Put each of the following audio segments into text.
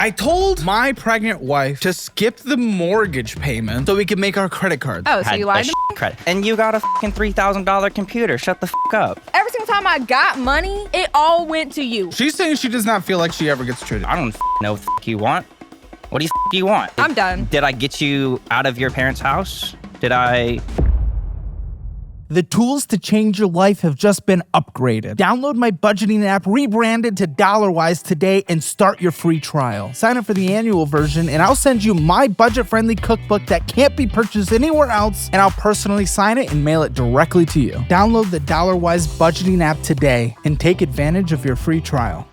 I told my pregnant wife to skip the mortgage payment so we could make our credit cards. Oh, so you lied to me? Credit. And you got a fucking $3,000 computer. Shut the fuck up. Every single time I got money, it all went to you. She's saying she does not feel like she ever gets treated. I don't know what the fuck you want. What do you want? I'm done. Did I get you out of your parents' house? Did I... The tools to change your life have just been upgraded. Download my budgeting app, rebranded to DollarWise today, and start your free trial. Sign up for the annual version, and I'll send you my budget-friendly cookbook that can't be purchased anywhere else, and I'll personally sign it and mail it directly to you. Download the DollarWise budgeting app today and take advantage of your free trial.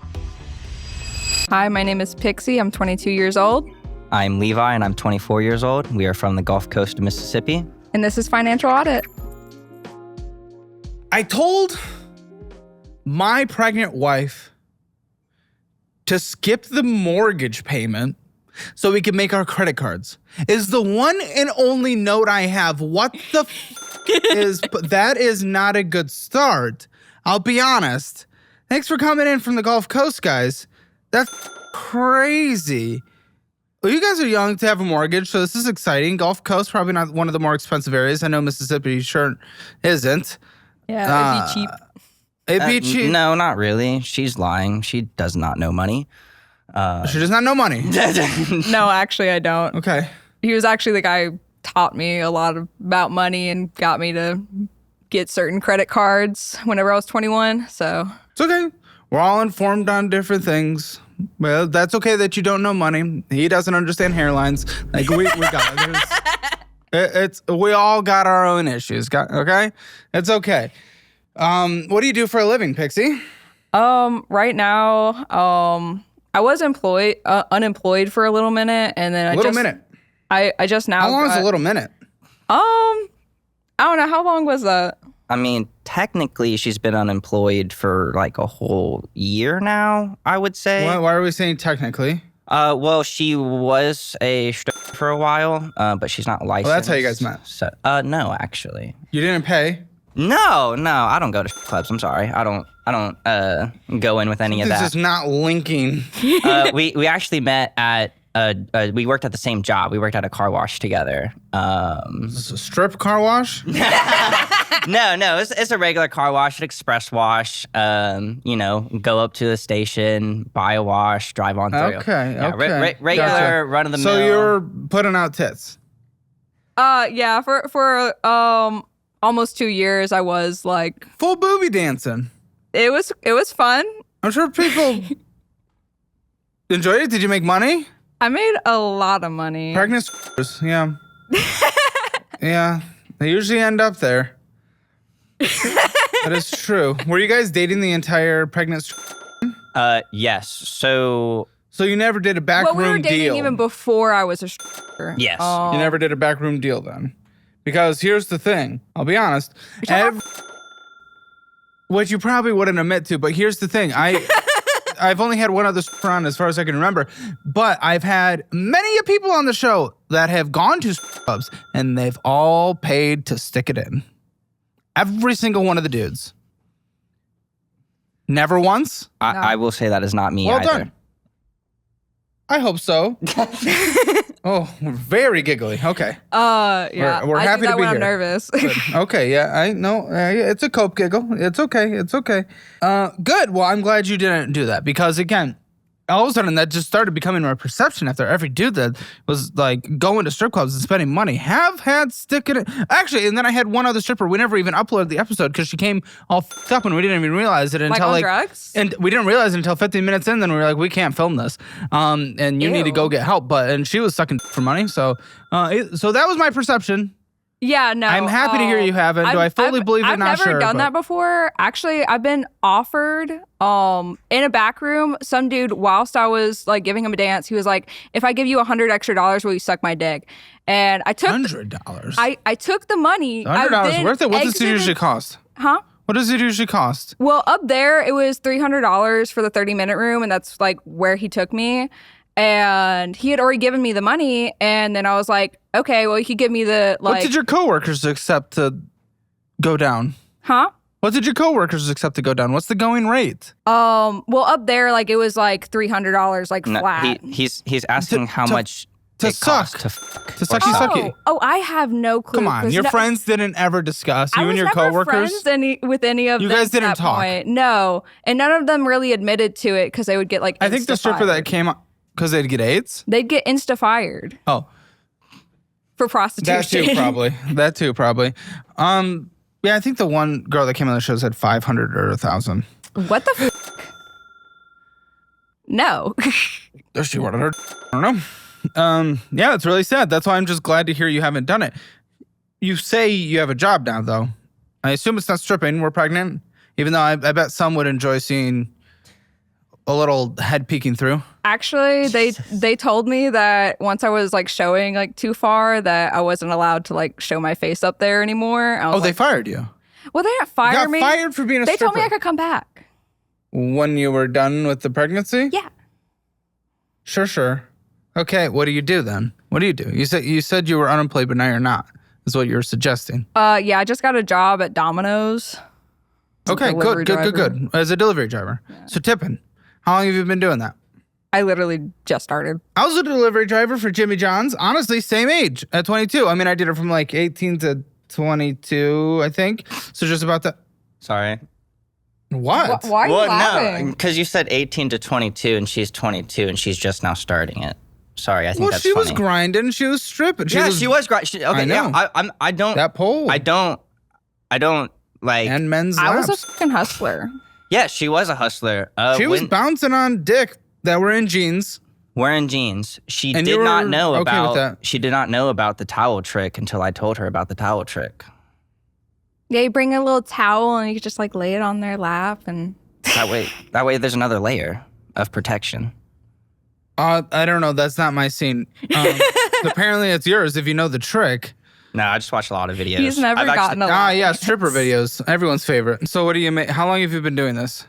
Hi, my name is Pixie. I'm 22 years old. I'm Levi, and I'm 24 years old. We are from the Gulf Coast of Mississippi. And this is Financial Audit. I told my pregnant wife to skip the mortgage payment so we could make our credit cards. Is the one and only note I have. What the is, that is not a good start. I'll be honest. Thanks for coming in from the Gulf Coast, guys. That's crazy. Well, you guys are young to have a mortgage, so this is exciting. Gulf Coast, probably not one of the more expensive areas. I know Mississippi sure isn't. Yeah, it'd be cheap. It'd be cheap. No, not really. She's lying. She does not know money. She does not know money. No, actually, I don't. Okay. He was actually the guy who taught me a lot about money and got me to get certain credit cards whenever I was 21, so. It's okay. We're all informed on different things. Well, that's okay that you don't know money. He doesn't understand hairlines. Like, we got it. We all got our own issues, okay? It's okay. What do you do for a living, Pixie? Right now, I was unemployed for a little minute, and then I just now. How long is a little minute? I don't know. How long was that? I mean, technically, she's been unemployed for like a whole year now, I would say. Why are we saying technically? Well, she was a for a while, but she's not licensed. Well, that's how you guys met. So, no, actually. You didn't pay? No, I don't go to clubs. I'm sorry. I don't go in with any of that. This is not linking. We actually met at we worked at the same job. We worked at a car wash together. Is this a strip car wash? No, it's a regular car wash, an express wash. Go up to the station, buy a wash, drive on through. Okay. Regular Gotcha. run of the mill. So you're putting out tits? Yeah, for almost 2 years, I was like full booby dancing. It was fun. I'm sure people enjoyed it. Did you make money? I made a lot of money. Pregnant yeah. Yeah, they usually end up there. That is true. Were you guys dating the entire pregnant? Yes. So you never did a backroom deal? Well, we were dating even before I was a stripper. Yes. You never did a backroom deal then? Because here's the thing. I'll be honest. Which you probably wouldn't admit to, but here's the thing. I've only had one other run as far as I can remember, but I've had many people on the show that have gone to clubs and they've all paid to stick it in. Every single one of the dudes. Never once? I will say that is not me either. Done. I hope so. Oh, we're very giggly. Okay. Yeah. We're happy to be when here. I'm nervous. Okay, yeah, I know. It's a cope giggle. It's okay. Good. Well, I'm glad you didn't do that because, again, all of a sudden that just started becoming my perception after every dude that was like going to strip clubs and spending money have had sticking it. Actually, and then I had one other stripper. We never even uploaded the episode because she came all f***ed up and we didn't even realize it until on drugs? And we didn't realize it until 15 minutes in. Then we were like, we can't film this. And you need to go get help. And she was sucking for money. So that was my perception. Yeah, no. I'm happy to hear you haven't. Do I fully believe it? I've Not never sure. done that before. Actually, I've been offered in a back room. Some dude, whilst I was like giving him a dance, he was like, "If I give you $100 extra, will you suck my dick?" And I took $100. I took the money. $100 worth it. What does it usually cost? Huh? What does it usually cost? Well, up there it was $300 for the 30-minute room, and that's like where he took me. And he had already given me the money, and then I was like, okay, well, he could give me the, like... What did your coworkers accept to go down? Huh? What did your coworkers accept to go down? What's the going rate? Well, up there, like it was like $300, like No, flat. he's asking how much to it costs suck. to fuck. To sucky sucky. Oh, I have no clue. Come on, 'cause your no- friends didn't ever discuss, I you and was your never coworkers? friends with any of You them guys at didn't that talk? point. No, and none of them really admitted to it because they would get like. I think the stripper that insta-fired. came up, because they'd get AIDS? They'd get insta fired Oh, for prostitution. That too, probably. Yeah, I think the one girl that came on the show said 500 or 1,000. What the? No. Or she wanted her. I don't know. Yeah, it's really sad. That's why I'm just glad to hear you haven't done it. You say you have a job now, though. I assume it's not stripping. We're pregnant, even though I bet some would enjoy seeing a little head peeking through. Actually, they told me that once I was like showing like too far that I wasn't allowed to like show my face up there anymore. I was Oh, they like, fired you. well, they didn't You fire got me. fired for being a They stripper. told me I could come back. When you were done with the pregnancy? Yeah. Sure. Okay, what do you do then? What do you do? You said you were unemployed, but now you're not. Is what you're suggesting. Yeah, I just got a job at Domino's. Okay, delivery good. driver. As a delivery driver. Yeah. So tipping. How long have you been doing that? I literally just started. I was a delivery driver for Jimmy John's. Honestly, same age at 22. I mean, I did it from like 18 to 22, I think. So just about that. Sorry. What? Why are you Well, laughing? no, because you said 18 to 22, and she's 22, and she's just now starting it. Sorry, I think Well, that's she funny. was grinding. She was stripping. She was grinding. Okay, I know. yeah. I don't. That pole. I don't like. And men's I was a laps. fucking hustler. Yeah, she was a hustler. She was bouncing on dick that were in jeans. Wearing jeans. She And did you not were know okay with about. that? She did not know about the towel trick until I told her about the towel trick. Yeah, you bring a little towel and you just like lay it on their lap and. That way, there's another layer of protection. I don't know. That's not my scene. Apparently, it's yours if you know the trick. No, I just watched a lot of videos. He's never gotten a lot. Yeah, stripper videos. Everyone's favorite. So what do you make? How long have you been doing this?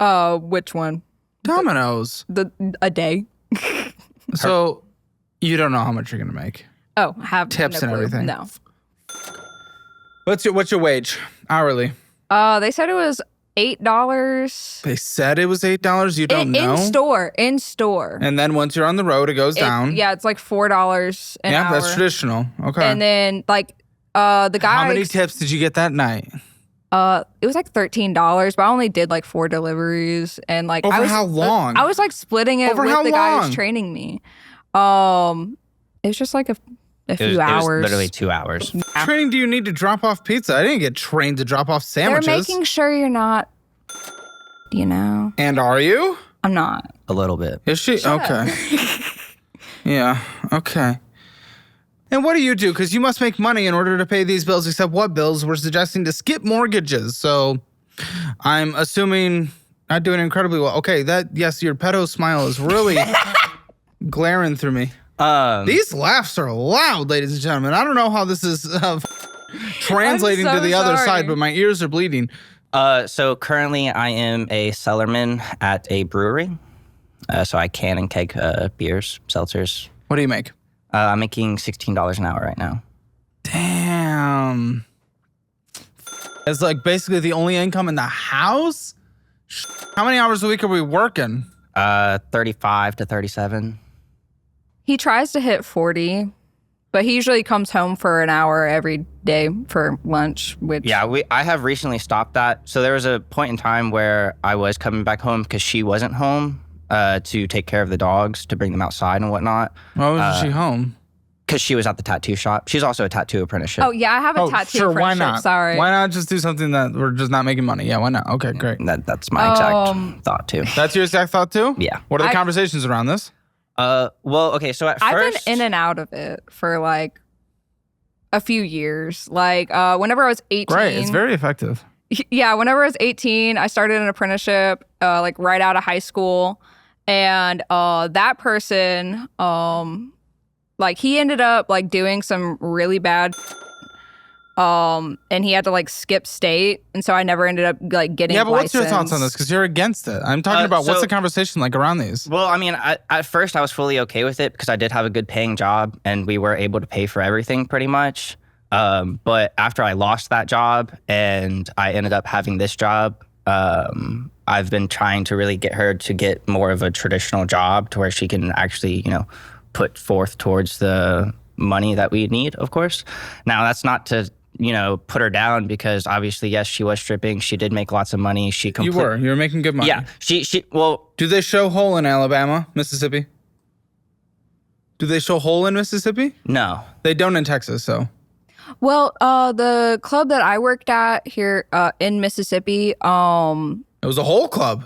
Which one? Domino's. A day. So you don't know how much you're gonna make. Oh, I have Tips no and clue. everything. No. What's your wage hourly? They said it was $8. They said it was $8. You don't know. In store. And then once you're on the road, it goes down. Yeah, it's like $4 an hour. That's traditional. Okay. And then like the guy. How many tips did you get that night? It was like $13, but I only did like 4 deliveries, and like Over how long? I was like splitting it Over with how the guy long? who's training me. It was just like a few hours. It was literally 2 hours. Training do you need to drop off pizza? I didn't get trained to drop off sandwiches. They're making sure you're not. And are you? I'm not. A little bit. Is she? Okay. Yeah. Okay. And what do you do? Because you must make money in order to pay these bills, except what bills? We're suggesting to skip mortgages. So I'm assuming not doing incredibly well. Okay, yes, your pedo smile is really glaring through me. These laughs are loud, ladies and gentlemen. I don't know how this is translating I'm to so the other sorry. side, but my ears are bleeding. So currently I am a cellarman at a brewery. So I can and keg beers, seltzers. What do you make? I'm making $16 an hour right now. Damn. It's like basically the only income in the house? How many hours a week are we working? 35 to 37. He tries to hit 40, but he usually comes home for an hour every day for lunch. Which Yeah, I have recently stopped that. So there was a point in time where I was coming back home because she wasn't home to take care of the dogs, to bring them outside and whatnot. Why wasn't she home? Because she was at the tattoo shop. She's also a tattoo apprenticeship. Oh yeah, I have a tattoo sure, why apprenticeship, not? Sorry. Why not just do something that we're just not making money? Yeah, why not? Okay, great. That's my exact thought too. That's your exact thought too? Yeah. What are the I- conversations around this? Well, okay. So at I've first, been in and out of it for like a few years. Like whenever I was 18. Great, it's very effective. Yeah, whenever I was 18, I started an apprenticeship like right out of high school. And that person, like he ended up like doing some really bad and he had to like skip state. And so I never ended up like getting Yeah, but what's your thoughts on licensed. this? Because you're against it. I'm talking about what's so- the conversation like around these? Well, I mean, at first I was fully okay with it because I did have a good paying job and we were able to pay for everything pretty much. But after I lost that job and I ended up having this job, I've been trying to really get her to get more of a traditional job to where she can actually, put forth towards the money that we need, of course. Now, that's not to, put her down because obviously, yes, she was stripping. She did make lots of money. You were making good money. Yeah. Well, do they show hole in Alabama, Mississippi? Do they show hole in Mississippi? No. They don't in Texas, so. Well, the club that I worked at here in Mississippi, It was a whole club.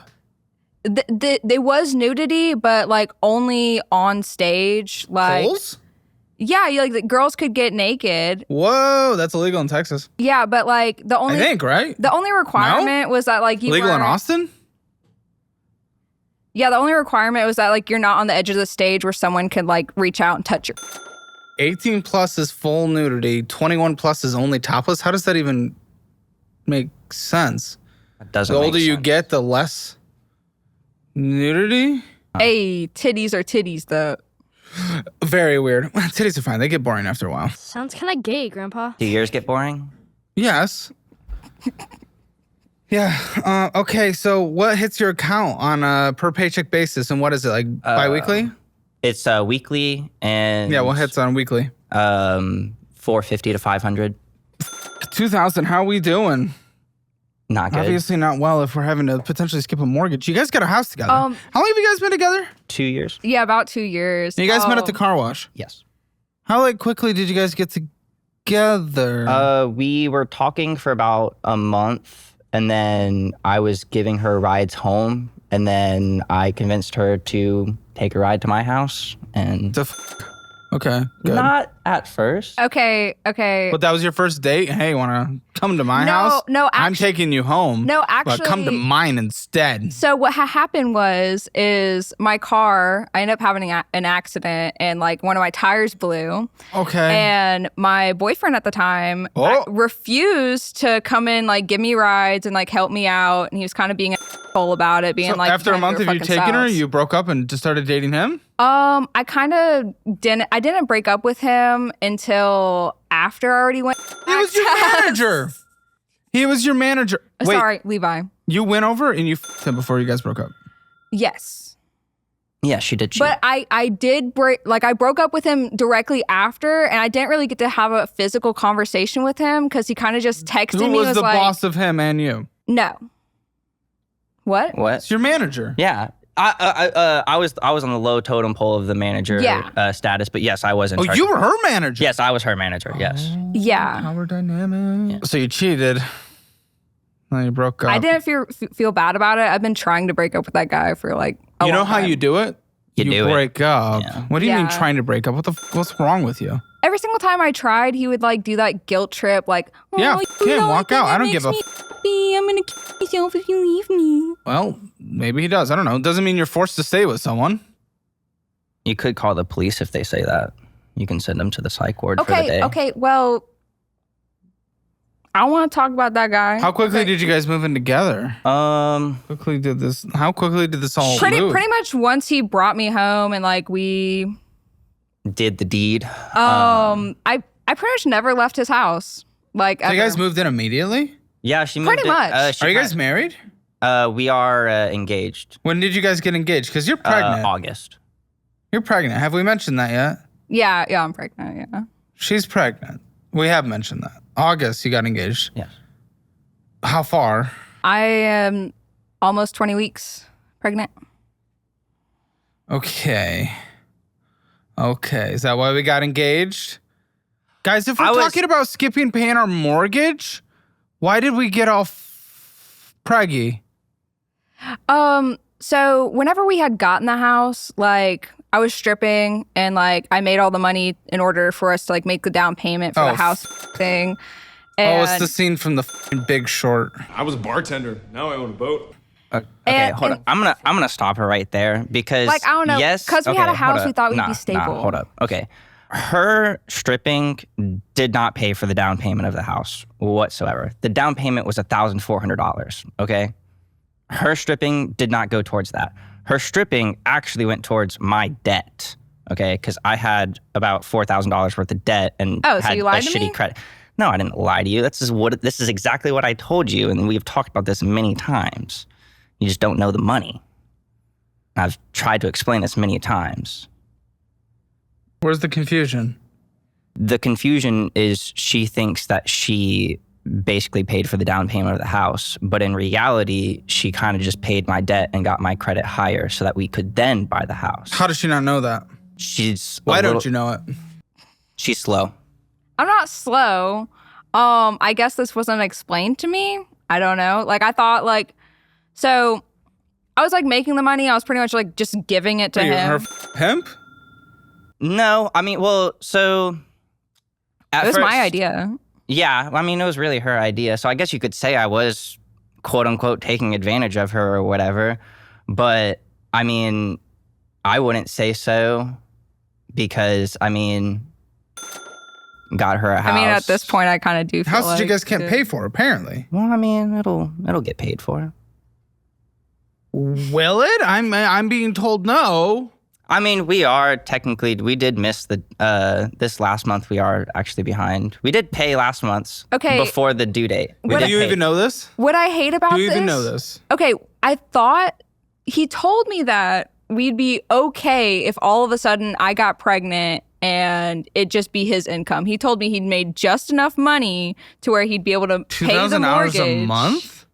there was nudity, but like only on stage. Like, Holes? yeah, the girls could get naked. Whoa, that's illegal in Texas. Yeah, but like I think, right? the only requirement was that like you Legal in weren't- Austin? Yeah, the only requirement was that like you're not on the edge of the stage where someone could like reach out and touch your. 18 plus is full nudity. 21 plus is only topless. How does that even make sense? it doesn't The make older you sense. get, the less nudity? Hey, titties are titties though. Very weird. Titties are fine. They get boring after a while. Sounds kind of gay, Grandpa. Do yours get boring? Yes. Yeah. Okay, so what hits your account on a per paycheck basis, and what is it, like bi-weekly? It's weekly and Yeah, what hits on weekly? 450 to 500. 2,000. How we doing? Not good. Obviously not well if we're having to potentially skip a mortage. You guys got a house together. How long have you guys been together? 2 years? Yeah, about 2 years. You guys met at the car wash. Yes. How quickly did you guys get together? We were talking for about a month, and then I was giving her rides home, and then I convinced her to take a ride to my house, and Okay, good. not at first. Okay. But that was your first date? Hey, want to come to my No, house? no, I'm actu- taking you home. No, But come to actually- mine instead. So what happened is my car, I ended up having an accident and like one of my tires blew. Okay. And my boyfriend at the time refused to come in, like give me rides and like help me out. And he was kind of being an asshole about it, being So like, after a month of you taking her, you broke up and just started dating him? I kind of didn't break up with him until after I already went. He was your manager. He was your manager. Wait, Sorry, Levi. you went over and you f***ed him before you guys broke up. Yes. Yeah, she did cheat. But I did I broke up with him directly after, and I didn't really get to have a physical conversation with him because he kind of just texted Who me. was the like, boss of him and you? No. What? What? It's your manager. Yeah. I was on the low totem pole of the manager status, but yes, I was in Oh, charge. you were her manager? Yes, I was her manager, yes. Yeah. Power dynamic. So you cheated. Then you broke up. I didn't feel bad about it. I've been trying to break up with that guy for like a You know long how time. you do it? You do it. break up. Yeah. What do you mean Yeah. trying to break up? What's wrong with you? Every single time I tried, he would like do that guilt trip, like, oh, Yeah, you him, know, walk I think out. I it don't give makes a me happy. I'm gonna kill myself if you leave me. Well, maybe he does. I don't know. It doesn't mean you're forced to stay with someone. You could call the police if they say that. You can send them to the psych ward for the day. Okay, well, I don't want to talk about that guy. How quickly did you guys move in together? Um, How quickly did this all pretty move? much once he brought me home and like we did the deed. I pretty much never left his house. Like So you guys ever. moved in immediately? Yeah, she moved Pretty in- much. Are you guys married? We are engaged. When did you guys get engaged? Because you're pregnant. August. You're pregnant. Have we mentioned that yet? Yeah, I'm pregnant, yeah. She's pregnant. We have mentioned that. August, you got engaged. Yes. How far? I am almost 20 weeks pregnant. Okay. Is that why we got engaged? Guys, if we're I was- talking about skipping paying our mortgage, why did we get all preggy? So whenever we had gotten the house, like I was stripping and like I made all the money in order for us to like make the down payment for Oh, the house thing. Oh, And, it's the scene from the Big Short. I was a bartender. Now I own a boat. Okay, And- hold and- on. I'm gonna stop her right there because Like, I don't know, Yes, 'cause we had a okay, house, hold we up. thought we'd be Nah, stable. hold up. Okay, her stripping did not pay for the down payment of the house whatsoever. The down payment was $1,400. Okay, her stripping did not go towards that. Her stripping actually went towards my debt. Okay, because I had about $4,000 worth of debt and Oh, so had you lied a to shitty me? credit. No, I didn't lie to you. This is exactly what I told you, and we've talked about this many times. You just don't know the money. I've tried to explain this many times. Where's the confusion? The confusion is she thinks that she basically paid for the down payment of the house, but in reality, she kind of just paid my debt and got my credit higher so that we could then buy the house. How does she not know that? Why don't you know it? She's slow. I'm not slow. I guess this wasn't explained to me. I don't know. Like, I thought, like, so I was like making the money. I was pretty much like just giving it to him. Her pimp? No, I mean, well, so at It was first, my idea. Yeah, I mean, it was really her idea. So I guess you could say I was, quote unquote, taking advantage of her or whatever. But I mean, I wouldn't say so because, I mean, got her a house. I mean, at this point, I kind of do feel House that like you guys can't pay for, apparently. Well, I mean, it'll get paid for. Will it? I'm being told no. I mean, we did miss this last month. We are actually behind. We did pay last month's before the due date. Do you even know this? What I hate about this... Do you even know this? Okay, I thought he told me that we'd be okay if all of a sudden I got pregnant and it'd just be his income. He told me he'd made just enough money to where he'd be able to pay the mortgage. $2,000 a month?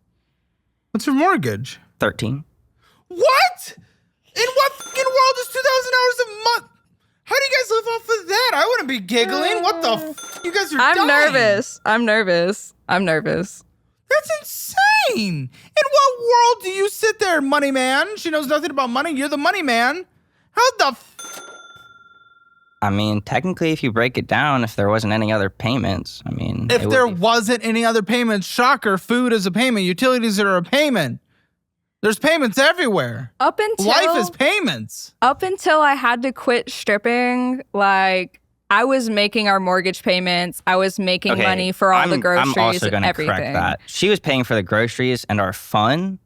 What's your mortgage? 13. What? In what fucking world is $2,000 a month? How do you guys live off of that? I wouldn't be giggling. What the f? You guys are dying. I'm nervous. That's insane. In what world do you sit there, money man? She knows nothing about money. You're the money man. How the f? I mean, technically, if you break it down, if there wasn't any other payments, I mean... If there wasn't any other payments, shocker, food is a payment. Utilities are a payment. There's payments everywhere. Life is payments. Up until I had to quit stripping, like, I was making our mortgage payments. I was making money for all the groceries I'm also and everything. Correct that. She was paying for the groceries and our fun.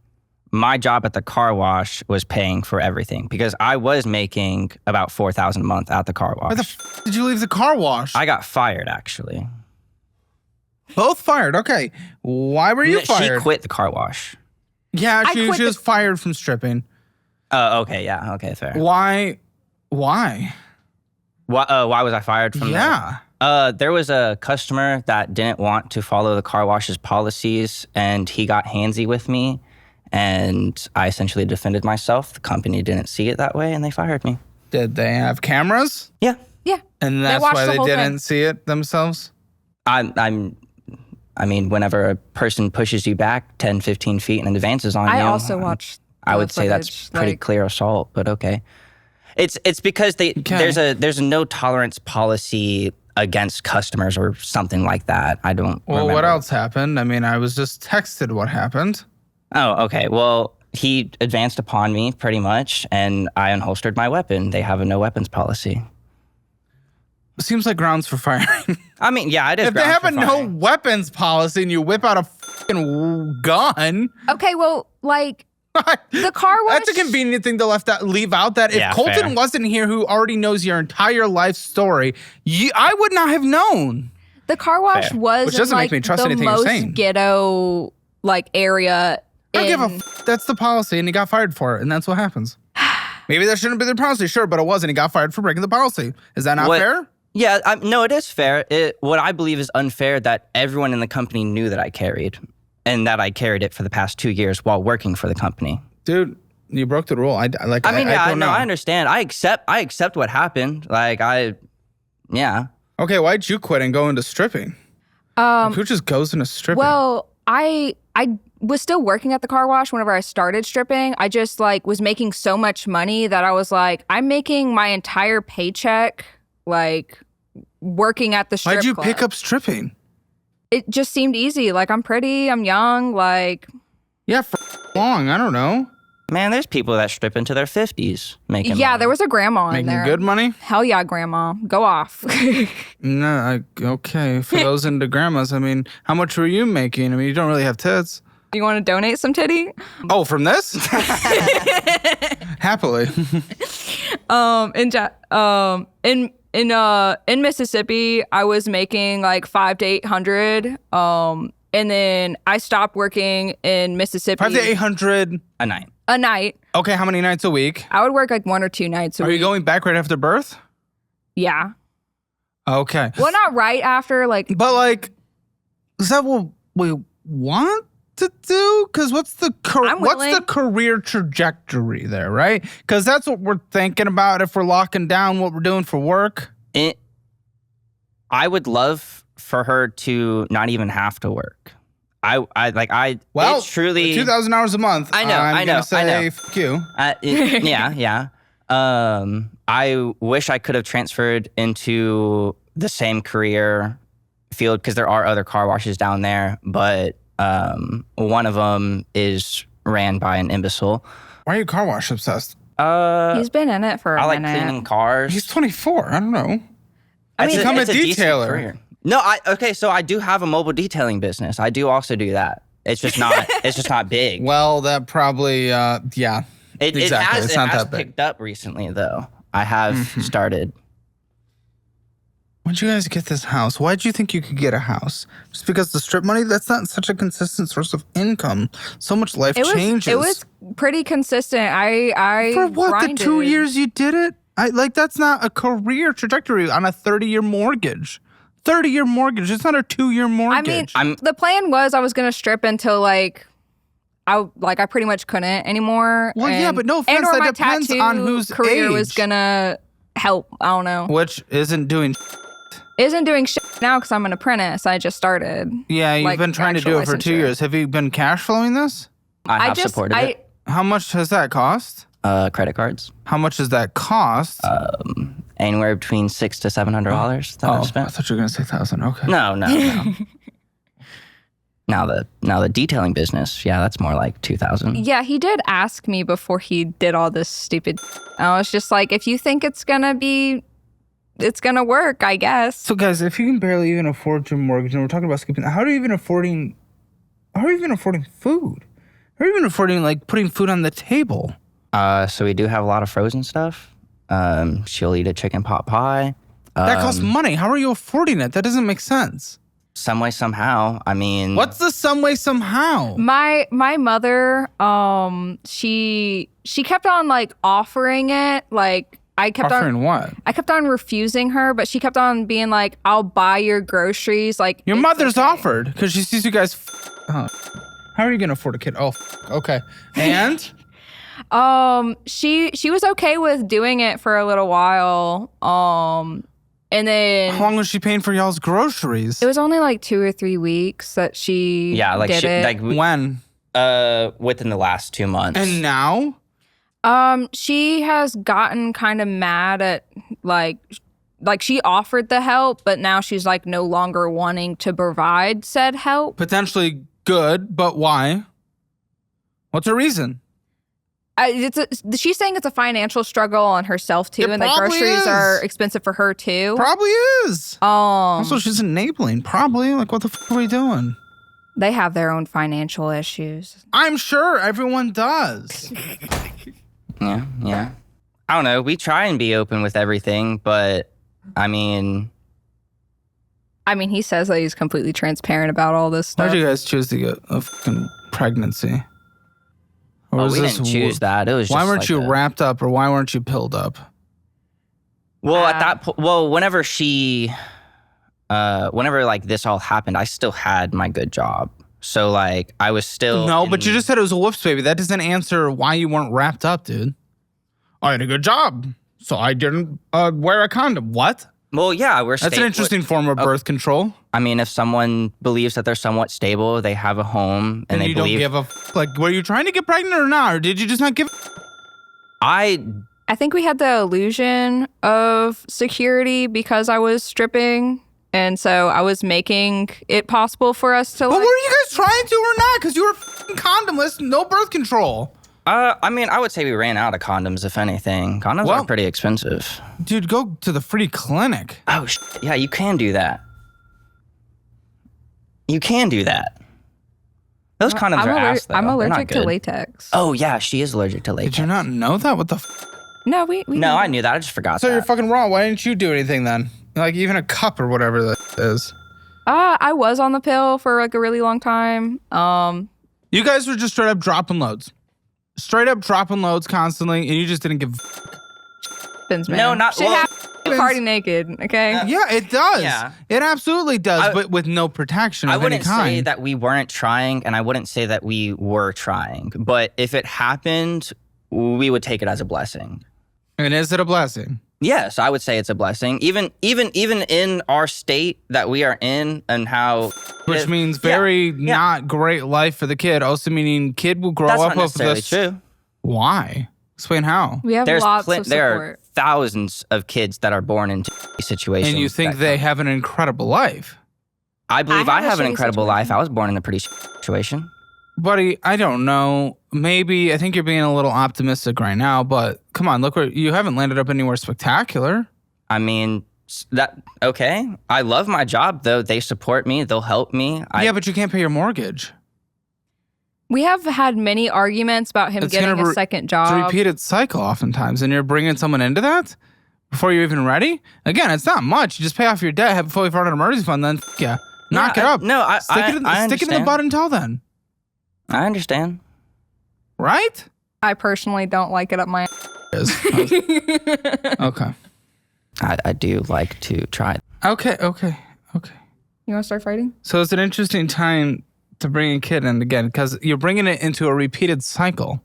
My job at the car wash was paying for everything because I was making about $4,000 a month at the car wash. Why the f did you leave the car wash? I got fired, actually. Both fired? Okay. Why were you fired? She quit the car wash. Yeah, she was fired from stripping. Oh, okay, yeah, okay, fair. Why? Why was I fired from there was a customer that didn't want to follow the car wash's policies, and he got handsy with me, and I essentially defended myself. The company didn't see it that way, and they fired me. Did they have cameras? Yeah. Yeah. And that's why they didn't see it themselves? I mean, whenever a person pushes you back 10, 15 feet and advances on you. I also watched I would say that's pretty clear assault, but okay. It's because there's a no tolerance policy against customers or something like that. I don't remember. What else happened? I mean, I was just texted what happened. Oh, okay. Well, he advanced upon me pretty much, and I unholstered my weapon. They have a no weapons policy. Seems like grounds for firing. I mean, yeah, it is. If they have a no weapons policy and you whip out a fucking gun. Okay, well, like, the car wash. That's a convenient thing to leave out. That if Colton wasn't here, who already knows your entire life story, I would not have known. The car wash was which doesn't make me trust anything you're saying. The most ghetto area. I don't give a that's the policy, and he got fired for it, and that's what happens. Maybe that shouldn't be the policy, sure, but it wasn't. He got fired for breaking the policy. Is that not fair? Yeah, no, it is fair. What I believe is unfair that everyone in the company knew that I carried, and that I carried it for the past 2 years while working for the company. Dude, you broke the rule. I understand. I accept what happened. Okay, why'd you quit and go into stripping? Who just goes into stripping? Well, I was still working at the car wash whenever I started stripping. I just was making so much money that I was like, I'm making my entire paycheck working at the strip club. Why'd you club. pick up stripping? It just seemed easy. I'm pretty, I'm young, Yeah, for long, I don't know. Man, there's people that strip into their 50s making money. There was a grandma in there. Making good money? Hell yeah, grandma. Go off. No, okay. For those into grandmas, I mean, how much were you making? I mean, you don't really have tits. You want to donate some titty? Oh, from this? Happily. in Mississippi, I was making like 500 to 800. And then I stopped working in Mississippi. 500 to 800 a night. A night. Okay, how many nights a week? I would work like 1 or 2 nights a week. Are you going back right after birth? Yeah. Okay. Well, not right after, like. But like, is that what we want to do? Because what's the career trajectory there, right? Because that's what we're thinking about if we're locking down what we're doing for work. I would love for her to not even have to work. Well, it's truly 2,000 hours a month. I know. I'm gonna say, I know. Fuck you. Yeah. I wish I could have transferred into the same career field because there are other car washes down there, but one of them is ran by an imbecile. Why are you car wash obsessed? He's been in it for a minute. I like cleaning cars. He's 24. I don't know. I mean, become a decent detailer. career. No, so I do have a mobile detailing business. I do also do that. It's just not big. Well, that probably, yeah. Exactly. It has that big. Picked up recently, though. I have started. When'd you guys get this house? Why'd you think you could get a house? Just because the strip money? That's not such a consistent source of income. So much life changes. It was pretty consistent. I For what? grinded. The 2 years you did it? That's not a career trajectory on a 30-year mortgage. 30-year mortgage. It's not a 2-year mortgage. I mean, the plan was I was going to strip until I pretty much couldn't anymore. Well, yeah, but no offense, that depends on whose career age. was going to help. I don't know. Which isn't doing shit now because I'm an apprentice. I just started. Yeah, you've been trying to do it for 2 years. Have you been cash flowing this? I have supported it. How much has that cost? Credit cards. How much does that cost? Anywhere between $600 to $700 that I've spent. I thought you were gonna say 1,000. Okay. No. Now the detailing business, yeah, that's more like 2,000. Yeah, he did ask me before he did all this stupid. I was just like, if you think it's gonna work, I guess. So guys, if you can barely even afford your mortgage, and we're talking about skipping, how are you even affording food? How are you even affording putting food on the table? So we do have a lot of frozen stuff. She'll eat a chicken pot pie. That costs money. How are you affording it? That doesn't make sense. Some way, somehow. I mean, what's the some way, somehow? My mother, she kept on offering it. I kept offering what? I kept on refusing her, but she kept on being like, "I'll buy your groceries." Your mother's offered because she sees you guys. How are you gonna afford a kid? Oh, okay. And she was okay with doing it for a little while. And then how long was she paying for y'all's groceries? It was only 2 or 3 weeks that she did it. When? Within the last 2 months. And now? She has gotten kind of mad at she offered the help, but now she's no longer wanting to provide said help. Potentially good, but why? What's her reason? She's saying it's a financial struggle on herself too, and the groceries are expensive for her too. Probably is. Also, she's enabling. Probably. What the fuck are we doing? They have their own financial issues. I'm sure everyone does. Yeah. I don't know. We try and be open with everything, but I mean, he says that he's completely transparent about all this stuff. Why did you guys choose to get a fucking pregnancy? Or we didn't choose that. It was just why weren't you wrapped up, or why weren't you pilled up? Well, at that point, whenever this all happened, I still had my good job. So I was still but you just said it was a whoops baby. That doesn't answer why you weren't wrapped up, dude. I had a good job, so I didn't wear a condom. What? Well, yeah, that's an interesting form of birth control. I mean, if someone believes that they're somewhat stable, they have a home, and they believe. Don't give a were you trying to get pregnant or not, or did you just not give? I think we had the illusion of security because I was stripping, and so I was making it possible for us to. But were you guys trying to or not? Because you were condomless, no birth control. I mean, I would say we ran out of condoms, if anything. Condoms are pretty expensive. Dude, go to the free clinic. Oh, yeah, you can do that. You can do that. Those condoms are ass, though. I'm allergic to latex. Oh, yeah, she is allergic to latex. Did you not know that? What the No, we No, I knew that. I just forgot So that. you're fucking wrong. Why didn't you do anything then? Like even a cup or whatever that is. I was on the pill for like a really long time. You guys were just straight up dropping loads. Straight up dropping loads constantly, and you just didn't give. Happens, man. No, not- Shit well- happens. Party naked, okay? Yeah, it does. Yeah. It absolutely does, but with no protection of I any wouldn't kind. say that we weren't trying, and I wouldn't say that we were trying. But if it happened, we would take it as a blessing. And is it a blessing? Yes, I would say it's a blessing. Even in our state that we are in, and how Which means very not great life for the kid. Also meaning kid will grow that's up not with necessarily this. true. Why? Explain how. We have There's lots of there are support. thousands of kids that are born into situations. And you think that they come. have an incredible life. I believe I I have have a an shitty incredible situation. life. I was born in a pretty situation. Buddy, I don't know. Maybe I think you're being a little optimistic right now, but come on, look where you haven't landed up anywhere spectacular. I mean, okay. I love my job though. They support me. They'll help me. Yeah, but you can't pay your mortgage. We have had many arguments about him It's getting gonna a second It's a job. repeated cycle oftentimes, and you're bringing someone into that before you're even ready. Again, it's not much. You just pay off your debt, have a fully funded emergency fund, then knock it up. Stick it in the understand. butt until then, I understand. right? I personally don't like it up my Okay. I do like to try. Okay. You want to start fighting? So it's an interesting time to bring a kid in again because you're bringing it into a repeated cycle.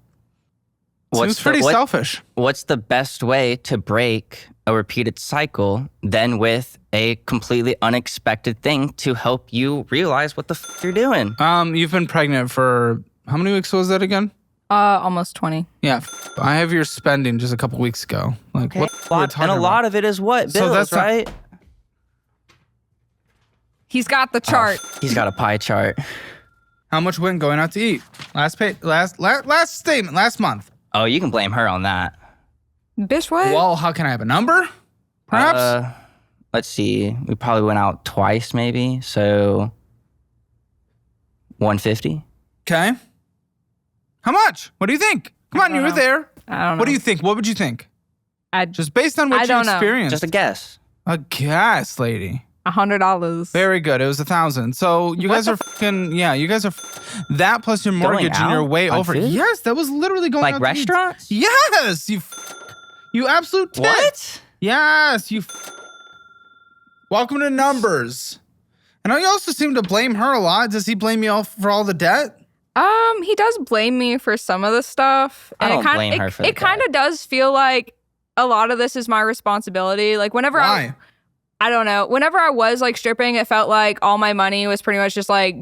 Seems pretty selfish. What's the best way to break a repeated cycle than with a completely unexpected thing to help you realize what the you're doing? You've been pregnant for how many weeks was that again? Almost 20. Yeah, I have your spending just a couple weeks ago. Like what are we talking And a about? lot of it is what? So Bills, that's not- right? He's got the chart. He's got a pie chart. How much went going out to eat? Last statement, last month. Oh, you can blame her on that. Bitch, what? Well, how can I have a number? Perhaps? Let's see. We probably went out twice, maybe. So 150. Okay. How much? What do you think? Come on, you were there. I don't know. What do you think? What would you think? Just based on what I you don't know. experienced. Just a guess. A gas lady. $100. Very good. It was 1,000. So you guys are you guys are that plus your mortgage and you're out way on over. food? Yes, that was literally going Like out to eat. restaurants? Yes, you absolute tit. What? Yes, Welcome to numbers. I know you also seem to blame her a lot. Does he blame you all for all the debt? He does blame me for some of the stuff. I don't kinda, blame her for the it kind of does feel like a lot of this is my responsibility. Like whenever Why? I don't know. Whenever I was like stripping, it felt like all my money was pretty much just like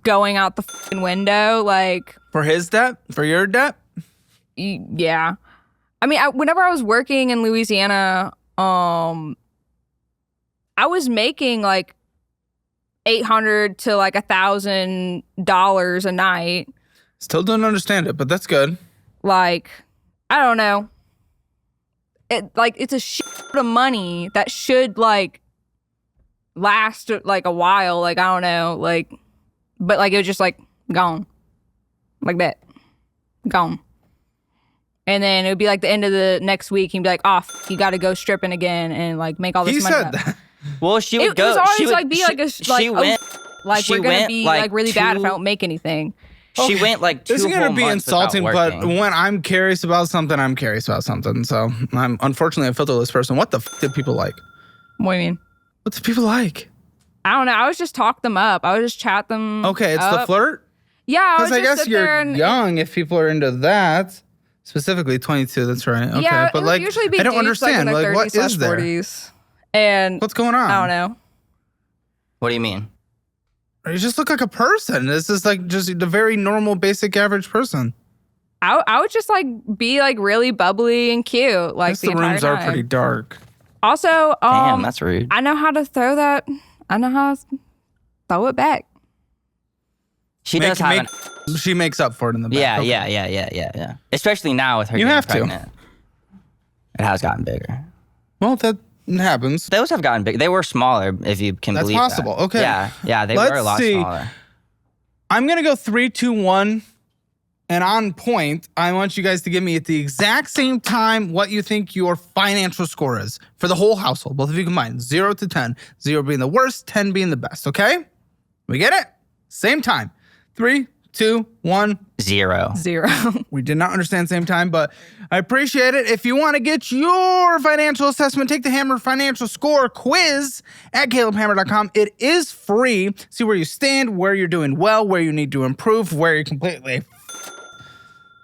going out the fucking window. Like, For his debt? For your debt? yeah. I mean, whenever I was working in Louisiana, I was making like $800 to like $1,000 a night. Still don't understand it, but that's good. Like, I don't know. It's a shit of money that should like last like a while. Like, I don't know. Like, but like it was just like gone, like that, gone. And then it would be like the end of the next week. He'd be like, "Oh, you got to go stripping again and like make all this He money." said back." that. Well, she would It go. was always she would, like be like a she like went. like she we're gonna went, be like, like really bad if I two- don't make anything. She went like 2 This is whole gonna be months without insulting, but working. when I'm curious about something, I'm curious about something. So I'm unfortunately a filterless person. What the did people like? What do you mean? What do people like? I don't know. I was just talk them up. I would just chat them. Okay, it's the up. flirt. Yeah, I Because would I just guess sit there you're and young if people are into that. Specifically 22, that's right. Okay, yeah, but it would like usually be I don't dudes, understand. Like, in their Like 30s what is there? 40s. And What's going on? I don't know. What do you mean? You just look like a person. This is like just a very normal, basic, average person. I would just like be like really bubbly and cute. Like Yes, the rooms entire are time. pretty dark. Also, Damn, that's rude. I know how to throw that. I know how to throw it back. She does have She makes up for it in the back. Yeah, Okay. yeah. Especially now with her You getting have to. pregnant. It has gotten bigger. Well, that happens. Those have gotten big. They were smaller, if you can That's believe possible. that. Okay. Yeah, they were a Let's lot see. smaller. I'm gonna go 3, 2, 1. and on point, I want you guys to give me at the exact same time what you think your financial score is for the whole household, both of you combined, 0 to 10. 0 being the worst, 10 being the best, okay? We get it? Same time. 3, 2, 1. 0. 0. We did not understand same time, but I appreciate it. If you want to get your financial assessment, take the Hammer Financial Score quiz at chiiiiilll.com. It is free. See where you stand, where you're doing well, where you need to improve, where you completely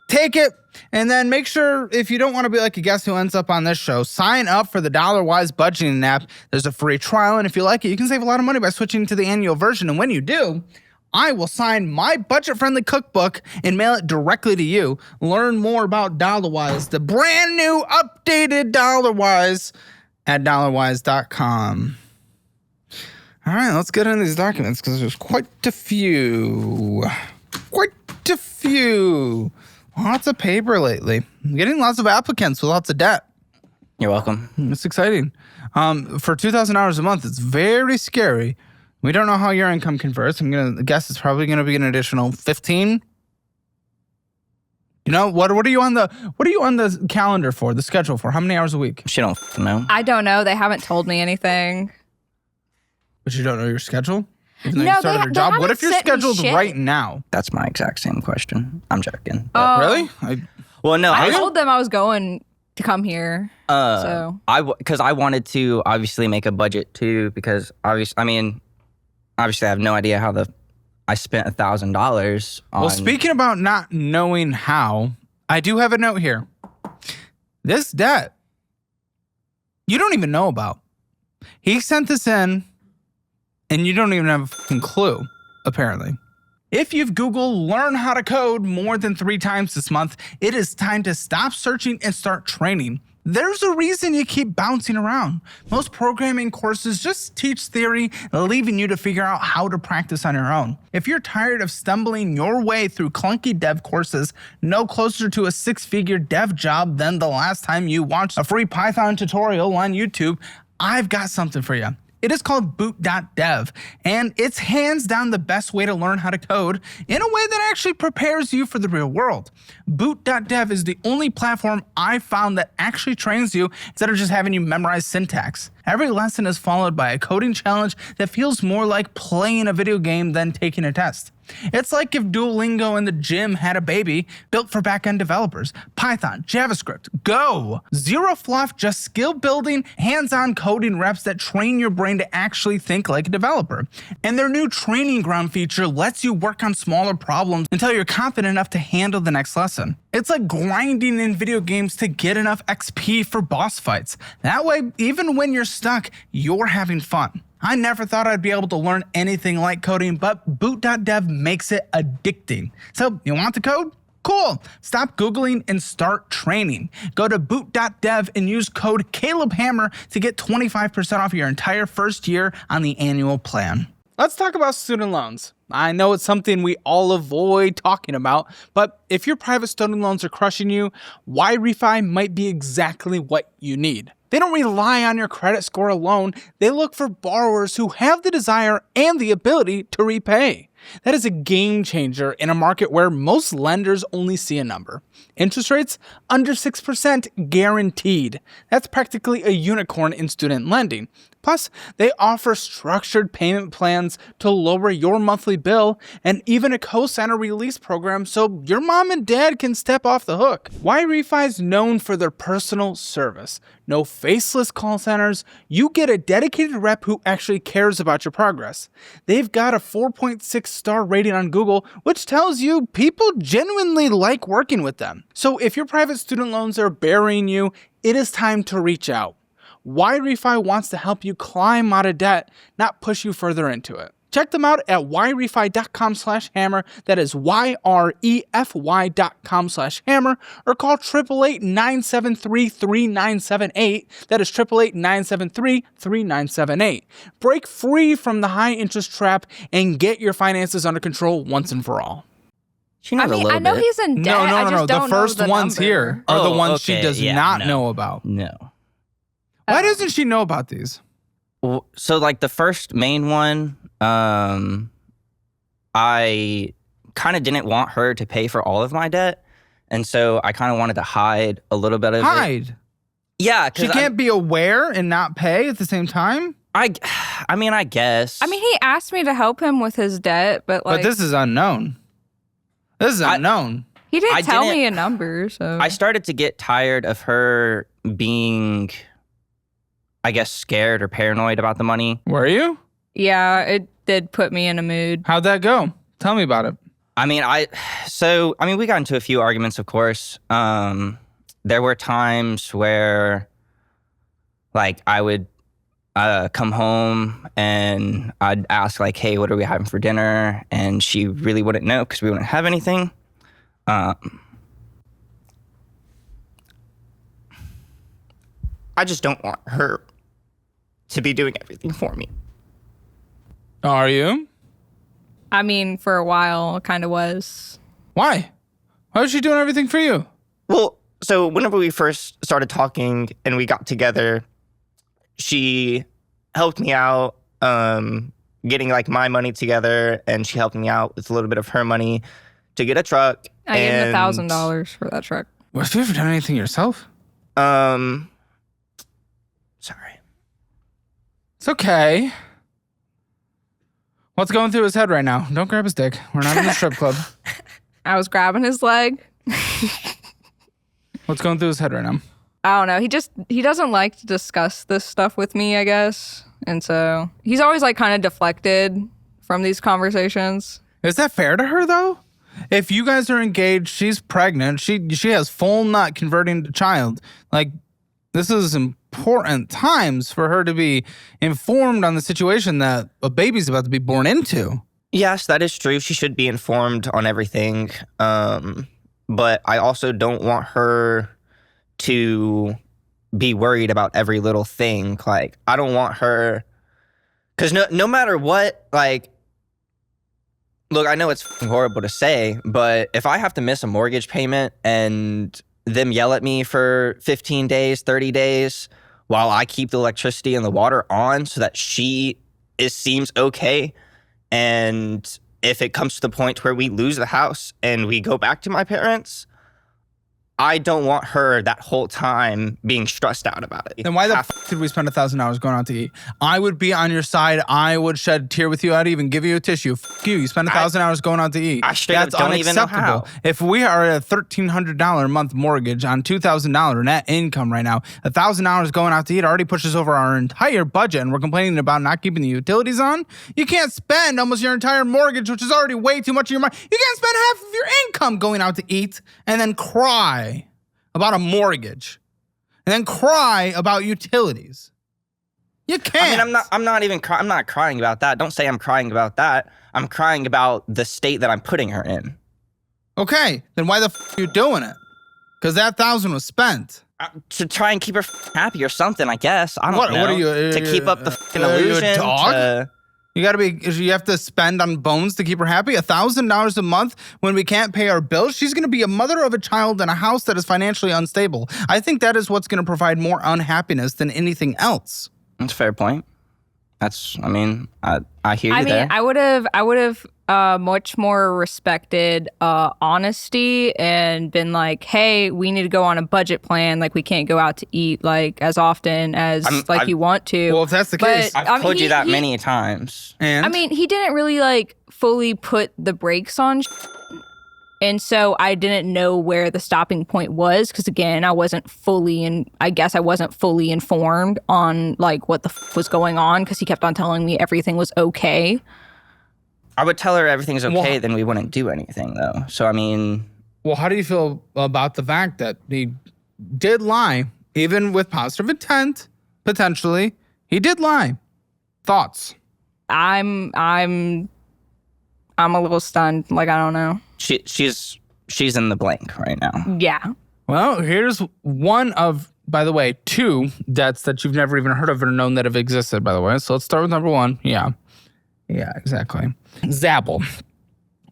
take it. And then make sure, if you don't want to be like a guest who ends up on this show, sign up for the DollarWise budgeting app. There's a free trial, and if you like it, you can save a lot of money by switching to the annual version. And when you do, I will sign my budget-friendly cookbook and mail it directly to you. Learn more about DollarWise, the brand new updated DollarWise at dollarwise.com. All right, let's get into these documents because there's quite a few. Lots of paper lately. I'm getting lots of applicants with lots of debt. You're welcome. It's exciting. For $2,000 a month, it's very scary. We don't know how your income converts. I'm gonna guess it's probably gonna be an additional 15. You know what are you on the calendar for? The schedule for? How many hours a week? She don't know. I don't know. They haven't told me anything. But you don't know your schedule? Even though No, you started your they job. What haven't if you're sent me scheduled shit. right now? That's my exact same question. I'm joking. Really? Well, no, I I told them I was going to come here. So because I wanted to obviously make a budget too, because obviously I have no idea how I spent $1,000 on. Well, speaking about not knowing how, I do have a note here. This debt, you don't even know about. He sent this in, and you don't even have a fucking clue, apparently. If you've Googled learn how to code more than 3 times this month, it is time to stop searching and start training. There's a reason you keep bouncing around. Most programming courses just teach theory, leaving you to figure out how to practice on your own. If you're tired of stumbling your way through clunky dev courses, no closer to a 6-figure dev job than the last time you watched a free Python tutorial on YouTube, I've got something for you. It is called boot.dev, and it's hands down the best way to learn how to code in a way that actually prepares you for the real world. Boot.dev is the only platform I've found that actually trains you instead of just having you memorize syntax. Every lesson is followed by a coding challenge that feels more like playing a video game than taking a test. It's like if Duolingo and the gym had a baby built for back-end developers. Python, JavaScript, Go. Zero fluff, just skill building, hands-on coding reps that train your brain to actually think like a developer. And their new training ground feature lets you work on smaller problems until you're confident enough to handle the next lesson. It's like grinding in video games to get enough XP for boss fights. That way, even when you're stuck, you're having fun. I never thought I'd be able to learn anything like coding, but boot.dev makes it addicting. So, you want to code? Cool. Stop Googling and start training. Go to boot.dev and use code CalebHammer to get 25% off your entire first year on the annual plan. Let's talk about student loans. I know it's something we all avoid talking about, but if your private student loans are crushing you, Y-Refi might be exactly what you need. They don't rely on your credit score alone. They look for borrowers who have the desire and the ability to repay. That is a game changer in a market where most lenders only see a number. Interest rates under 6% guaranteed. That's practically a unicorn in student lending. Plus, they offer structured payment plans to lower your monthly bill and even a co-signer release program so your mom and dad can step off the hook. Y-Refi is known for their personal service. No faceless call centers. You get a dedicated rep who actually cares about your progress. They've got a 4.6 star rating on Google, which tells you people genuinely like working with them. So if your private student loans are burying you, it is time to reach out. Y-Refi wants to help you climb out of debt, not push you further into it. Check them out at yrefi.com/hammer. That is YREFY.com/hammer, or call 888-973-3978. That is 888-973-3978. Break free from the high interest trap and get your finances under control once and for all. She knows a little I know bit. he's in debt. I No. just The don't know first the ones number. here are the Oh, ones she okay, does yeah, not no. know about. No. Why doesn't she know about these? Well, so like the first main one, I kind of didn't want her to pay for all of my debt. And so I kind of wanted to hide a little bit of it. Hide? Yeah. She can't be aware and not pay at the same time? I mean, I guess. I mean, he asked me to help him with his debt, but like, But this is unknown. This is unknown. he didn't tell me a number, so. I started to get tired of her being, I guess, scared or paranoid about the money. Were you? Yeah, it did put me in a mood. How'd that go? Tell me about it. I mean, we got into a few arguments, of course. There were times where, like, I would come home and I'd ask, like, hey, what are we having for dinner? And she really wouldn't know because we wouldn't have anything. I just don't want her to be doing everything for me. Are you? I mean, for a while, it kind of was. Why? Why was she doing everything for you? Well, so whenever we first started talking and we got together, she helped me out getting like my money together, and she helped me out with a little bit of her money to get a truck. I gave him $1,000 for that truck. Well, have you ever done anything yourself? Sorry. It's okay. What's going through his head right now? Don't grab his dick. We're not in the strip club. I was grabbing his leg. What's going through his head right now? I don't know. He doesn't like to discuss this stuff with me, I guess. And so he's always like kind of deflected from these conversations. Is that fair to her though? If you guys are engaged, she's pregnant, she has full nut converting to child. Like, this is important times for her to be informed on the situation that a baby's about to be born into. Yes, that is true. She should be informed on everything. But I also don't want her to be worried about every little thing. Like, I don't want her, because no matter what, like, look, I know it's horrible to say, but if I have to miss a mortgage payment and them yell at me for 15 days, 30 days, while I keep the electricity and the water on so that it seems okay, and if it comes to the point where we lose the house and we go back to my parents, I don't want her that whole time being stressed out about it. Then why the did we spend $1,000 going out to eat? I would be on your side. I would shed a tear with you. I'd even give you a tissue. You. You spend $1,000 going out to eat. I straight up don't even know how. If we are at a $1,300 a month mortgage on $2,000 net income right now, $1,000 going out to eat already pushes over our entire budget, and we're complaining about not keeping the utilities on. You can't spend almost your entire mortgage, which is already way too much of your money. You can't spend half of your income going out to eat and then cry about a mortgage, and then cry about utilities. You can't. I mean, I'm not crying about that. Don't say I'm crying about that. I'm crying about the state that I'm putting her in. Okay, then why the are you doing it? Because that $1,000 was spent. To try and keep her happy or something, I guess. I don't know. What are you? To keep up the illusion. You a dog? You have to spend on bones to keep her happy? $1,000 a month when we can't pay our bills? She's going to be a mother of a child in a house that is financially unstable. I think that is what's going to provide more unhappiness than anything else. That's a fair point. I hear you there. I would have much more respected honesty and been like, hey, we need to go on a budget plan. Like, we can't go out to eat like as often as you want to. Well, if that's the case, I've told you that many times. And I mean, he didn't really like fully put the brakes on. And so I didn't know where the stopping point was because, again, I wasn't fully informed on like what the was going on because he kept on telling me everything was okay. I would tell her everything's okay, then we wouldn't do anything, though. So, I mean... Well, how do you feel about the fact that he did lie, even with positive intent, potentially? He did lie. Thoughts? I'm a little stunned. Like, I don't know. She's in the blank right now. Yeah. Well, here's one of, by the way, 2 debts that you've never even heard of or known that have existed, by the way. So let's start with number 1. Yeah, exactly. Zappel.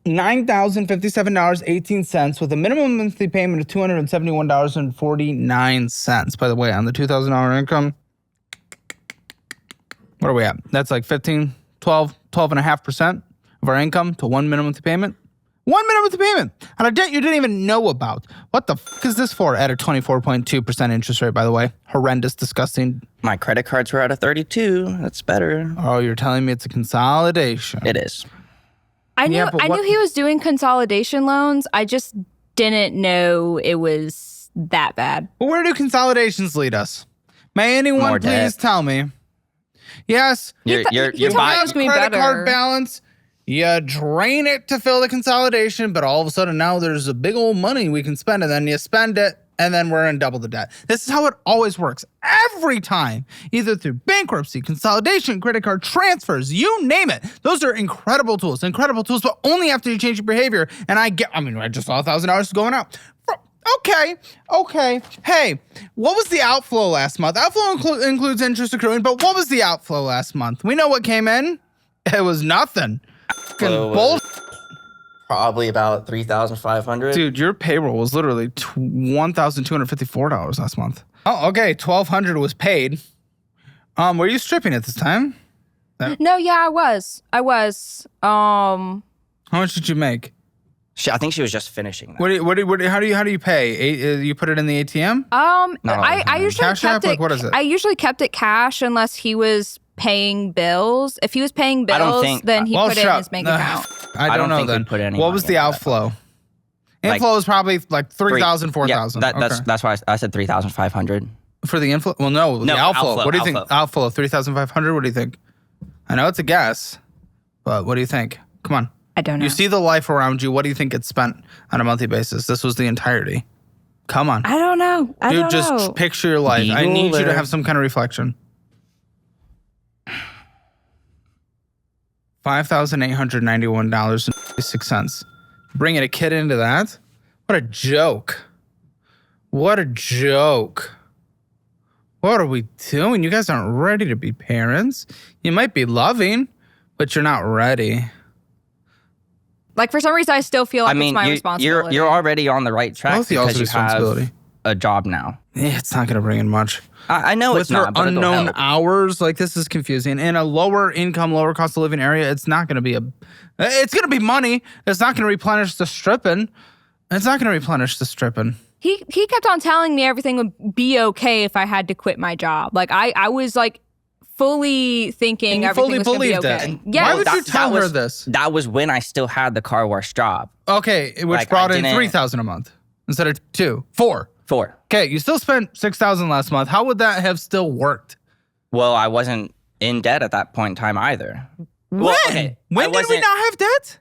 $9,057.18 with a minimum monthly payment of $271.49, by the way, on the $2,000 income. What are we at? That's like 12.5% of our income to one minimum monthly payment. One minimum payment on a debt you didn't even know about. What the fuck is this for? At a 24.2% interest rate, by the way. Horrendous, disgusting. My credit cards were at a 32. That's better. Oh, you're telling me it's a consolidation. It is. I knew Yeah, but I what- knew he was doing consolidation loans. I just didn't know it was that bad. Well, where do consolidations lead us? May anyone More please debt. tell me? Yes, You're told me it you buying. was gonna be credit better. card balance. You drain it to fill the consolidation, but all of a sudden now there's a big old money we can spend, and then you spend it, and then we're in double the debt. This is how it always works every time, either through bankruptcy, consolidation, credit card transfers, you name it. Those are incredible tools, but only after you change your behavior. And I just saw $1,000 going out. Okay. Hey, what was the outflow last month? Outflow includes interest accruing, but what was the outflow last month? We know what came in. It was nothing. Fucking bullshit. Probably about $3,500. Dude, your payroll was literally $1,254 last month. Oh, okay. $1,200 was paid. Were you stripping at this time? No, yeah, I was. How much did you make? I think she was just finishing that. How do you pay? You put it in the ATM? Not all the I time. usually Cash kept App? it. Like, what is it? I usually kept it cash unless he was paying bills. If he was paying bills, think- then he Well, put it in shut- his bank account. I don't know think we then. put any What was money the into that, outflow? Like- Inflow is probably like 3,000, Yeah, 4,000. that's why I said 3,500. For the inflow? Well, no, the outflow. outflow, What do you think? outflow. Outflow, 3,500. What do you think? I know it's a guess, but what do you think? Come on. I don't know. You see the life around you. What do you think gets spent on a monthly basis? This was the entirety. Come on. I don't know. I Dude, don't just know. picture your life. I need you to Beagler. have some kind of reflection. $5,891.06. Bringing a kid into that? What a joke. What a joke. What are we doing? You guys aren't ready to be parents. You might be loving, but you're not ready. Like for some reason, I still feel like I mean, it's my responsibility. you're already on the right track Both y'all's because you responsibility. have a job now. Yeah, it's not going to bring in much. I know With it's her not, but it'll unknown help. hours, like this is confusing. In a lower income, lower cost of living area, it's not going to be it's going to be money. It's not going to replenish the stripping. It's not going to replenish the stripping. He kept on telling me everything would be okay if I had to quit my job. Like I was like fully thinking And you everything fully was going to be believed okay. it. Yeah. Why would you That tell her was- this? That was when I still had the car wash job. Okay, which Like, brought I in didn't- $3,000 a month instead of $4,000. 4. Okay, you still spent $6,000 last month. How would that have still worked? Well, I wasn't in debt at that point in time either. When? Well, okay, When I did we wasn't- not have debt?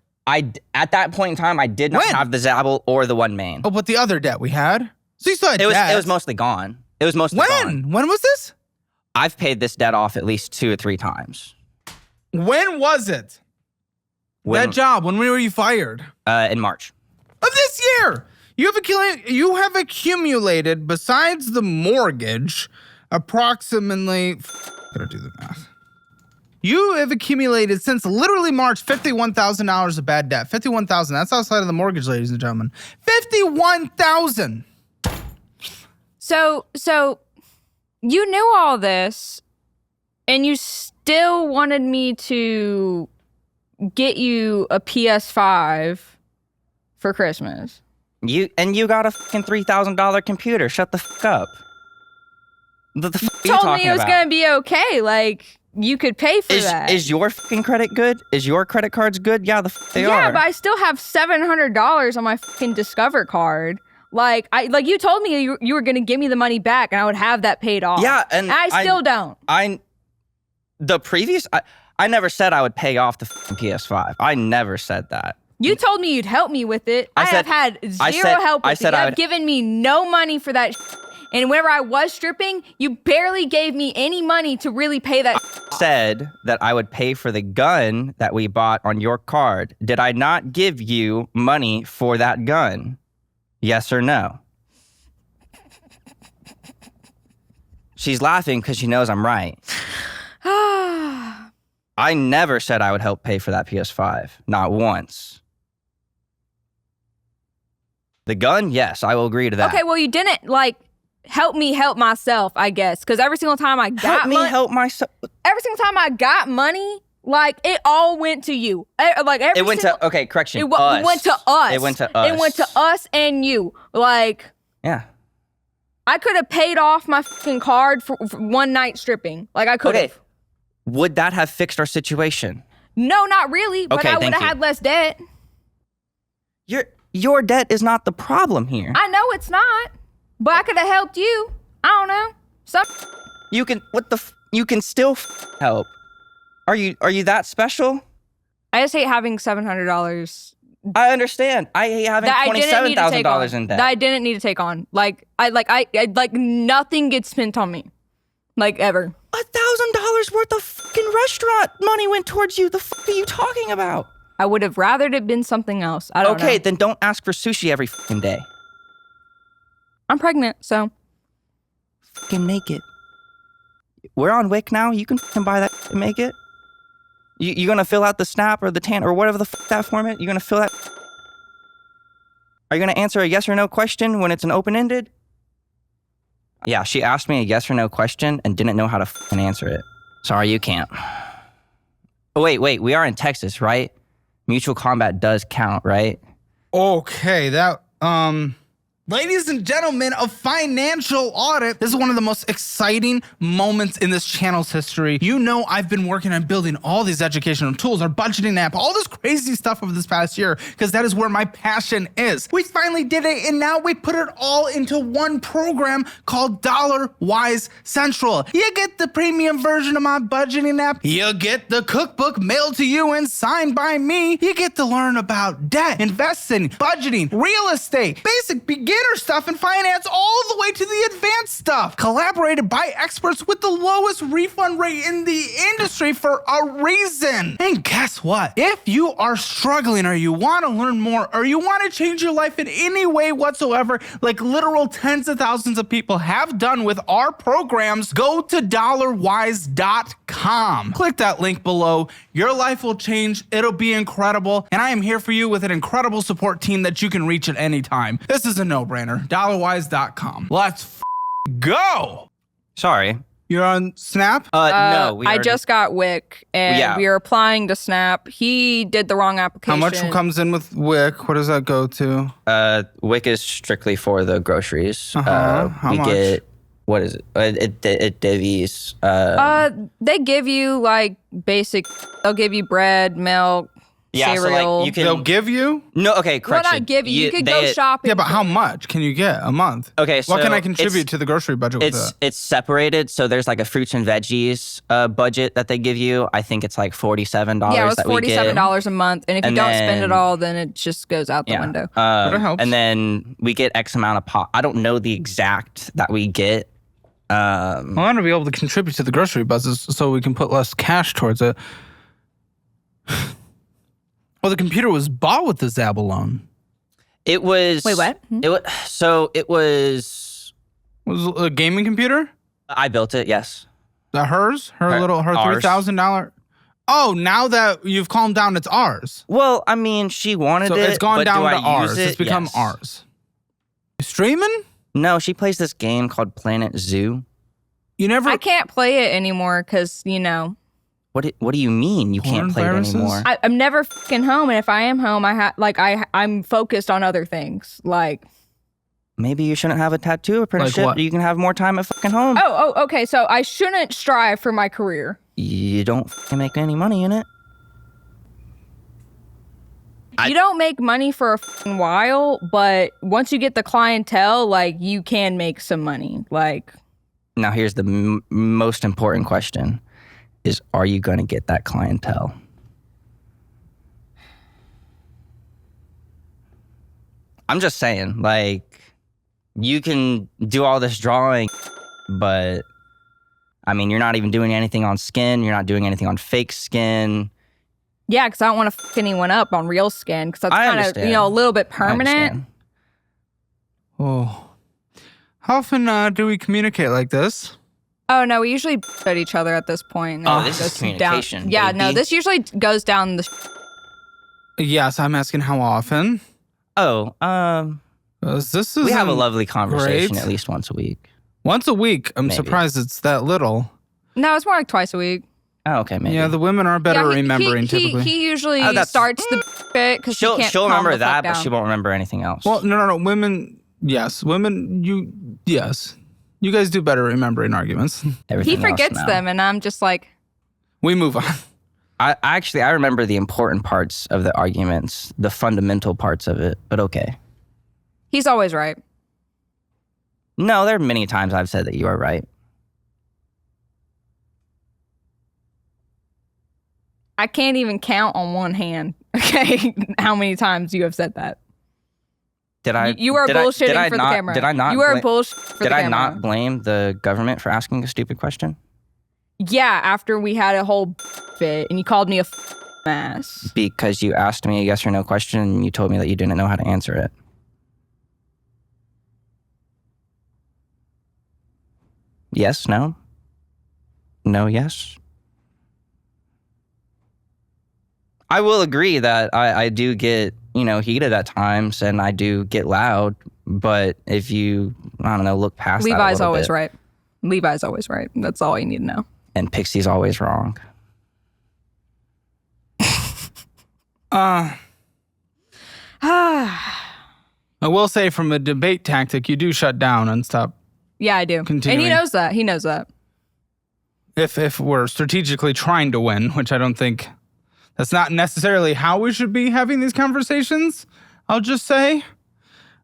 At that point in time, I did not When? have the Zabel or the one main. Oh, but the other debt we had. So you still had It debt. was mostly gone. It was mostly gone. When? When was this? I've paid this debt off at least 2 or 3 times. When was it? That job, when were you fired? In March. Of this year. You have accumulated, besides the mortgage, approximately. Gotta do the math. You have accumulated since literally March $51,000 of bad debt. $51,000. That's outside of the mortgage, ladies and gentlemen. $51,000. So you knew all this, and you still wanted me to get you a PS5 for Christmas. You got a fucking $3,000 computer. Shut the fuck up. The fuck are you Told me talking it was about? gonna be okay. Like you could pay for that. Is your fucking credit good? Is your credit cards good? Yeah, the fuck they are. Yeah, but I still have $700 on my fucking Discover card. Like you told me you were gonna give me the money back, and I would have that paid off. Yeah, and I still don't. I never said I would pay off the fucking PS5. I never said that. You told me you'd help me with it. I have had zero help with it. You have given me no money for that. And whenever I was stripping, you barely gave me any money to really pay that. Said that I would pay for the gun that we bought on your card. Did I not give you money for that gun? Yes or no? She's laughing because she knows I'm right. I never said I would help pay for that PS5. Not once. The gun, yes, I will agree to that. Okay, well, you didn't help me help myself, I guess, because every single time I got Help me help myself. every single time I got money Like, it all went to you. Like, every It went single, to, okay, correction. it went to us. It went to us. It went to us and you. Like, Yeah. I could have paid off my fucking card for one night stripping. Like, I could have. Okay. Would that have fixed our situation? No, not really. But Okay, I would thank have you. had less debt. Your debt is not the problem here. I know it's not. But I could have helped you. I don't know. You can, you can still help. Are you that special? I just hate having $700 I understand. I hate having that I didn't need to take on. $27,000 in debt. That I didn't need to take on. Like, I nothing gets spent on me. Like, ever. $1,000 worth of fucking restaurant money went towards you. The fuck are you talking about? I would have rathered it been something else. I don't know. Okay, then don't ask for sushi every fucking day. I'm pregnant, so. Fucking make it. We're on Wick now. You can fucking buy that and make it. You gonna fill out the SNAP or the TAN or whatever the fuck that format? You gonna fill that? Are you gonna answer a yes or no question when it's an open-ended? Yeah, she asked me a yes or no question and didn't know how to fucking answer it. Sorry, you can't. Oh, wait, we are in Texas, right? Mutual combat does count, right? Okay, that ladies and gentlemen of financial audit, this is one of the most exciting moments in this channel's history. You know, I've been working on building all these educational tools, our budgeting app, all this crazy stuff over this past year, because that is where my passion is. We finally did it, and now we put it all into one program called $Wise Central. You get the premium version of my budgeting app. You get the cookbook mailed to you and signed by me. You get to learn about debt, investing, budgeting, real estate, basic beginner stuff in finance, all the way to the advanced stuff. Collaborated by experts with the lowest refund rate in the industry for a reason. And guess what? If you are struggling or you want to learn more or you want to change your life in any way whatsoever, like literal tens of thousands of people have done with our programs, go to dollarwise.com. Click that link below. Your life will change. It'll be incredible. And I am here for you with an incredible support team that you can reach at any time. This is a no-brainer. Dollarwise.com. Let's go. Sorry. You're on Snap? No. I just got Wick, and we are applying to Snap. He did the wrong application. How much comes in with Wick? What does that go to? Wick is strictly for the groceries. How much? Get, what is it? It divvies. They give you like basic. They'll give you bread, milk, cereal. So like you can. They'll give you? No, okay, correction. Well, not give you. You could go shopping. Yeah, but how much can you get a month? Okay, so what can I contribute to the grocery budget with that? It's separated, so there's like a fruits and veggies budget that they give you. I think it's like $47. Yeah, it was $47 a month, and if you don't spend it all, then it just goes out the window. But it helps. And then we get X amount of pot. I don't know the exact that we get. I want to be able to contribute to the grocery budget so we can put less cash towards it. Well, the computer was bought with the Zab loan. It was. Wait, what? It was. So it was. Was it a gaming computer? I built it. Yes. That hers? Her ours. $3,000? Oh, now that you've calmed down, it's ours. Well, I mean, she wanted So it. it's gone but down do to I use ours. it? It's become Yes. ours. You streaming? No, she plays this game called Planet Zoo. You never. I can't play it anymore because What do you mean you Porn can't play viruses? it anymore? I'm never fucking home, and if I am home, I'm focused on other things. Like, Maybe you shouldn't have a tattoo apprenticeship. what? You can have more time at fucking home. okay, so I shouldn't strive for my career. You don't fucking make any money in it. You don't make money for a fucking while, but once you get the clientele, like, you can make some money. Like, Now here's the most important question: is are you going to get that clientele? I'm just saying, like, you can do all this drawing, but I mean, you're not even doing anything on skin. You're not doing anything on fake skin. yeah, because I don't want to fuck anyone up on real skin, because that's I kind of, understand. a little bit I permanent. understand. Oh. How often do we communicate like this? Oh, no, we usually at each other at this point. Oh, and this it is goes communication, Down. Yeah, no, baby. this usually goes down the. Yes, I'm asking how often. Oh, 'Cause this is we have a lovely conversation great. at least once a week. Once a week. I'm Maybe. surprised it's that little. No, it's more like twice a week. Oh, okay, maybe. Yeah, the women are better at remembering typically. He usually Oh, that's- starts the bit because she'll she'll remember that, but she won't remember anything else. Well, no. Women, yes. Women, yes. You guys do better at remembering arguments. Everything He else, forgets no. them, and I'm just like, We move on. I remember the important parts of the arguments, the fundamental parts of it, but okay. he's always right. No, there are many times I've said that you are right. I can't even count on one hand, okay, how many times you have said that. Did I? You are bullshitting for the camera. Did I not? You are bullshitting for the Did I camera. not blame the government for asking a stupid question? Yeah, after we had a whole fit and you called me a ass. Because you asked me a yes or no question and you told me that you didn't know how to answer it. Yes, no? No, yes? I will agree that I do get, heated at times and I do get loud, but if you, I don't know, look past that a Levi's little always bit, right. Levi's always right. That's all you need to know. and Pixie's always wrong. I will say from a debate tactic, you do shut down and stop. Yeah, I do. Continuing. And he knows that. He knows that. If we're strategically trying to win, which I don't think that's not necessarily how we should be having these conversations, I'll just say.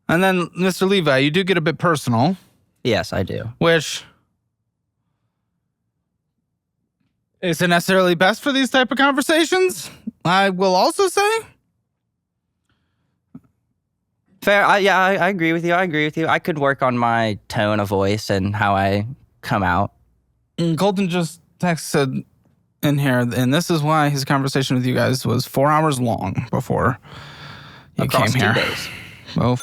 And then, Mr. Levi, you do get a bit personal, Yes, I do. which isn't necessarily best for these type of conversations. I will also say. Fair. I agree with you. I could work on my tone of voice and how I come out. Colton just texted in here, and this is why his conversation with you guys was 4 hours long before you Across came here. 2 days. Well,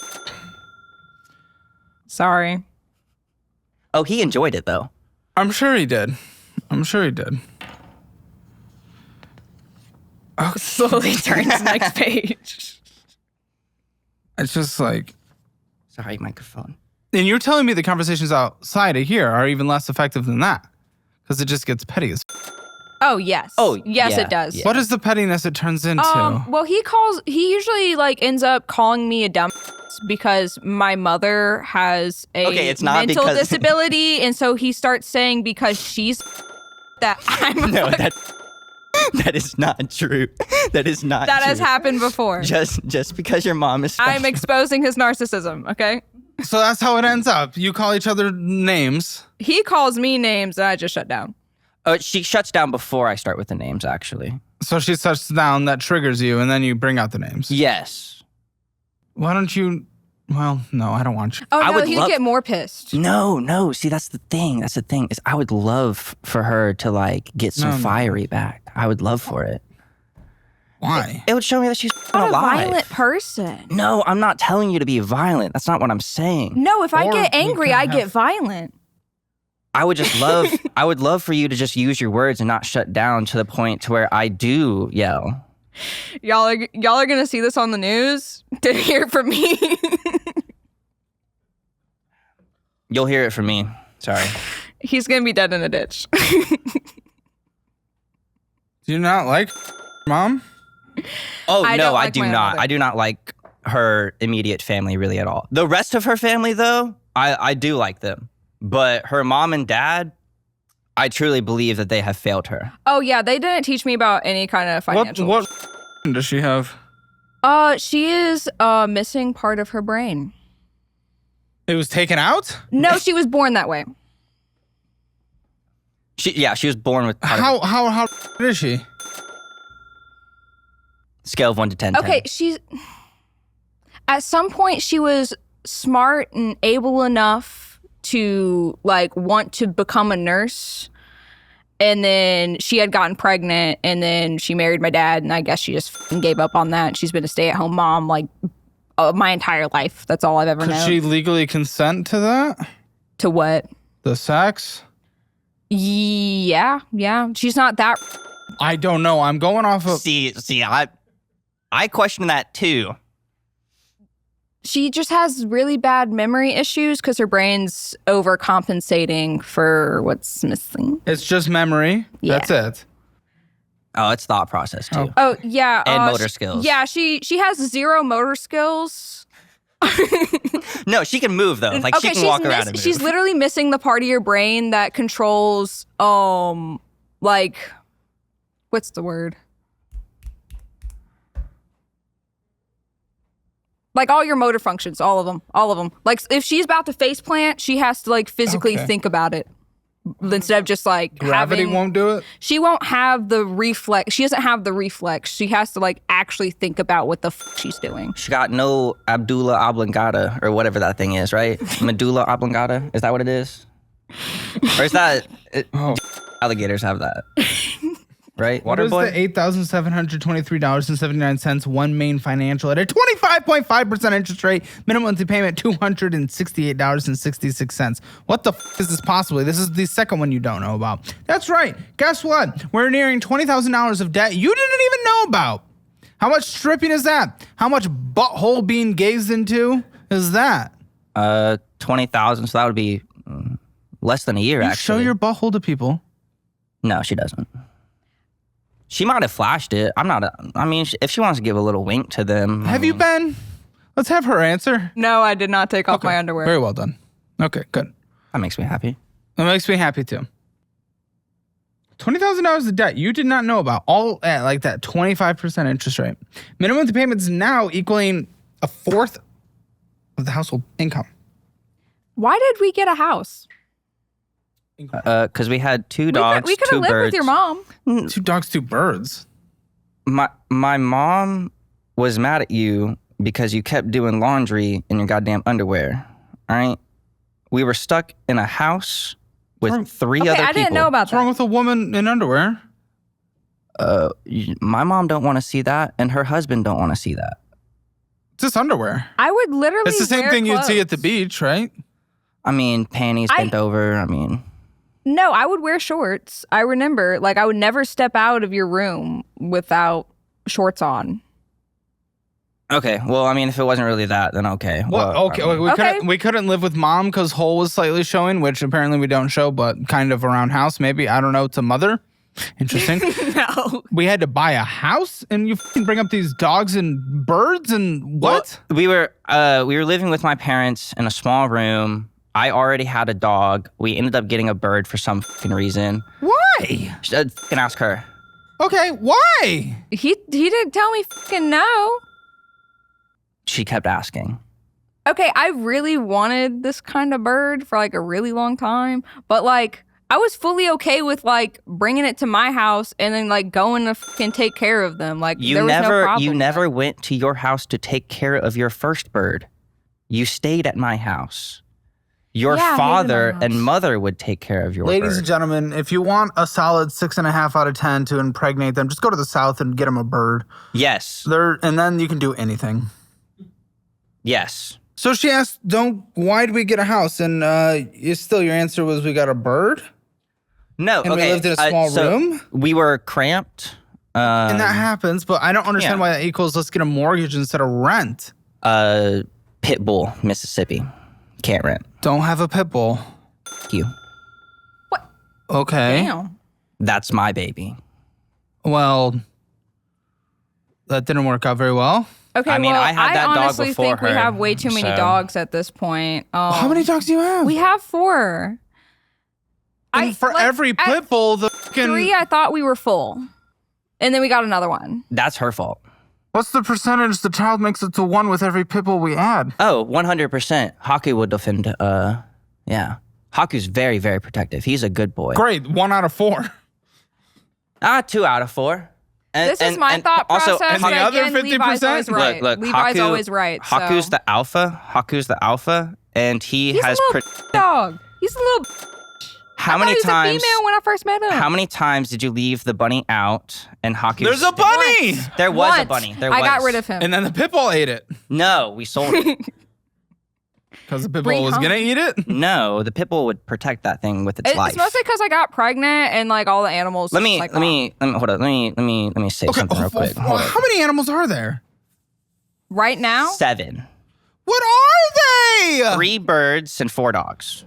Sorry. Oh, he enjoyed it though. I'm sure he did. Slowly turns to next page. It's just like, Sorry, microphone. and you're telling me the conversations outside of here are even less effective than that, because it just gets petty as. Oh, yes. Oh, yes, yeah, it does. yeah. What is the pettiness it turns into? Well, he usually ends up calling me a dumb because my mother has a Okay, it's not mental because- disability, and so he starts saying because she's that I'm No, that is not true. That is not that true. has happened before. Just because your mom is special. I'm exposing his narcissism, okay? So that's how it ends up. You call each other names. He calls me names and I just shut down. She shuts down before I start with the names, actually. So she shuts down, that triggers you, and then you bring out the names. Yes. Why don't you? Well, no, I don't want you. Oh, I no, would he'd love- get more pissed. No. See, that's the thing. Is I would love for her to get some No. fiery back. I would love for it. Why? It would show me that she's Not a alive. violent person. No, I'm not telling you to be violent. That's not what I'm saying. No, if I Or get we angry, could I have- get violent. I would just love I would love for you to just use your words and not shut down to the point to where I do yell. Y'all are gonna see this on the news. Didn't hear it from me. You'll hear it from me. Sorry. He's gonna be dead in a ditch. Do you not like mom? Oh, I no, don't I like do my not. mother. I do not like her immediate family really at all. The rest of her family, though, I do like them. But her mom and dad, I truly believe that they have failed her. Oh yeah, they didn't teach me about any kind of financial. What does she have? She is missing part of her brain. It was taken out? No, she was born that way. She was born with part of How is she? a scale of 1 to 10. Okay, she's at some point she was smart and able enough to want to become a nurse, and then she had gotten pregnant, and then she married my dad, and I guess she just fucking gave up on that. She's been a stay-at-home mom my entire life. That's all I've ever Could known. she legally consent to that? To what? The sex? Yeah. She's not that. I don't know. I'm going off of. See, I question that too. She just has really bad memory issues because her brain's overcompensating for what's missing. It's just memory. Yeah. That's it. Oh, it's thought process too. Oh yeah, And motor skills. Yeah, she has 0 motor skills. No, she can move though. Like she can walk around and move. She's literally missing the part of your brain that controls like what's the word? Like all your motor functions, all of them. Like if she's about to face plant, she has to like physically think about it instead of just like Gravity won't do it? She won't have the reflex. She doesn't have the reflex. She has to like actually think about what the she's doing. She got no Abdullah oblongata or whatever that thing is, right? Medulla oblongata? Is that what it is? Or is that... Alligators have that. Right? What Water is boy? the $8,723.79 One Main Financial at a 25.5% interest rate, minimum monthly payment $268.66. What the is this possibly? This is the second one you don't know about. That's right. Guess what? We're nearing $20,000 of debt you didn't even know about. How much stripping is that? How much butthole being gazed into is that? 20,000, so that would be less than a year, You actually. show your butthole to people. No, she doesn't. She might have flashed it. If she wants to give a little wink to them. Have you been? Let's have her answer. No, I did not take off my underwear. Very well done. Okay, good. That makes me happy. That makes me happy too. $20,000 of debt you did not know about, all at like that 25% interest rate. Minimum monthly payments now equaling a fourth of the household income. Why did we get a house? Because we had 2 dogs, we could 2 have lived birds. with your mom. 2 dogs, 2 birds. My mom was mad at you because you kept doing laundry in your goddamn underwear. All right? We were stuck in a house with 3 other people. I didn't know about What's wrong with a woman in underwear? My mom don't want to see that, and her husband don't want to see that. It's just underwear. I would literally It's the same wear thing you'd see clothes. at the beach, right? Panties bent over. No, I would wear shorts. I remember, like, I would never step out of your room without shorts on. Okay, well, if it wasn't really that, then okay. Well, okay. We couldn't live with mom because hole was slightly showing, which apparently we don't show, but kind of around house, maybe. I don't know. It's a mother. Interesting. No. We had to buy a house, and you fucking bring up these dogs and birds and what? Well, we were living with my parents in a small room. I already had a dog. We ended up getting a bird for some fucking reason. Why? Fucking ask her. Okay, why? He didn't tell me fucking no. She kept asking. Okay, I really wanted this kind of bird for like a really long time, but like I was fully okay with like bringing it to my house and then like going to fucking take care of them. Like there was no problem. You never went to your house to take care of your first bird. You stayed at my house. Your father and mother would take care of your Ladies bird. and gentlemen, if you want a solid 6.5 out of 10 to impregnate them, just go to the South and get them a bird. Yes. And then you can do anything. Yes. So she asked, why did we get a house? And your answer was we got a bird? No, And okay. we lived in a small room? We were cramped. And that happens, but I don't understand why that equals let's get a mortgage instead of rent. Pitbull, Mississippi. Can't rent. Don't have a pit bull. F you. What? Okay. Damn. That's my baby. Well, that didn't work out very well. Okay, I had that dog honestly before think we her, have way too many so- dogs at this point. How many dogs do you have? We have 4. And for every at pit bull, the fucking... 3, I thought we were full. And then we got another one. That's her fault. What's the percentage the child makes it to 1 with every pit bull we add? Oh, 100%. Haku would defend, yeah. Haku's very, very protective. He's a good boy. Great, 1 out of 4. 2 out of 4. This is my thought also, process. and the but other again, Levi's 50%? always right. Look, Levi's Haku, always right. Haku's so. the alpha, and he He's has... a little dog. He's a little... How I many thought he was times... a female when I first met him. How many times did you leave the bunny out and Haku... There's a bunny! There was a Once. bunny. I got rid of him. And then the pit bull ate it. No, we sold it. Because the pit Bring bull was home. going to eat it? No, the pit bull would protect that thing with its life. It's mostly because I got pregnant and like all the animals. Let me like, hold on. Let me say something real quick. Hold on. How many animals are there? Right now, 7. What are they? 3 birds and 4 dogs.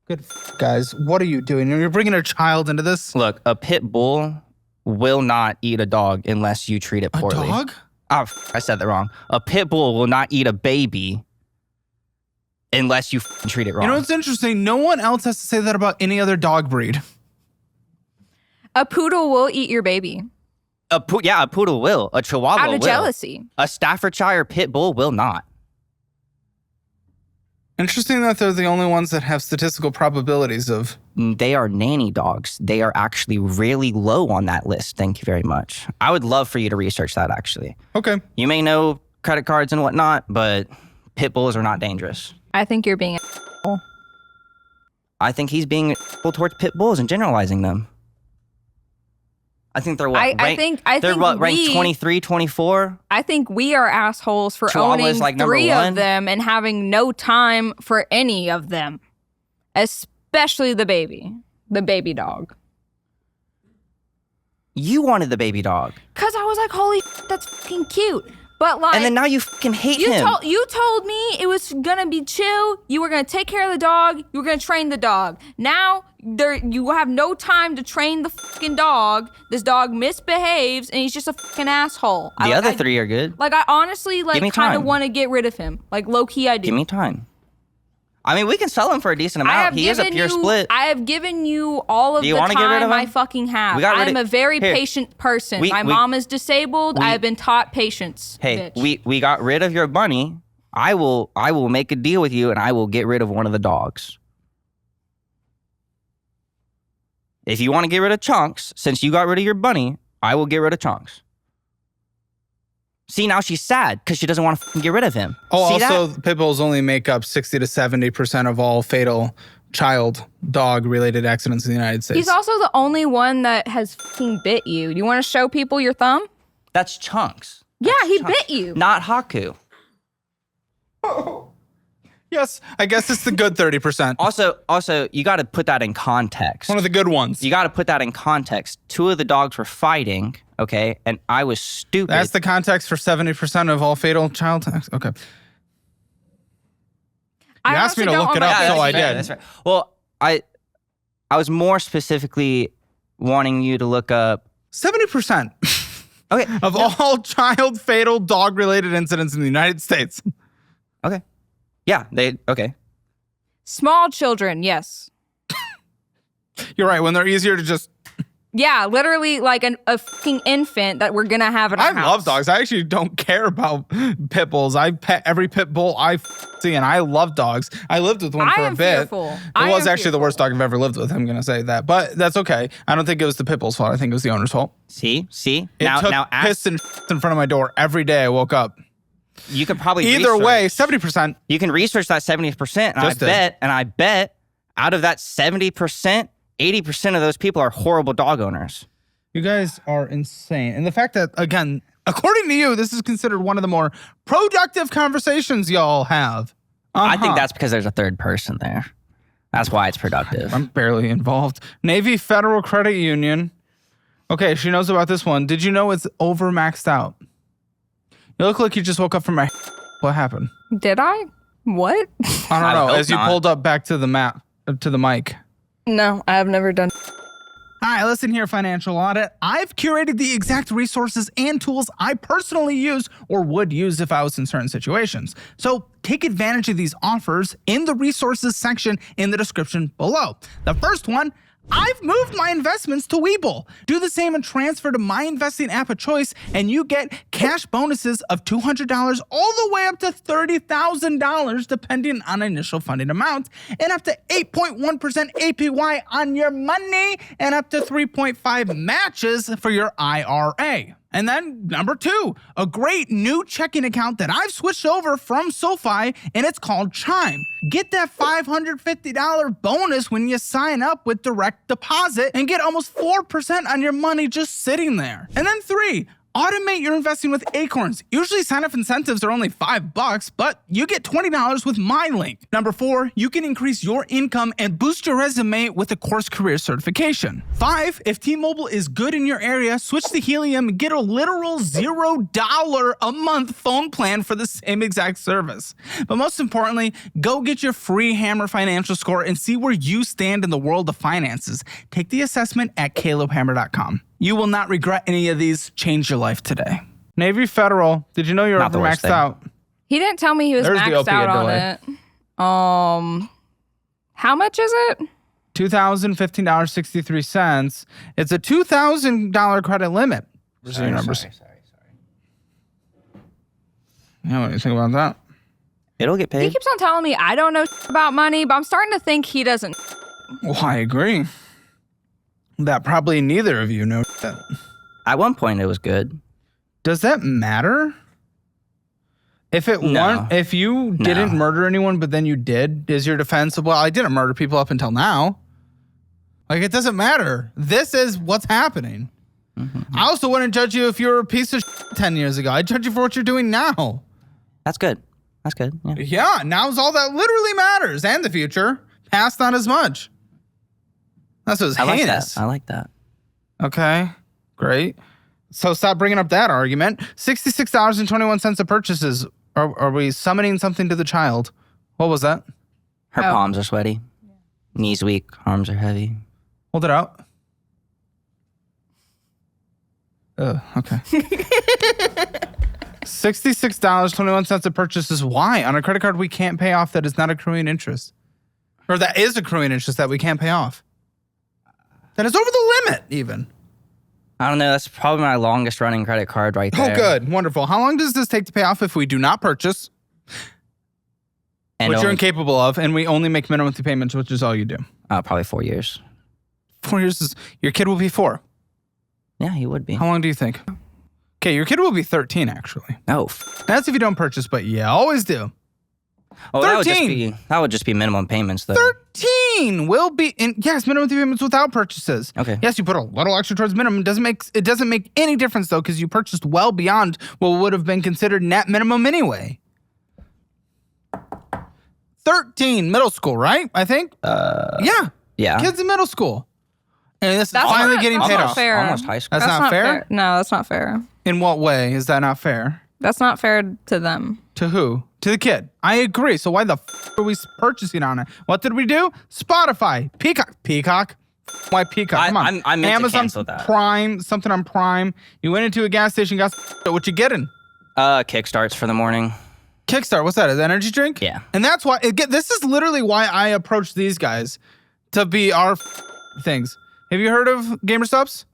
Good guys. What are you doing? You're bringing a child into this? Look, a pit bull will not eat a dog unless you treat it A poorly. dog? Oh, I said that wrong. A pit bull will not eat a baby unless you treat it wrong. You know what's interesting? No one else has to say that about any other dog breed. A poodle will eat your baby A poodle will. A chihuahua out will. of jealousy. A Staffordshire pit bull will not. Interesting that they're the only ones that have statistical probabilities of. They are nanny dogs. They are actually really low on that list. Thank you very much. I would love for you to research that, actually. Okay. You may know credit cards and whatnot, but pit bulls are not dangerous. I think you're being I think he's being towards pit bulls and generalizing them. I think they're what? I think ranked 23, 24? I think we are assholes for Chihuahua owning is like number 3 one? of them and having no time for any of them, especially the baby dog. You wanted the baby dog. Cause I was like, holy, that's fucking cute. But like, And then now you fucking hate you him. you told me it was gonna be chill. You were gonna take care of the dog. You were gonna train the dog. Now you have no time to train the fucking dog. This dog misbehaves and he's just a fucking asshole. The other 3 are good. Like I honestly Give me kind of time. want to get rid of him. Like low key, I do. Give me time. I mean, we can sell him for a decent amount. He is a pure split. I have given you all of Do you the wanna get rid time of him? I fucking have. We got rid I'm of- a very Here. patient person. We- My we- mom is disabled. I have been taught patience. Hey, bitch. we got rid of your bunny. I will make a deal with you and I will get rid of one of the dogs. If you want to get rid of Chunks, since you got rid of your bunny, I will get rid of Chunks. See, now she's sad because she doesn't want to get rid of him. Oh, See also, that? pit bulls only make up 60 to 70% of all fatal dog-related accidents in the United States. He's also the only one that has fucking bit you. Do you want to show people your thumb? That's Chunks. Yeah, he Chunks. bit you. Not Haku. Yes, I guess it's the good 30%. Also, you got to put that in context. One of the good ones. You got to put that in context. 2 of the dogs were fighting, okay, and I was stupid. That's the context for 70% of all fatal child accidents. Okay. I You asked me to honestly look don't it up, understand. so I fair, did. That's fair. Well, I was more specifically wanting you to look up. 70% Okay. of all child fatal dog-related incidents in the United States. Okay. Yeah. Okay. Small children, yes. You're right. When they're easier to just. Yeah, literally like a fucking infant that we're gonna have in our I house. love dogs. I actually don't care about pit bulls. I pet every pit bull I see, and I love dogs. I lived with one I for a am bit. fearful. It I was am actually the worst fearful. dog I've ever lived with. I'm gonna say that, but that's okay. I don't think it was the pit bull's fault. I think it was the owner's fault. See. It took piss and in front of my door every day I woke up. You could probably Either research- way, 70%. You can research that 70%, and Just did. I bet out of that 70%, 80% of those people are horrible dog owners. You guys are insane. And the fact that, again, according to you, this is considered one of the more productive conversations y'all have. I think that's because there's a third person there. That's why it's productive. I'm barely involved. Navy Federal Credit Union. Okay, she knows about this one. Did you know it's over maxed out? You look like you just woke up from my. What happened? Did I? What? I don't I know. hope As you not. pulled up back to the map, to the mic. No, I have never done. Hi, listen here, Financial Audit. I've curated the exact resources and tools I personally use or would use if I was in certain situations. So take advantage of these offers in the resources section in the description below. The first one, I've moved my investments to Webull. Do the same and transfer to my investing app of choice, and you get cash bonuses of $200 all the way up to $30,000 depending on initial funding amount, and up to 8.1% APY on your money, and up to 3.5 matches for your IRA. And then number 2, a great new checking account that I've switched over from SoFi, and it's called Chime. Get that $550 bonus when you sign up with direct deposit and get almost 4% on your money just sitting there. And then 3, Automate your investing with Acorns. Usually sign-up incentives are only $5, but you get $20 with my link. Number 4, you can increase your income and boost your resume with a course career certification. 5, if T-Mobile is good in your area, switch to Helium and get a literal $0 a month phone plan for the same exact service. But most importantly, go get your free Hammer financial score and see where you stand in the world of finances. Take the assessment at calebhammer.com. You will not regret any of these. Change your life today. Navy Federal, did you know you're over maxed out? He didn't tell me he was There's the maxed out opiate on it. How much is it? $2,015.63. It's a $2,000 credit limit. Sorry. Yeah, what do you think about that? It'll get He paid. keeps on telling me I don't know about money, but I'm starting to think he doesn't. Well, I agree. That probably neither of you know that. At one point, it was good. Does that matter? If it No. if you didn't murder anyone, but then you did, is your defense, well, I didn't murder people up until now. Like, it doesn't matter. This is what's happening. Mm-hmm. I also wouldn't judge you if you were a piece of 10 years ago. I'd judge you for what you're doing now. That's good. That's good. Yeah. Yeah, now's all that literally matters. And the future. Past, not as much. That's what's heinous. I like that. Okay, great. So stop bringing up that argument. $66.21 of purchases. Are we summoning something to the child? What was that? Her palms are sweaty. Knees weak. Arms are heavy. Hold it out. Okay. $66.21 of purchases. Why? On a credit card we can't pay off that is not accruing interest. Or that is accruing interest that we can't pay off. That is over the limit, even. I don't know. That's probably my longest running credit card right there. Oh, good. Wonderful. How long does this take to pay off if we do not purchase? And Which you're incapable of, and we only make minimum monthly payments, which is all you do. Probably 4 years. 4 years is... Your kid will be 4. Yeah, he would be. How long do you think? Okay, your kid will be 13, actually. Oh. That's if you don't purchase, but yeah, always do. Oh, 13. That would just be minimum payments, though. 13 will be in minimum monthly payments without purchases. Okay. Yes, you put a little extra towards minimum. It doesn't make any difference though, because you purchased well beyond what would have been considered net minimum anyway. 13, middle school, right? I think. Yeah. Yeah. Kids in middle school, and this is That's finally not- getting that's paid not off. fair. Almost high school. That's not fair? No, that's not fair. In what way is that not fair? That's not fair to them. To who? To the kid. I agree. So why the are we purchasing on it? What did we do? Spotify. Peacock. Why Peacock? Come on. I meant to Amazon cancel that. Prime. Something on Prime. You went into a gas station, got what you getting? Kickstarts for the morning. Kickstart. What's that? An energy drink? Yeah. And that's why, this is literally why I approached these guys to be our things. Have you heard of GamerStop's?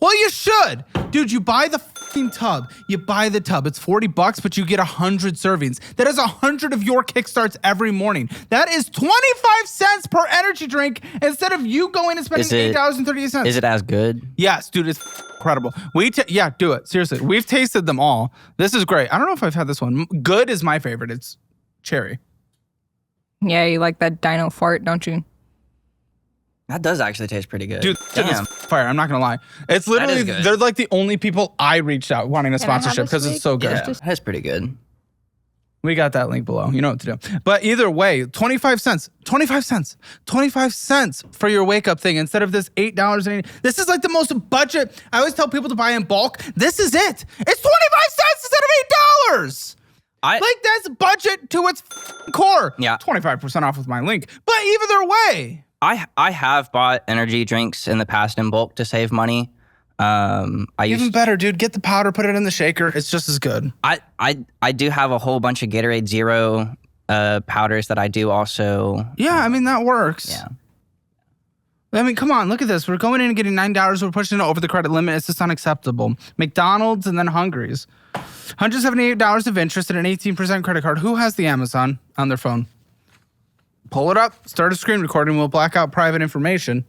Well, you should. Dude, you buy the fucking tub. You buy the tub. It's $40, but you get 100 servings. That is 100 of your Kickstarts every morning. That is 25 cents per energy drink instead of you going and spending $8.38. Is it as good? Yes, dude, it's incredible. Yeah, do it. Seriously. We've tasted them all. This is great. I don't know if I've had this one. Good is my favorite. It's cherry. Yeah, you like that dino fart, don't you? That does actually taste pretty good. Dude, Damn. it's fire. I'm not going to lie. It's literally, good. they're like the only people I reached out wanting a Can I have sponsorship this because it's week? so good. Yeah, that's pretty good. We got that link below. You know what to do. But either way, 25 cents for your wake up thing instead of this $8.80. This is like the most budget. I always tell people to buy in bulk. This is it. It's 25 cents instead of $8. Like that's budget to its core. Yeah. 25% off with my link. But either way. I have bought energy drinks in the past in bulk to save money. Even better, dude. Get the powder, put it in the shaker. It's just as good. I do have a whole bunch of Gatorade Zero powders that I do also. Yeah, I mean, that works. Yeah. I mean, come on, look at this. We're going in and getting $9. We're pushing it over the credit limit. It's just unacceptable. McDonald's and then Hungry's. $178 of interest and an 18% credit card. Who has the Amazon on their phone? Pull it up, start a screen recording. We'll black out private information.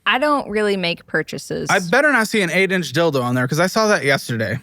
I don't really make purchases. I better not see an 8-inch dildo on there because I saw that yesterday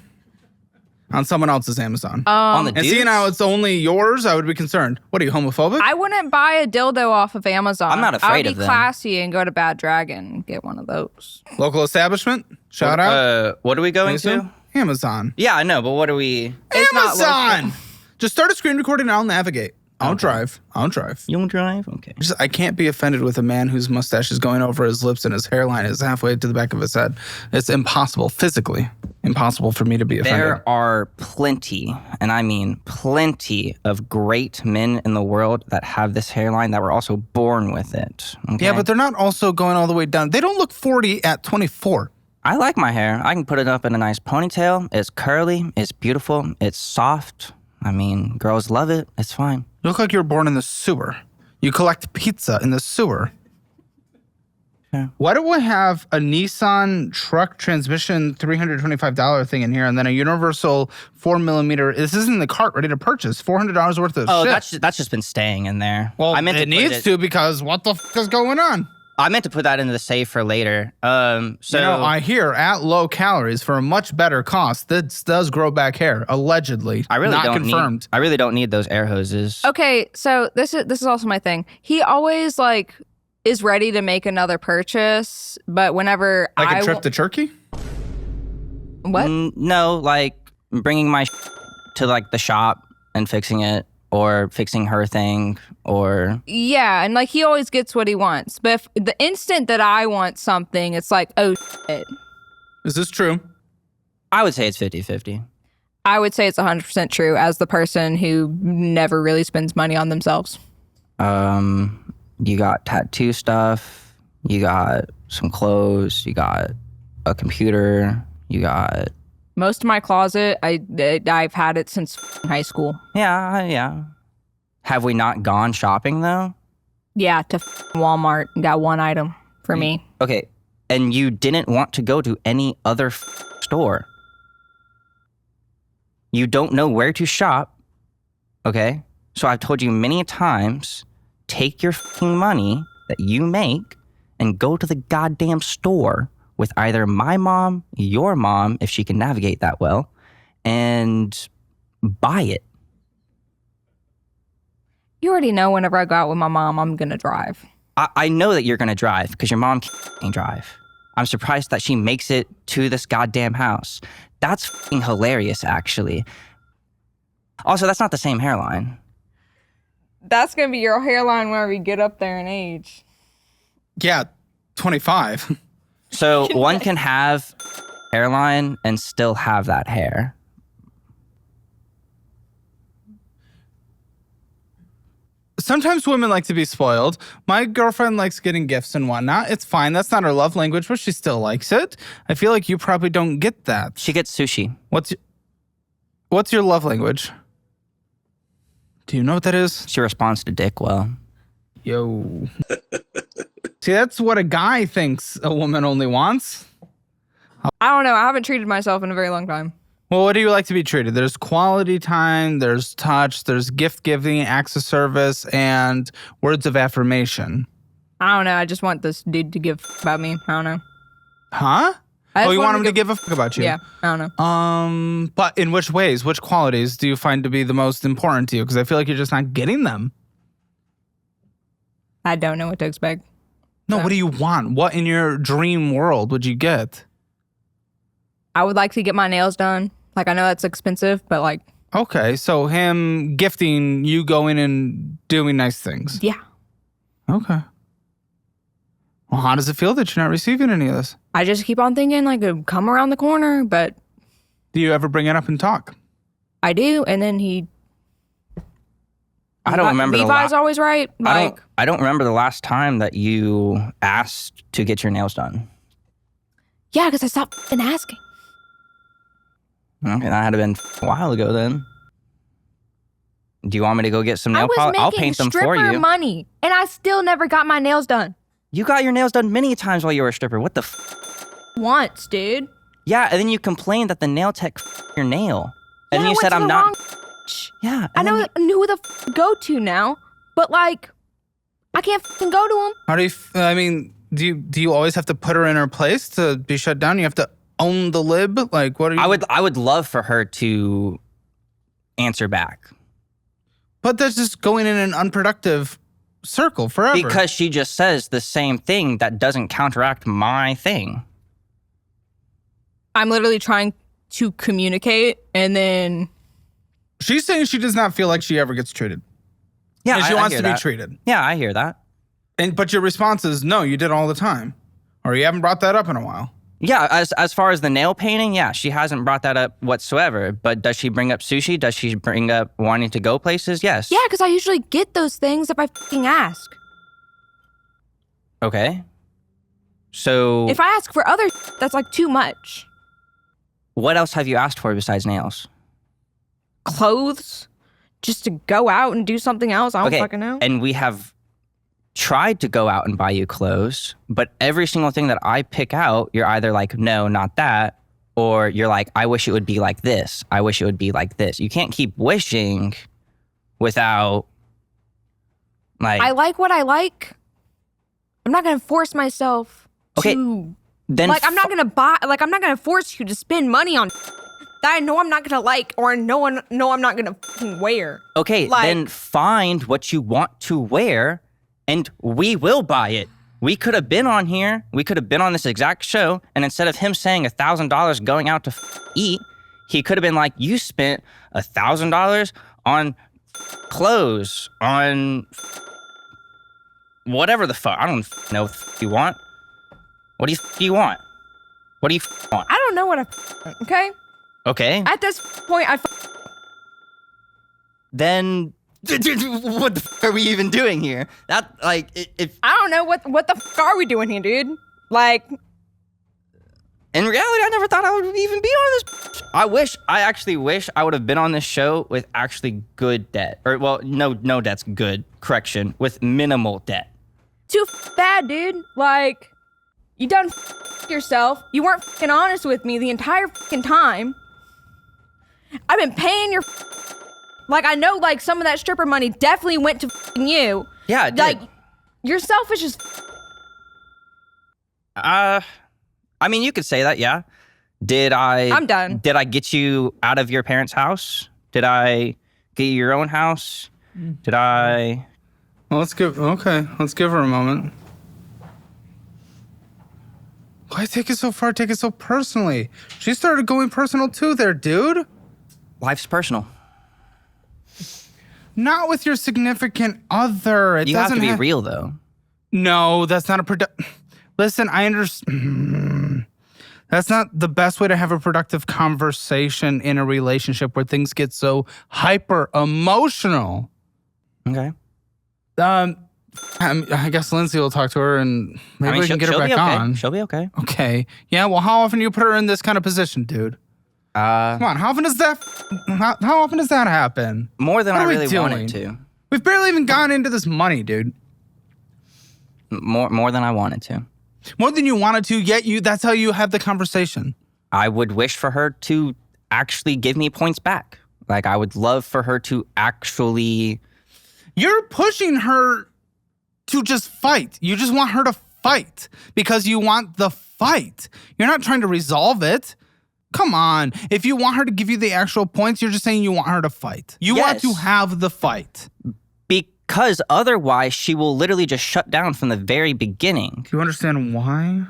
on someone else's Amazon. On the and dudes? seeing how it's only yours, I would be concerned. What are you, homophobic? I wouldn't buy a dildo off of Amazon. I'm not afraid I of would be them. classy and go to Bad Dragon and get one of those. Local establishment? Shout out. What are we going to? Amazon. Yeah, I know, but what are we? It's not Amazon! Just start a screen recording and I'll navigate. I'll drive. You don't drive? Okay. I can't be offended with a man whose mustache is going over his lips and his hairline is halfway to the back of his head. It's impossible, physically impossible for me to be offended. There are plenty, and I mean plenty, of great men in the world that have this hairline that were also born with it. Okay? Yeah, but they're not also going all the way down. They don't look 40 at 24. I like my hair. I can put it up in a nice ponytail. It's curly. It's beautiful. It's soft. I mean, girls love it. It's fine. You look like you were born in the sewer. You collect pizza in the sewer. Yeah. Why do I have a Nissan truck transmission $325 thing in here and then a universal 4mm? This isn't in the cart ready to purchase. $400 worth of shit. That's just been staying in there. Well, I meant it to put needs to because what the f is going on? I meant to put that into the safe for later. So I hear at low calories for a much better cost, this does grow back hair, allegedly. I really not don't confirmed. I really don't need those air hoses. Okay, so this is also my thing. He always is ready to make another purchase, but whenever Like a trip to Turkey? What? No, like bringing my to the shop and fixing it, or fixing her thing, or Yeah, and he always gets what he wants. But if the instant that I want something, it's like, oh shit. Is this true? I would say it's 50-50. I would say it's 100% true as the person who never really spends money on themselves. You got tattoo stuff, you got some clothes, you got a computer, you got... Most of my closet, I've had it since high school. Yeah. Have we not gone shopping, though? Yeah, to Walmart and got one item for me. Okay, and you didn't want to go to any other store. You don't know where to shop, okay? So I've told you many times, take your money that you make and go to the goddamn store with either my mom, your mom, if she can navigate that well, and buy it. You already know whenever I go out with my mom, I'm going to drive. I know that you're going to drive because your mom can't drive. I'm surprised that she makes it to this goddamn house. That's f***ing hilarious, actually. Also, that's not the same hairline. That's going to be your hairline whenever you get up there in age. Yeah, 25. So one can have hairline and still have that hair. Sometimes women like to be spoiled. My girlfriend likes getting gifts and whatnot. It's fine. That's not her love language, but she still likes it. I feel like you probably don't get that. She gets sushi. What's your love language? Do you know what that is? She responds to dick well. Yo. See, that's what a guy thinks a woman only wants. I don't know. I haven't treated myself in a very long time. Well, what do you like to be treated? There's quality time, there's touch, there's gift giving, acts of service, and words of affirmation. I don't know. I just want this dude to give about me. I don't know. Huh? I Oh, just you want him to give give a fuck about you? Yeah, I don't know. But in which ways, which qualities do you find to be the most important to you? Because I feel like you're just not getting them. I don't know what to expect. No, So- what do you want? What in your dream world would you get? I would like to get my nails done. I know that's expensive, but Okay, so him gifting you going and doing nice things. yeah. Okay. Well, how does it feel that you're not receiving any of this? I just keep on thinking it'll come around the corner, but Do you ever bring it up and talk? I do, and then I don't remember Levi's always right. I don't remember the last time that you asked to get your nails done. Yeah, because I stopped asking. Okay, that had been a while ago then. Do you want me to go get some I nail was polish? making I'll paint them for stripper you. money, and I still never got my nails done. You got your nails done many times while you were a stripper. What the Once, dude. Yeah, and then you complained that the nail tech your nail. And Yeah, then you I said went to I'm the not. wrong Yeah. I and then know who the go to now, but I can't go to him. How do you? I mean, do you always have to put her in her place to be shut down? You have to own the lib. What are you? I would love for her to answer back But that's just going in an unproductive circle forever. because she just says the same thing that doesn't counteract my thing. I'm literally trying to communicate, and then She's saying she does not feel like she ever gets treated. Yeah, And she I wants hear to be that. treated. Yeah, I hear that. But your response is, no, you did all the time. Or you haven't brought that up in a while. Yeah, as far as the nail painting, yeah, she hasn't brought that up whatsoever. But does she bring up sushi? Does she bring up wanting to go places? Yes. yeah, because I usually get those things if I fucking ask. Okay. So If I ask for other that's like too much. what else have you asked for besides nails? Clothes, just to go out and do something else. I don't Okay, fucking know. and we have tried to go out and buy you clothes, but every single thing that I pick out, you're either like, no, not that, or you're like, I wish it would be like this. I wish it would be like this. You can't keep wishing without like. I like what I like. I'm not gonna force myself Okay, to then like. I'm not gonna buy. Like I'm not gonna force you to spend money on that I know I'm not gonna like or I'm not gonna fucking wear. Okay, like- then find what you want to wear, and we will buy it. We could have been on here. We could have been on this exact show, and instead of him saying $1,000 going out to eat, he could have been like, "You spent $1,000 on clothes, on whatever the fuck. I don't know what you want. What do you want? What do you want? I don't know what okay. Okay, At this point, then what the fuck are we even doing here? That like if I don't know what the fuck are we doing here, dude? Like, in reality, I never thought I would even be on this. I actually wish I would have been on this show with actually good debt. Or, well, no debt's good. Correction, with minimal debt. too bad, dude. Like, you done yourself. You weren't fucking honest with me the entire fucking time. I've been paying your like I know like some of that stripper money definitely went to you. Yeah, it did. Like, you're selfish as I mean, you could say that, yeah. I'm done. Did I get you out of your parents' house? Did I get you your own house? Did I? Well, let's give her a moment. Why take it so far? Take it so personally. She started going personal too there, dude. Life's personal. Not with your significant other. It You have doesn't to be real, though. No, that's not a Listen, I understand. That's not the best way to have a productive conversation in a relationship where things get so hyper emotional. Okay. I guess Lindsay will talk to her and maybe we can get her back she'll be okay. on. She'll be okay. Okay. Yeah, well, how often do you put her in this kind of position, dude? Come on, how often does that happen? More than What I are we really doing? wanted to. We've barely even gone into this money, dude. More than I wanted to. More than you wanted to, yet that's how you have the conversation. I would wish for her to actually give me points back. Like, I would love for her to actually. You're pushing her to just fight. You just want her to fight because you want the fight. You're not trying to resolve it. Come on. If you want her to give you the actual points, you're just saying you want her to fight. You want to Yes. have the fight. Because otherwise, she will literally just shut down from the very beginning. Do you understand why?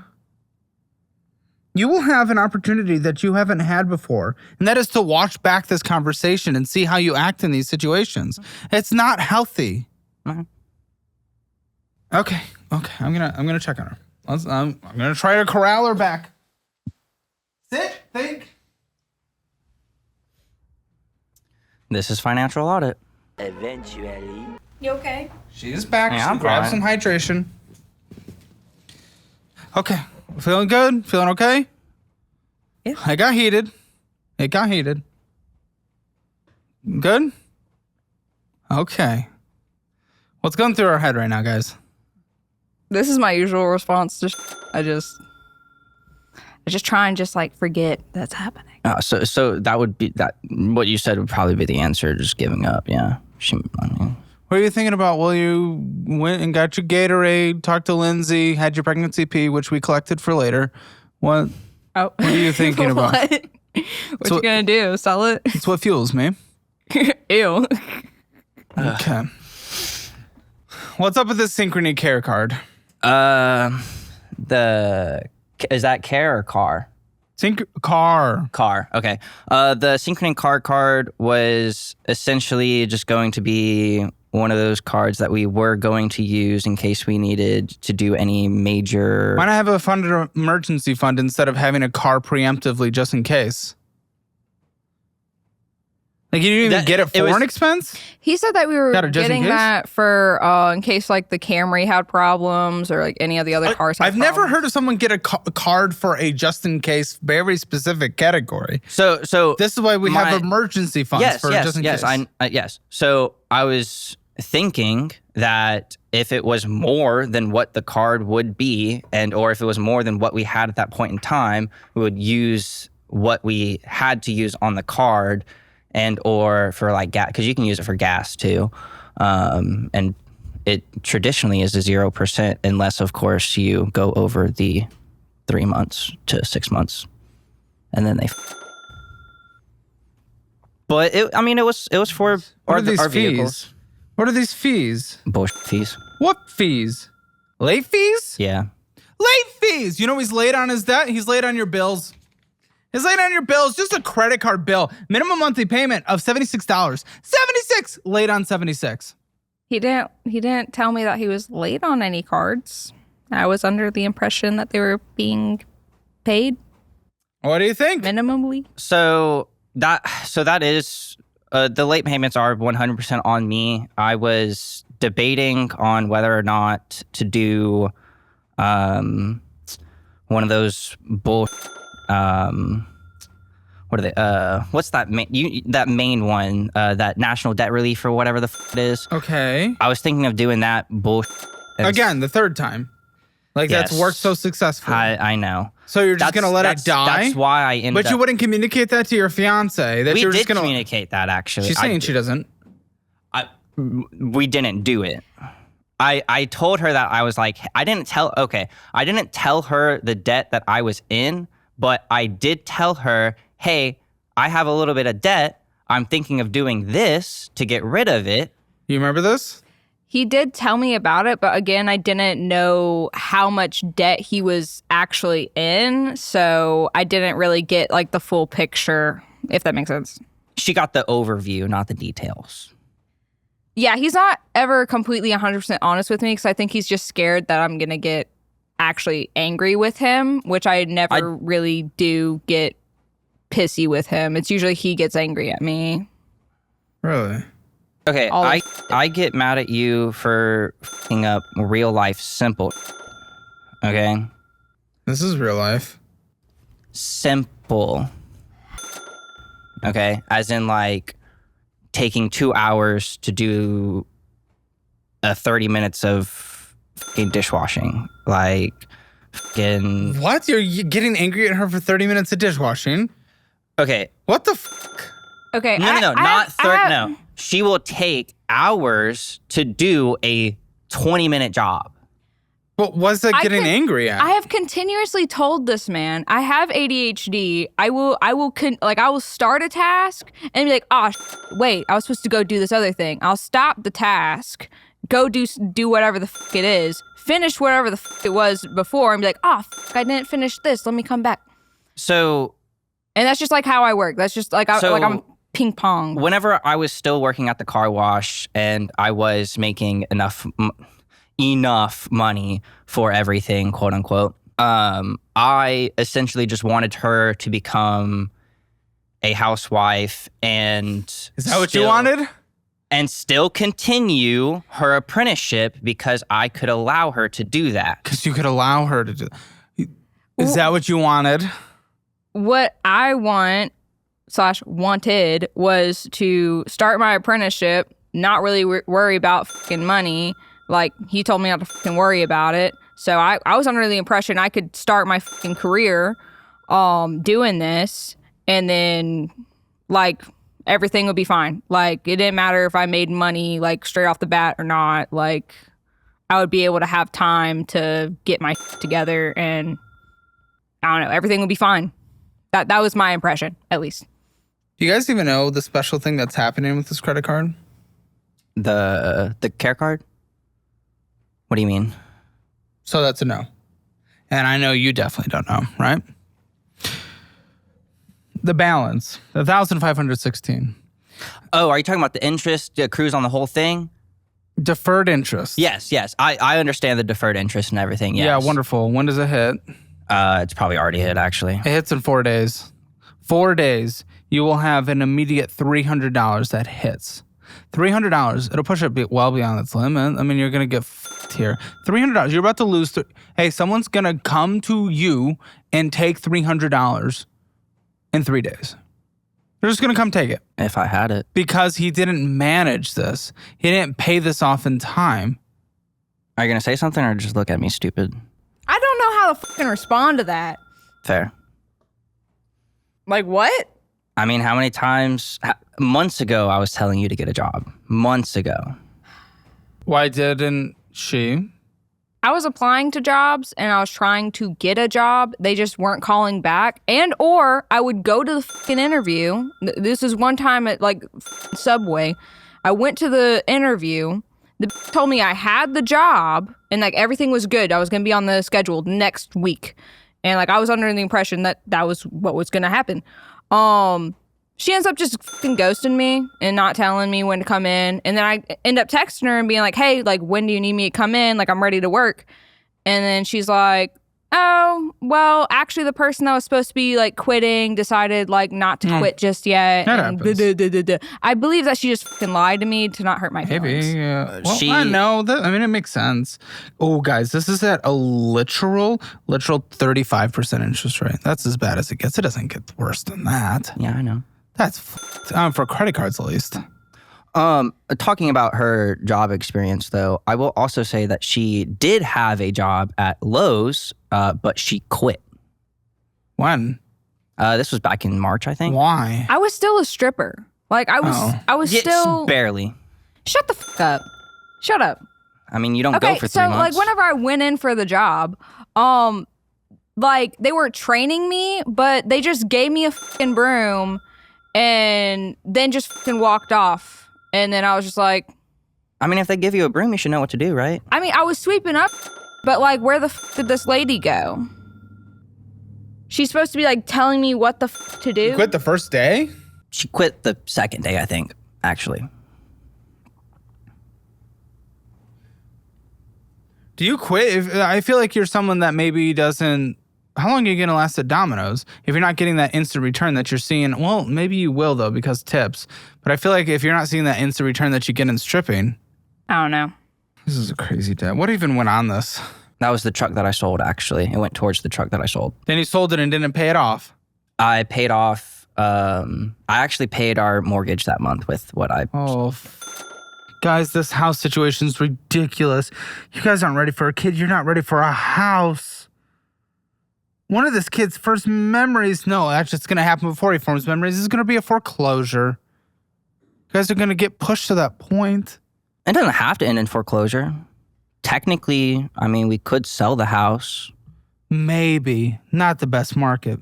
You will have an opportunity that you haven't had before, and that is to watch back this conversation and see how you act in these situations. It's not healthy. Mhm. Okay. I'm gonna check on her. I'm gonna try to corral her back. Sit. Think. This is financial audit. Eventually. You okay? She is back. Yeah, She I'm grabbed fine. some hydration. Okay. Feeling good? Feeling okay? Yeah. It got heated. Good? Okay. What's going through our head right now, guys? This is my usual response to I just try and just like forget that's happening. So that would be that. What you said would probably be the answer. Just giving up. Yeah. What are you thinking about? Well, you went and got your Gatorade, talked to Lindsay, had your pregnancy pee, which we collected for later. What Oh. are you thinking about? What? What you gonna do? Sell it? It's what fuels me. Ew. Okay. What's up with this Synchrony Care card? Is that care or car? Car. Car. Okay. The Synchrony car card was essentially just going to be one of those cards that we were going to use in case we needed to do any major. Why not have a funded emergency fund instead of having a car preemptively just in case? Like you didn't even get it for an expense? He said that we were Got it just in getting case? that for in case like the Camry had problems or like any of the other cars had I've never problems. heard of someone get a card for a just in case, very specific category. So This is why we have emergency funds for just in case. Yes. So I was thinking that if it was more than what the card would be, or if it was more than what we had at that point in time, we would use what we had to use on the card, and or for like gas, because you can use it for gas too, and it traditionally is a 0% unless, of course, you go over the 3 months to 6 months, and then they. But it was for our vehicles. What are these fees? Bullshit fees. What fees? Late fees? Yeah. Late fees. You know he's late on his debt? He's late on your bills. He's late on your bills. Just a credit card bill. Minimum monthly payment of $76. $76! Late on $76. He didn't tell me that he was late on any cards. I was under the impression that they were being paid What do you think? minimally. So that is the late payments are 100% on me. I was debating on whether or not to do one of those what are they? What's that that main one? That national debt relief or whatever the it is. Okay. I was thinking of doing that bullshit. Again, the third time. Like Yes. that's worked so successfully. I know. So you're just gonna let it die? That's why I ended But you up. wouldn't communicate that to your fiance. That We you were did just gonna communicate that actually. She's saying she doesn't. We didn't do it. I told her that I was like, I didn't tell her the debt that I was in, but I did tell her, hey, I have a little bit of debt. I'm thinking of doing this to get rid of it. You remember this? He did tell me about it, but again, I didn't know how much debt he was actually in, so I didn't really get like the full picture, if that makes sense. She got the overview, not the details. Yeah, he's not ever completely 100% honest with me because I think he's just scared that I'm going to get actually angry with him, which I never really do get pissy with him. It's usually he gets angry at me. Really? Okay, I get mad at you for f***ing up real life simple. Okay? This is real life. Simple. Okay? As in like taking 2 hours to do 30 minutes of f***ing dishwashing. Like f***ing... What? You're getting angry at her for 30 minutes of dishwashing? Okay. What the fuck? Okay. No, not 30. No. She will take hours to do a 20-minute job. What was that getting angry at? I have continuously told this man I have ADHD. I will start a task and be like, wait, I was supposed to go do this other thing. I'll stop the task, go do whatever the fuck it is, finish whatever the fuck it was before, and be like, I didn't finish this. Let me come back. So, and that's just like how I work. That's just like I'm ping pong. Whenever I was still working at the car wash and I was making enough money for everything, quote unquote, I essentially just wanted her to become a housewife and... Is that what you wanted? And still continue her apprenticeship because I could allow her to do that. Because you could allow her to do that. Is that what you wanted? What I wanted was to start my apprenticeship, not really worry about fucking money. Like, he told me not to fucking worry about it. So I was under the impression I could start my fucking career doing this, and then, like, everything would be fine. Like, it didn't matter if I made money, like, straight off the bat or not. Like, I would be able to have time to get my shit together, and, I don't know, everything would be fine. That was my impression, at least. Do you guys even know the special thing that's happening with this credit card? The care card? What do you mean? So that's a no. And I know you definitely don't know, right? The balance, 1,516. Oh, are you talking about the interest accrues on the whole thing? Deferred interest. Yes. I understand the deferred interest and everything. Yes. Yeah, wonderful. When does it hit? It's probably already hit, actually. It hits in 4 days. 4 days, you will have an immediate $300 that hits. $300, it'll push it well beyond its limit. I mean, you're going to get f***ed here. $300, you're about to lose. Hey, someone's going to come to you and take $300 in 3 days. They're just going to come take it. If I had it. Because he didn't manage this. He didn't pay this off in time. Are you going to say something or just look at me stupid? I don't know how to fucking respond to that. Fair. Like what? I mean, how many times? Months ago, I was telling you to get a job. Months ago. Why didn't she? I was applying to jobs and I was trying to get a job. They just weren't calling back. And or I would go to the fucking interview. This is one time at like Subway. I went to the interview. The told me I had the job and like everything was good. I was going to be on the schedule next week. And like I was under the impression that that was what was going to happen. She ends up just fucking ghosting me and not telling me when to come in. And then I end up texting her and being like, hey, like, when do you need me to come in? Like, I'm ready to work. And then she's like, oh, well, actually, the person that was supposed to be, like, quitting decided, like, not to quit just yet. That and happens. I believe that she just fucking lied to me to not hurt my feelings. Maybe, yeah. Well, I know. I mean, it makes sense. Oh, guys, this is at a literal 35% interest rate. That's as bad as it gets. It doesn't get worse than that. Yeah, I know. That's for credit cards, at least. Talking about her job experience, though, I will also say that she did have a job at Lowe's, but she quit. When? This was back in March, I think. Why? I was still a stripper. Like, I was Yeah, still... barely. Shut the fuck up. Shut up. I mean, you don't go for 3 so months. like whenever I went in for the job, like they were training me, but they just gave me a fucking broom and then just fucking walked off. And then I was just like, I mean, if they give you a broom, you should know what to do, right? I mean, I was sweeping up, but like, where the fuck did this lady go? She's supposed to be like telling me what the fuck to do. You quit the first day? She quit the second day, I think, actually. Do you quit? I feel like you're someone that maybe doesn't... How long are you going to last at Domino's? If you're not getting that instant return that you're seeing, well, maybe you will, though, because tips. But I feel like if you're not seeing that instant return that you get in stripping... I don't know. This is a crazy day. What even went on this? That was the truck that I sold, actually. It went towards the truck that I sold. Then you sold it and didn't pay it off. I paid off... I actually paid our mortgage that month with what I... Guys, this house situation is ridiculous. You guys aren't ready for a kid. You're not ready for a house. One of this kid's first memories, no, actually it's going to happen before he forms memories, is going to be a foreclosure. You guys are going to get pushed to that point. It doesn't have to end in foreclosure. Technically, I mean, we could sell the house. Maybe. Not the best market.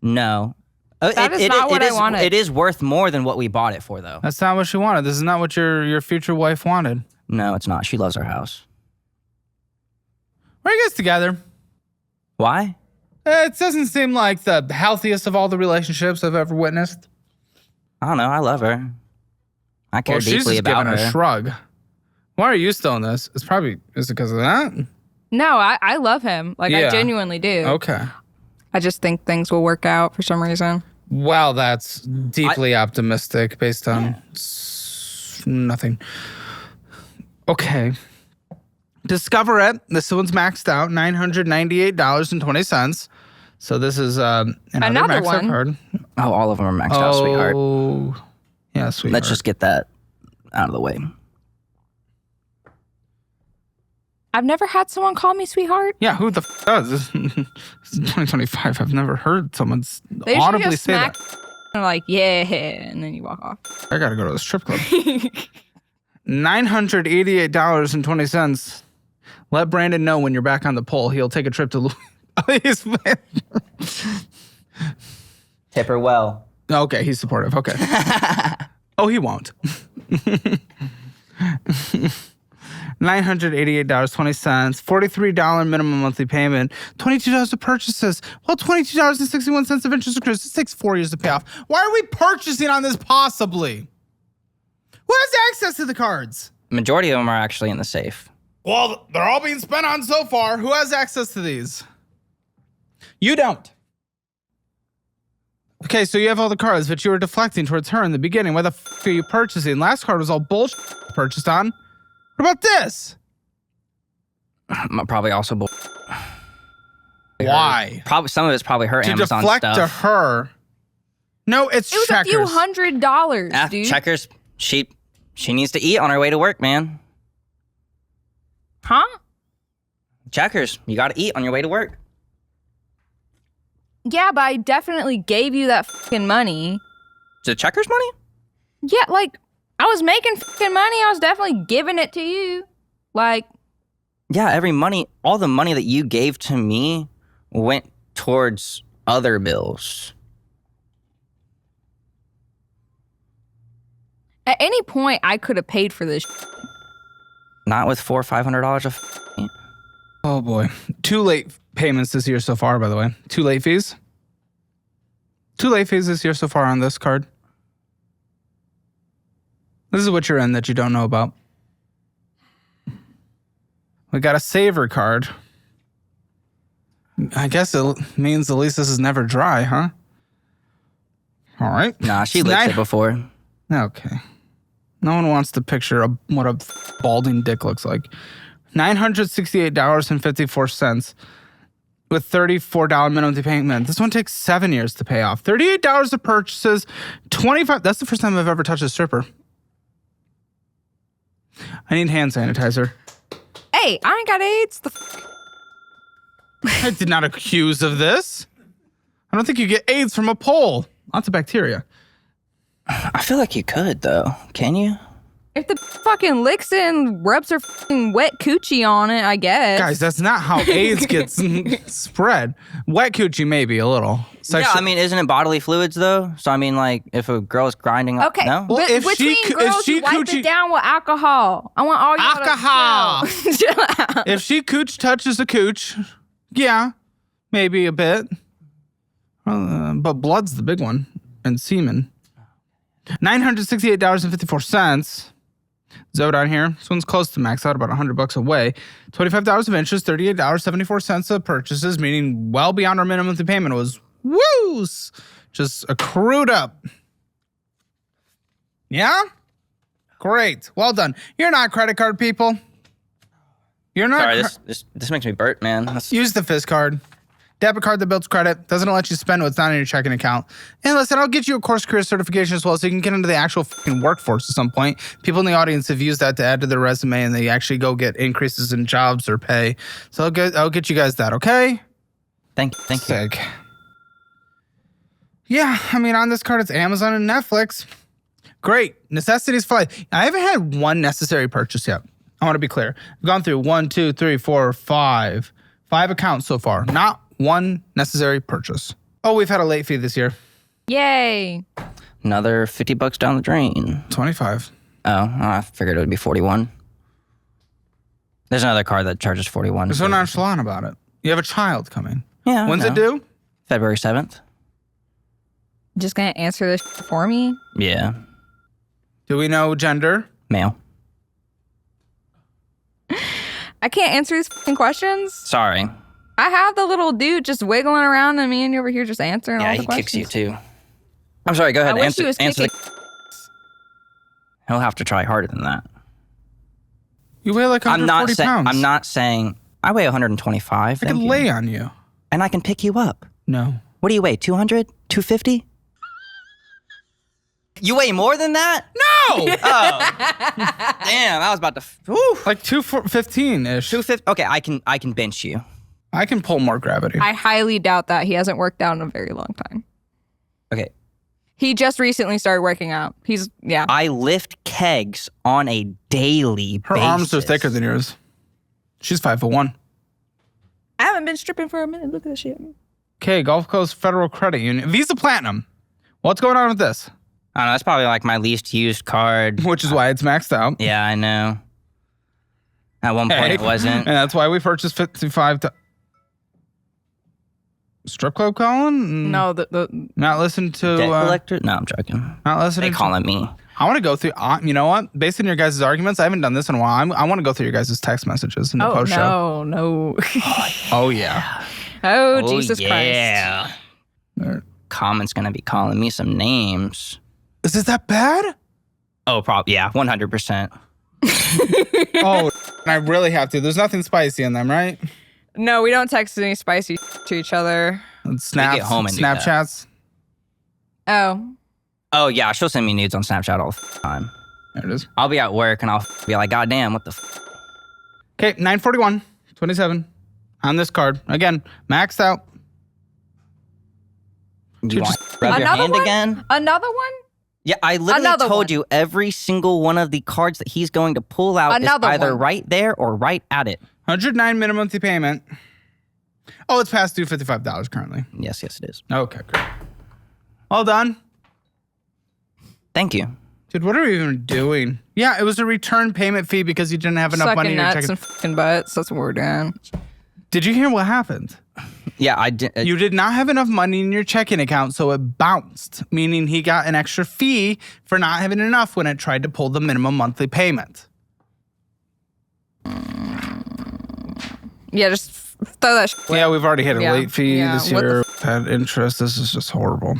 No. That is not what I wanted. It is worth more than what we bought it for, though. That's not what she wanted. This is not what your future wife wanted. No, it's not. She loves our house. Why are you guys together? Why? It doesn't seem like the healthiest of all the relationships I've ever witnessed. I don't know. I love her. I care She's deeply just about giving her. a shrug. Why are you still in this? Is it because of that? No, I love him. Like, Yeah. I genuinely do. Okay. I just think things will work out for some reason. Well, that's deeply optimistic based on nothing. Okay. Discover it. This one's maxed out, $998.20. So this is another maxed out one. card. Oh, all of them are maxed out, sweetheart. Oh, yeah, sweetheart. Let's just get that out of the way. I've never had someone call me sweetheart. Yeah, who the does? This is 2025. I've never heard someone They usually audibly just say smack that. and like, yeah, and then you walk off. I gotta go to the strip club. $988.20. Let Brandon know when you're back on the pole. He'll take a trip to Tip her well. Okay, he's supportive. Okay. Oh, he won't. $988.20, $43 minimum monthly payment, $22 of purchases, well, $22.61 of interest accrues. This takes 4 years to pay off. Why are we purchasing on this possibly? Who has access to the cards? Majority of them are actually in the safe. Well, they're all being spent on so far. Who has access to these? You don't. Okay, so you have all the cards, but you were deflecting towards her in the beginning. Why the f are you purchasing? Last card was all bullshit purchased on. What about this? Probably also Why? Probably some of it's probably her To Amazon deflect stuff. to her. No, it's It was Checkers. a few $100s, dude. Checkers. She needs to eat on her way to work, man. Huh? Checkers. You got to eat on your way to work. Yeah, but I definitely gave you that fucking money. Is it Checkers money? Yeah, like, I was making fucking money. I was definitely giving it to you. Like, Yeah, all the money that you gave to me went towards other bills. at any point, I could have paid for this. Not with $400 or $500 of. Oh boy. 2 late payments this year so far, by the way. 2 late fees. 2 late fees this year so far on this card. This is what you're in that you don't know about. We got a saver card. I guess it means at least this is never dry, huh? All right. Nah, she licked it before. Okay. No one wants to picture what a balding dick looks like. $968.54 with $34 minimum payment. This one takes 7 years to pay off. $38 of purchases, $25. That's the first time I've ever touched a stripper. I need hand sanitizer. Hey, I ain't got AIDS. I did not accuse of this. I don't think you get AIDS from a pole. Lots of bacteria. I feel like you could, though. Can you? If the fucking licks it and rubs her fucking wet coochie on it, I guess. Guys, that's not how AIDS gets spread. Wet coochie, maybe a little. Yeah, I mean, isn't it bodily fluids, though? So, I mean, like, if a girl's grinding up. Okay, No? Well, but if between she- if girls, she you wipe coochie- it down with alcohol. I want all y'all Alcohol. to chill out. If she cooch touches a cooch, yeah, maybe a bit. But blood's the big one, and semen. $968.54. Zode on here. This one's close to max out, about $100 away. $25 of interest, $38.74 of purchases, meaning well beyond our minimum monthly payment. It was woos, just accrued up. Yeah? Great. Well done. You're not credit card people. You're not. Sorry, this makes me burp, man. Use the Fizz card. Debit card that builds credit. Doesn't let you spend what's not in your checking account. And listen, I'll get you a course career certification as well so you can get into the actual fucking workforce at some point. People in the audience have used that to add to their resume and they actually go get increases in jobs or pay. So I'll get you guys that, okay? Thank you. Sick. Yeah, I mean, on this card, it's Amazon and Netflix. Great. Necessities for life. I haven't had one necessary purchase yet. I want to be clear. I've gone through 1, 2, 3, 4, 5 accounts so far. Not one necessary purchase. Oh, we've had a late fee this year. Yay. Another $50 down the drain. 25. Oh, I figured it would be 41. There's another card that charges 41. You're so nonchalant about it. You have a child coming. Yeah. When's it due? February 7th. Just gonna answer this for me? Yeah. Do we know gender? Male. I can't answer these fucking questions. Sorry. I have the little dude just wiggling around and me and you over here just answering all Yeah, the he questions. kicks you too. I'm sorry, go ahead. I wish he was answer kicking. He'll have to try harder than that. You weigh like 140 pounds. I'm not saying I weigh 125. I can lay on you. And I can pick you up. No. What do you weigh? 200? 250? You weigh more than that? No! Damn, I was about to. Like 215-ish. 250. Okay, I can bench you. I can pull more gravity. I highly doubt that. He hasn't worked out in a very long time. Okay. He just recently started working out. Yeah. I lift kegs on a daily Her basis. arms are thicker than yours. She's 5'1". I haven't been stripping for a minute. Look at this shit. Okay, Gulf Coast Federal Credit Union. Visa Platinum. What's going on with this? I don't know, that's probably like my least used card. Which is why it's maxed out. Yeah, I know. At one point, it wasn't. And that's why we purchased 55. Strip club calling? No, Not listen to. Debt collector? No, I'm joking. Not listening. They calling me. I want to go through. You know what? Based on your guys' arguments, I haven't done this in a while. I want to go through your guys' text messages in the post show. No. Oh yeah. Oh, Jesus yeah. Christ. Comment's gonna be calling me some names. Is it that bad? Oh, probably. Yeah, 100%. Oh, I really have to. There's nothing spicy in them, right? No, we don't text any spicy to each other. And snaps, get home and do that. Snapchats. Oh. Oh, yeah, she'll send me nudes on Snapchat all the time. There it is. I'll be at work and I'll be like, God damn, what the Okay, 941.27 on this card. Again, maxed out. You want just- to rub your Another hand one? again? Another one? Yeah, I literally Another told one. you every single one of the cards that he's going to pull out Another is either one. right there or right at it. 109 minimum monthly payment. Oh, it's past due $55 currently. Yes, it is. Okay, great. All done. Thank you. Dude, what are we even doing? Yeah, it was a return payment fee because you didn't have enough money Sucking in your nuts checking. and fucking butts. That's what we're doing. Did you hear what happened? Yeah, I did. You did not have enough money in your checking account, so it bounced, meaning he got an extra fee for not having enough when it tried to pull the minimum monthly payment. Yeah, just throw that shit away. Yeah, we've already hit a Yeah, late fee yeah, this what the year. Had interest. This is just horrible.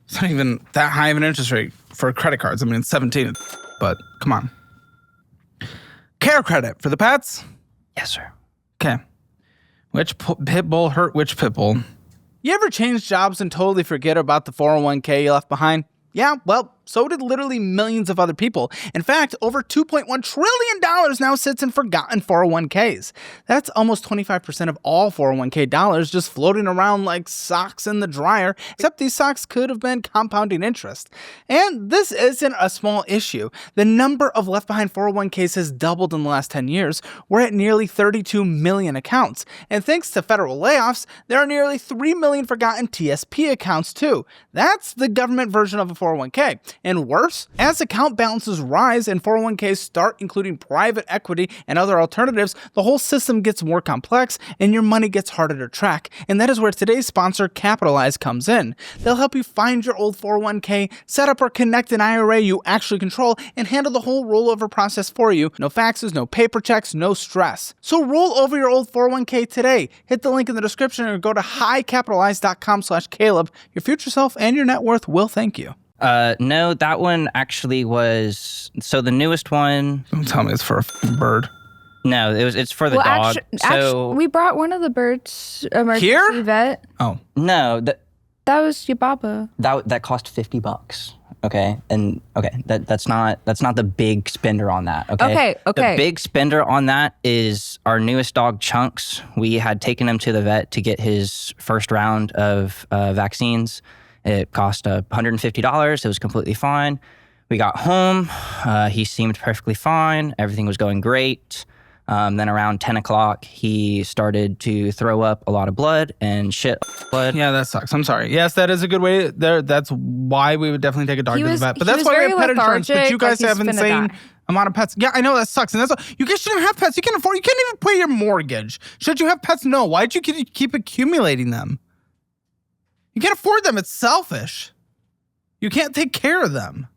It's not even that high of an interest rate for credit cards. I mean, it's 17, but come on. Care credit for the pets? Yes, sir. Okay. Which pit bull hurt which pit bull? You ever change jobs and totally forget about the 401k you left behind? Yeah, well, so did literally millions of other people. In fact, over $2.1 trillion now sits in forgotten 401ks. That's almost 25% of all 401k dollars just floating around like socks in the dryer, except these socks could have been compounding interest. And this isn't a small issue. The number of left behind 401ks has doubled in the last 10 years. We're at nearly 32 million accounts. And thanks to federal layoffs, there are nearly 3 million forgotten TSP accounts too. That's the government version of a 401k. And worse, as account balances rise and 401ks start including private equity and other alternatives, the whole system gets more complex and your money gets harder to track. And that is where today's sponsor, Capitalize, comes in. They'll help you find your old 401k, set up or connect an IRA you actually control, and handle the whole rollover process for you. No faxes, no paper checks, no stress. So roll over your old 401k today. Hit the link in the description or go to highcapitalize.com/Caleb. Your future self and your net worth will thank you. No, that one actually was. So the newest one. Don't tell me it's for a f***ing bird. No, it's for the dog. Actually, we brought one of the birds emergency Here? vet. Oh. No, That was your baba. that cost $50. Okay, and that's not the big spender on that. Okay. Okay. The big spender on that is our newest dog, Chunks. We had taken him to the vet to get his first round of vaccines. It cost $150. It was completely fine. We got home. He seemed perfectly fine. Everything was going great. Then around 10 o'clock, he started to throw up a lot of blood and shit blood. Yeah, that sucks. I'm sorry. Yes, that is a good way. That's why we would definitely take a dog to the vet. But that's why we have pet insurance. But you guys have insane amount of pets. Yeah, I know that sucks. And that's you guys shouldn't have pets. You can't afford. You can't even pay your mortgage. Should you have pets? No. Why'd you keep accumulating them? You can't afford them. It's selfish. You can't take care of them.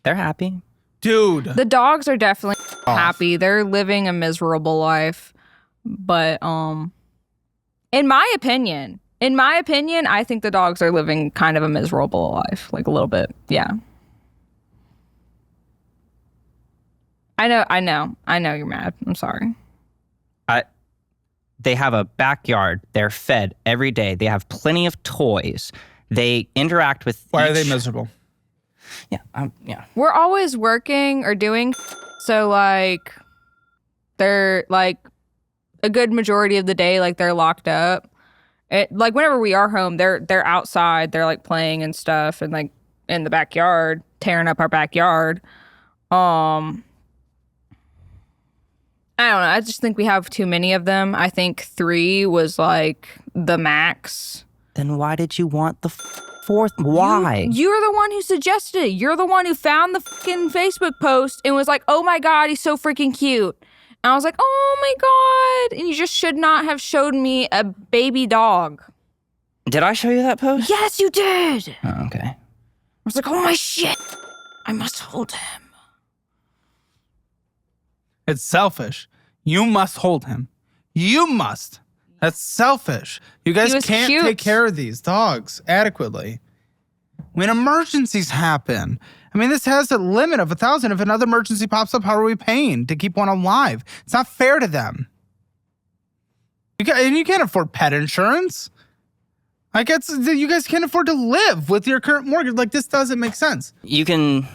They're happy. Dude. The dogs are definitely happy. They're living a miserable life. But in my opinion, I think the dogs are living kind of a miserable life, like a little bit. Yeah. I know you're mad. I'm sorry. They have a backyard. They're fed every day. They have plenty of toys. They interact with Why are they miserable? Yeah. We're always working or doing, so like they're like a good majority of the day, like they're locked up. Like whenever we are home, they're outside, they're like playing and stuff, and like in the backyard, tearing up our backyard. I don't know. I just think we have too many of them. I think 3 was like the max. Then why did you want the fourth? Why? You're the one who suggested it. You're the one who found the fucking Facebook post and was like, oh my God, he's so freaking cute. And I was like, oh my God. And you just should not have showed me a baby dog. Did I show you that post? Yes, you did. Oh, okay. I was like, oh my shit. I must hold him. It's selfish. You must hold him. You must. That's selfish. You guys can't cute. take care of these dogs adequately. When emergencies happen, I mean, this has a limit of 1,000. If another emergency pops up, how are we paying to keep one alive? It's not fair to them. And you can't afford pet insurance. Like, you guys can't afford to live with your current mortgage. Like, this doesn't make sense. You can,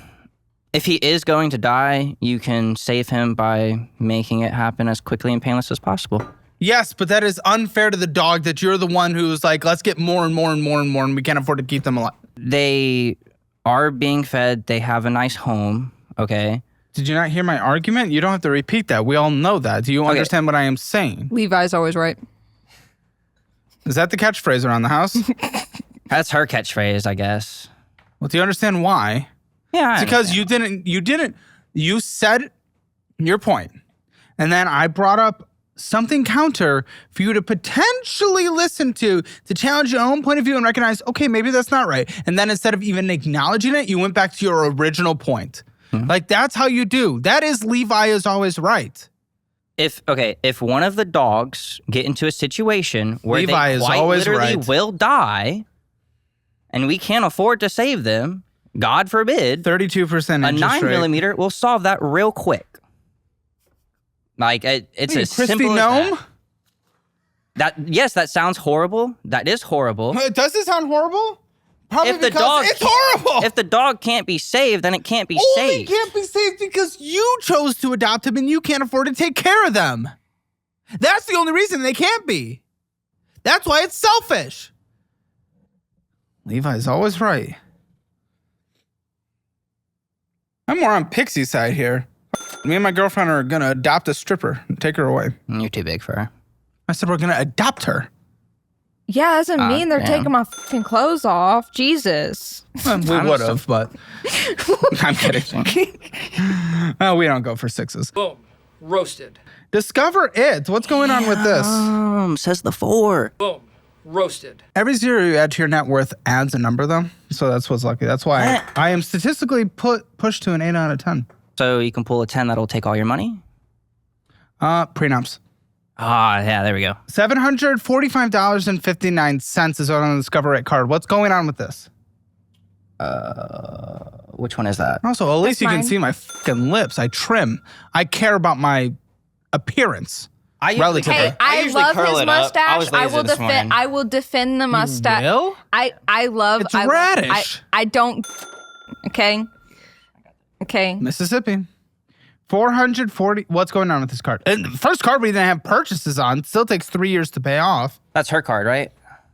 if he is going to die, you can save him by making it happen as quickly and painless as possible. Yes, but that is unfair to the dog that you're the one who's like, let's get more and more and more and more, and we can't afford to keep them alive. They are being fed. They have a nice home, okay? Did you not hear my argument? You don't have to repeat that. We all know that. Do you understand what I am saying? Levi's always right. Is that the catchphrase around the house? That's her catchphrase, I guess. Well, do you understand why? Yeah, It's because you said your point, and then I brought up something counter for you to potentially listen to challenge your own point of view and recognize, okay, maybe that's not right. And then instead of even acknowledging it, you went back to your original point. Like, that's how you do. That is Levi is always right. If one of the dogs get into a situation where Levi they is quite always literally right. will die, and we can't afford to save them, God forbid, 32% a interest 9 rate. millimeter will solve that real quick. Like, it's as Krispy simple Gnome? as that. Yes, that sounds horrible. That is horrible. Does it sound horrible? Probably If the because dog it's horrible. If the dog can't be saved, then it can't be Only saved. can't be saved because you chose to adopt him and you can't afford to take care of them. That's the only reason they can't be. That's why it's selfish. Levi's always right. I'm more on Pixie's side here. Me and my girlfriend are gonna adopt a stripper and take her away. You're too big for her. I said we're gonna adopt her. Yeah, that doesn't mean they're damn. taking my fucking clothes off. Jesus. We would have, but I'm kidding. We don't go for sixes. Boom. Roasted. Discover it. What's going on with this? Says the 4. Boom. Roasted. Every zero you add to your net worth adds a number, though. So that's what's lucky. That's why I am statistically pushed to an 8 out of 10. So you can pull a 10 that'll take all your money? Prenups. Yeah, there we go. $745.59 is on the Discover It card. What's going on with this? Which one is that? Also, at least you can mine. see my fucking lips. I trim. I care about my appearance. Relatively. Hey, I usually love curl his it up. mustache. I was lazy this morning. I will defend the mustache. will? I love. It's I love- radish. I don't. Okay. Okay. Mississippi. 440. What's going on with this card? And the first card we didn't have purchases on. Still takes 3 years to pay off. That's her card, right?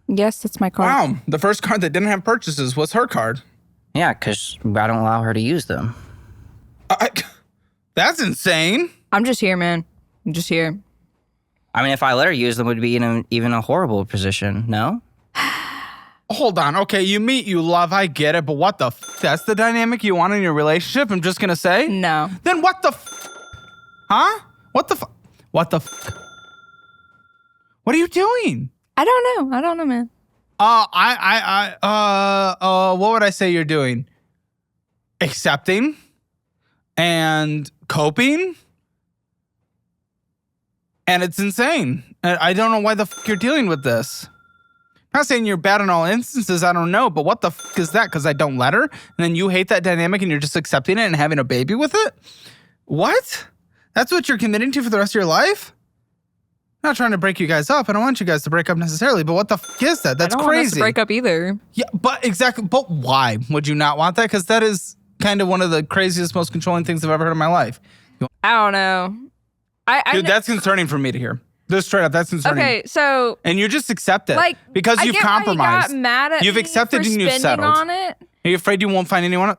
Yes, that's my card. Wow. The first card that didn't have purchases was her card. Yeah, because I don't allow her to use them. That's insane. I'm just here, man. I'm just here. I mean, if I let her use them, we'd be in even a horrible position, no? Hold on. Okay, you meet, you love, I get it, but what the that's the dynamic you want in your relationship? I'm just gonna say? No. Then what the Huh? What the What the What are you doing? I don't know, man. What would I say you're doing? Accepting and coping? And it's insane. I don't know why the you're dealing with this. I'm not saying you're bad in all instances, I don't know, but what the is that? Because I don't let her? And then you hate that dynamic and you're just accepting it and having a baby with it? What? That's what you're committing to for the rest of your life? I'm not trying to break you guys up. I don't want you guys to break up necessarily, but what the is that? That's I don't want us crazy. to break up either. Yeah, but exactly. But why would you not want that? Because that is kind of one of the craziest, most controlling things I've ever heard in my life. I don't know. Dude, that's concerning for me to hear. Just straight up, that's concerning. Okay, so And you just accept it. like because I you've get why compromised. you got mad at You've me accepted for and you've spending settled. on it. Are you afraid you won't find anyone?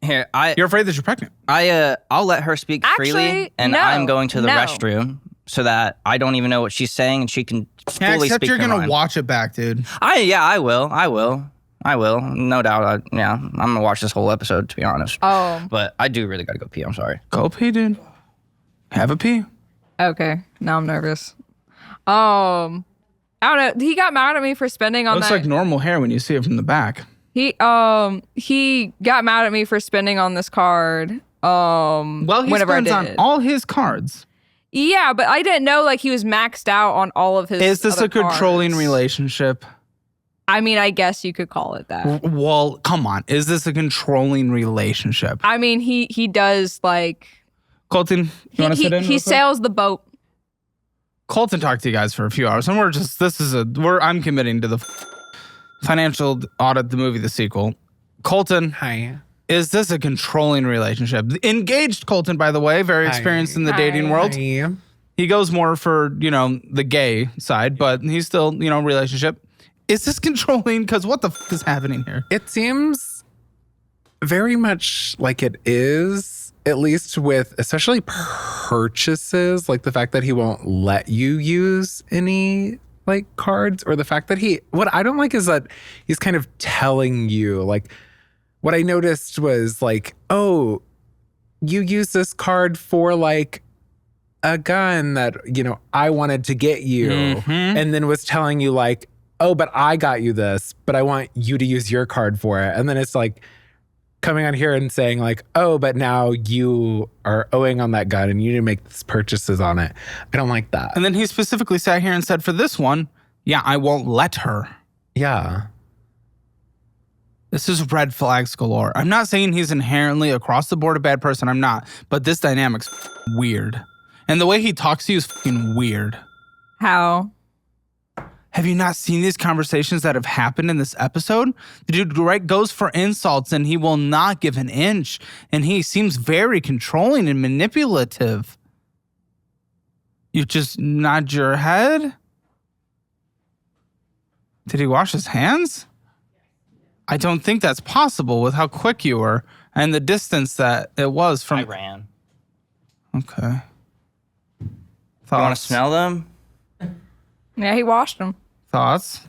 Here, You're afraid that you're pregnant. I'll let her speak freely, Actually, and no, I'm going to the no. restroom so that I don't even know what she's saying, and she can Yeah, fully except speak you're her gonna mind. watch it back, dude. I will, no doubt. I'm gonna watch this whole episode, to be honest. Oh. But I do really gotta go pee. I'm sorry. Go pee, dude. Have a pee. Okay, now I'm nervous. I don't know. He got mad at me for spending on Looks that. like normal hair when you see it from the back. He got mad at me for spending on this card. Well, he whenever spends I on did. all his cards. Yeah, but I didn't know like he was maxed out on all of his. Is this other a controlling cards. relationship? I mean, I guess you could call it that. Well, come on. Is this a controlling relationship? I mean, he does like Colton, you want to sit in? he real quick? sails the boat. Colton talked to you guys for a few hours, and I'm committing to the financial audit, the movie, the sequel. Colton, Hi. is this a controlling relationship? Engaged Colton, by the way, very experienced in the dating world. Hi. He goes more for, the gay side, but he's still, relationship. Is this controlling? Because what the is happening here? It seems very much like it is, at least with especially purchases, like the fact that he won't let you use any like cards, or the fact that what I don't like is that he's kind of telling you, like, what I noticed was like, oh, you use this card for like a gun that, I wanted to get you. And then was telling you like, oh, but I got you this, but I want you to use your card for it. And then it's like coming on here and saying like, oh, but now you are owing on that gun and you need to make these purchases on it. I don't like that. And then he specifically sat here and said, for this one, yeah, I won't let her. Yeah. This is red flags galore. I'm not saying he's inherently across the board a bad person. I'm not. But this dynamic's weird. And the way he talks to you is fucking weird. How? Have you not seen these conversations that have happened in this episode? The dude goes for insults and he will not give an inch. And he seems very controlling and manipulative. You just nod your head? Did he wash his hands? I don't think that's possible with how quick you were and the distance that it was from. I ran. Okay. You want to Thoughts? smell them? Yeah, he washed them. Thoughts?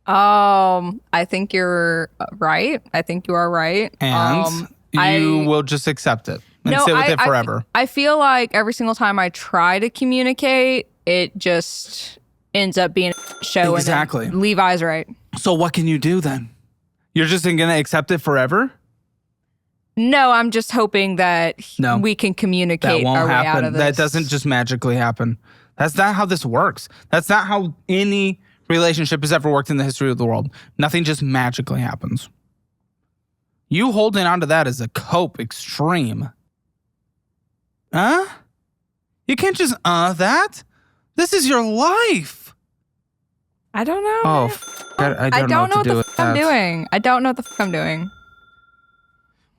I think you're right. I think you are right. And you will just accept it and sit with it forever. I feel like every single time I try to communicate, it just ends up being a show. Exactly. And then Levi's right. So what can you do then? You're just going to accept it forever? No, I'm just hoping that No. we can communicate That won't our way out happen. of this. That doesn't just magically happen. That's not how this works. That's not how any relationship has ever worked in the history of the world. Nothing just magically happens. You holding on to that is a cope extreme. Huh? You can't just that. This is your life. I don't know. Oh, I don't know what to do with fuck I'm that. doing. I don't know what the fuck I'm doing.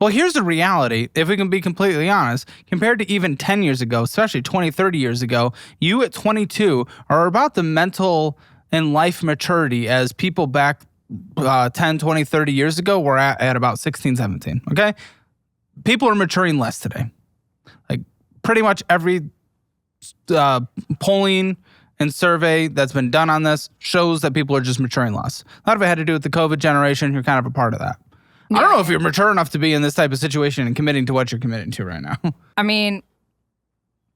Well, here's the reality, if we can be completely honest. Compared to even 10 years ago, especially 20, 30 years ago, you at 22 are about the mental and life maturity as people back 10, 20, 30 years ago were at about 16, 17, okay? People are maturing less today. Like pretty much every polling and survey that's been done on this shows that people are just maturing less. A lot of it had to do with the COVID generation. You're kind of a part of that. I don't know if you're mature enough to be in this type of situation and committing to what you're committing to right now. I mean,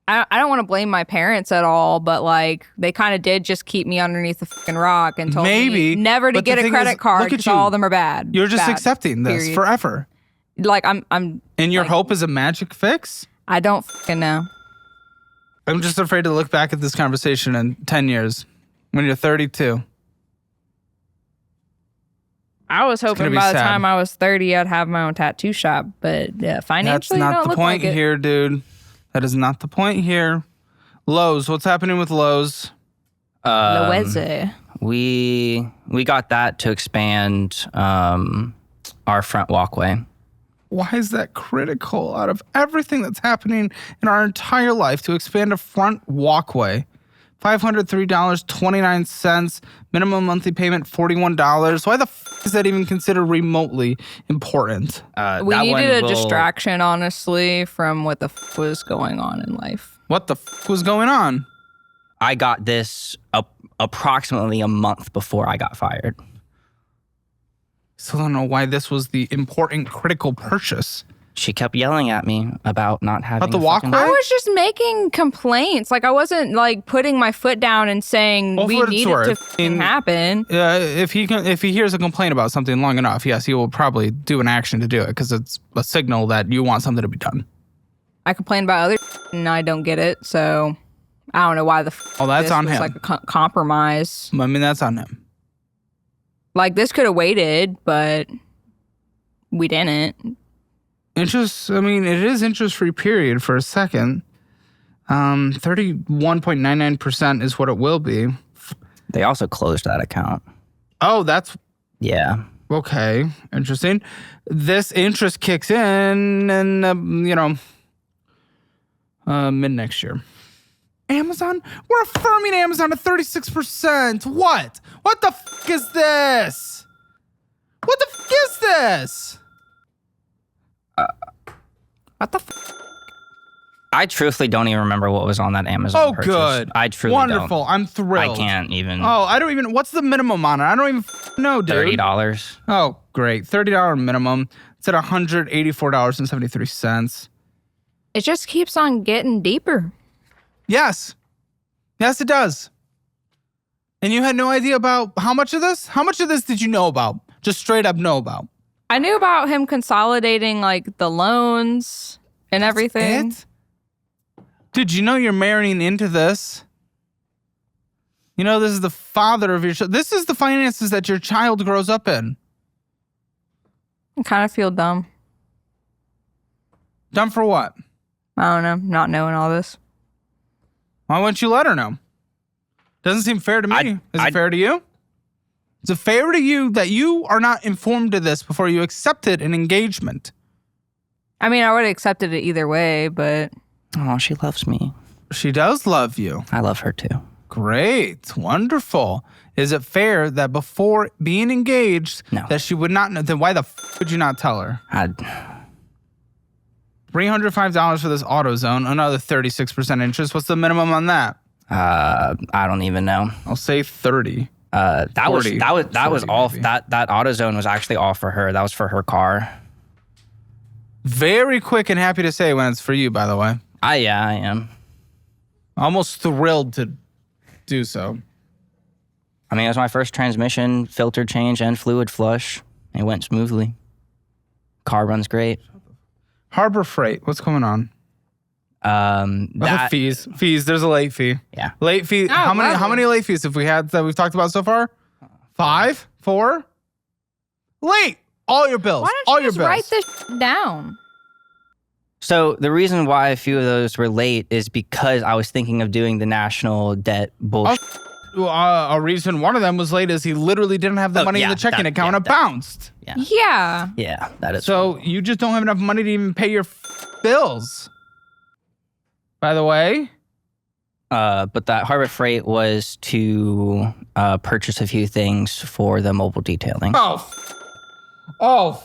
I don't want to blame my parents at all, but like they kind of did just keep me underneath the fucking rock and told Maybe, me never to but the get a thing credit is, card look at because you. all of them are bad. You're just Bad, accepting this period. forever. Like I'm And your like, hope is a magic fix? I don't fucking know. I'm just afraid to look back at this conversation in 10 years when you're 32. I was gonna hoping be by the sad. time I was 30, I'd have my own tattoo shop, but That's financially, not don't the look point like it. here, dude. That is not the point here. Lowe's, what's happening with Lowe's? Loeze. We got that to expand our front walkway. Why is that critical out of everything that's happening in our entire life to expand a front walkway? $503.29, minimum monthly payment $41. Why the is that even considered remotely important? We That one needed a will- distraction, honestly, from what the was going on in life. What the was going on? I got this approximately a month before I got fired. Still don't know why this was the important critical purchase. She kept yelling at me about not having At the a fucking- walkway? I was just making complaints. Like, I wasn't like putting my foot down and saying Well, we for what need it's it to worth, fucking happen. If he hears a complaint about something long enough, yes, he will probably do an action to do it because it's a signal that you want something to be done. I complain about other and I don't get it, so I don't know why Oh, that's this on was him. like a compromise. I mean, that's on him. Like, this could have waited, but we didn't. Interest, I mean, it is interest-free period for a second. 31.99% is what it will be. They also closed that account. Oh, that's Yeah. okay. Interesting. This interest kicks in mid next year. Amazon? We're affirming Amazon at 36%. What? What the fuck is this? What the fuck is this? What the I truthfully don't even remember what was on that Amazon purchase. Good. I truly Wonderful. don't. I'm thrilled. I can't even. Oh, I don't even. What's the minimum on it? I don't even know, dude. $30. Oh, great. $30 minimum. It's at $184.73. It just keeps on getting deeper. Yes. Yes, it does. And you had no idea about how much of this? How much of this did you know about? Just straight up know about? I knew about him consolidating like the loans and everything. It? Did you know you're marrying into this? You know, this is the father of your child. This is the finances that your child grows up in. I kind of feel dumb. Dumb for what? I don't know, not knowing all this. Why wouldn't you let her know? Doesn't seem fair to me. Is it fair to you? Is it fair to you that you are not informed of this before you accepted an engagement? I mean, I would have accepted it either way, but Oh, she loves me. She does love you. I love her too. Great. Wonderful. Is it fair that before being engaged, No. that she would not know? Then why the would you not tell her? $305 for this AutoZone, another 36% interest. What's the minimum on that? I don't even know. I'll say 30. That 40, was 40 all. maybe. That AutoZone was actually all for her. That was for her car. Very quick and happy to say when it's for you, by the way. I am. Almost thrilled to do so. I mean, it was my first transmission, filter change, and fluid flush. It went smoothly. Car runs great. Harbor Freight, what's going on? That Fees. There's a late fee. Yeah. Late fee. How many late fees have we had that we've talked about so far? 5? 4? Late. All your bills. why all don't you your just bills. write this down? So the reason why a few of those were late is because I was thinking of doing the national debt bullshit. A reason one of them was late is he literally didn't have the money in the checking account and it bounced. Yeah. Yeah, that is. So you just don't have enough money to even pay your bills. By the way. But that Harbor Freight was to purchase a few things for the mobile detailing. Oh.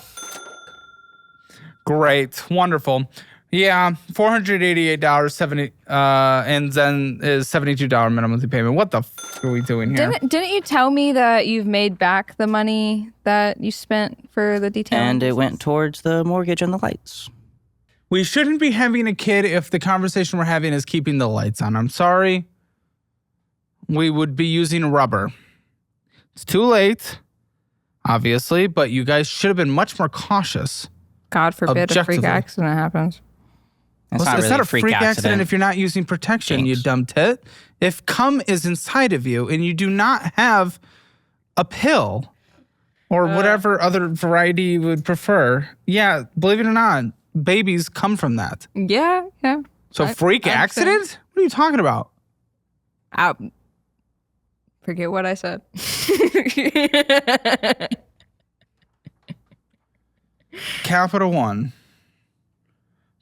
Great. Wonderful. Yeah, $488.70, and then is $72 minimum monthly payment. What the are we doing here? Didn't you tell me that you've made back the money that you spent for the detailing? And it went towards the mortgage and the lights. We shouldn't be having a kid if the conversation we're having is keeping the lights on. I'm sorry. We would be using rubber. It's too late, obviously, but you guys should have been much more cautious. God forbid a freak Objectively. accident happens. It's not really a freak accident if you're not using protection, Jinx. you dumb tit. If cum is inside of you and you do not have a pill or whatever other variety you would prefer, yeah, believe it or not, babies come from that. Yeah. So freak accident? What are you talking about? Forget what I said. Capital One.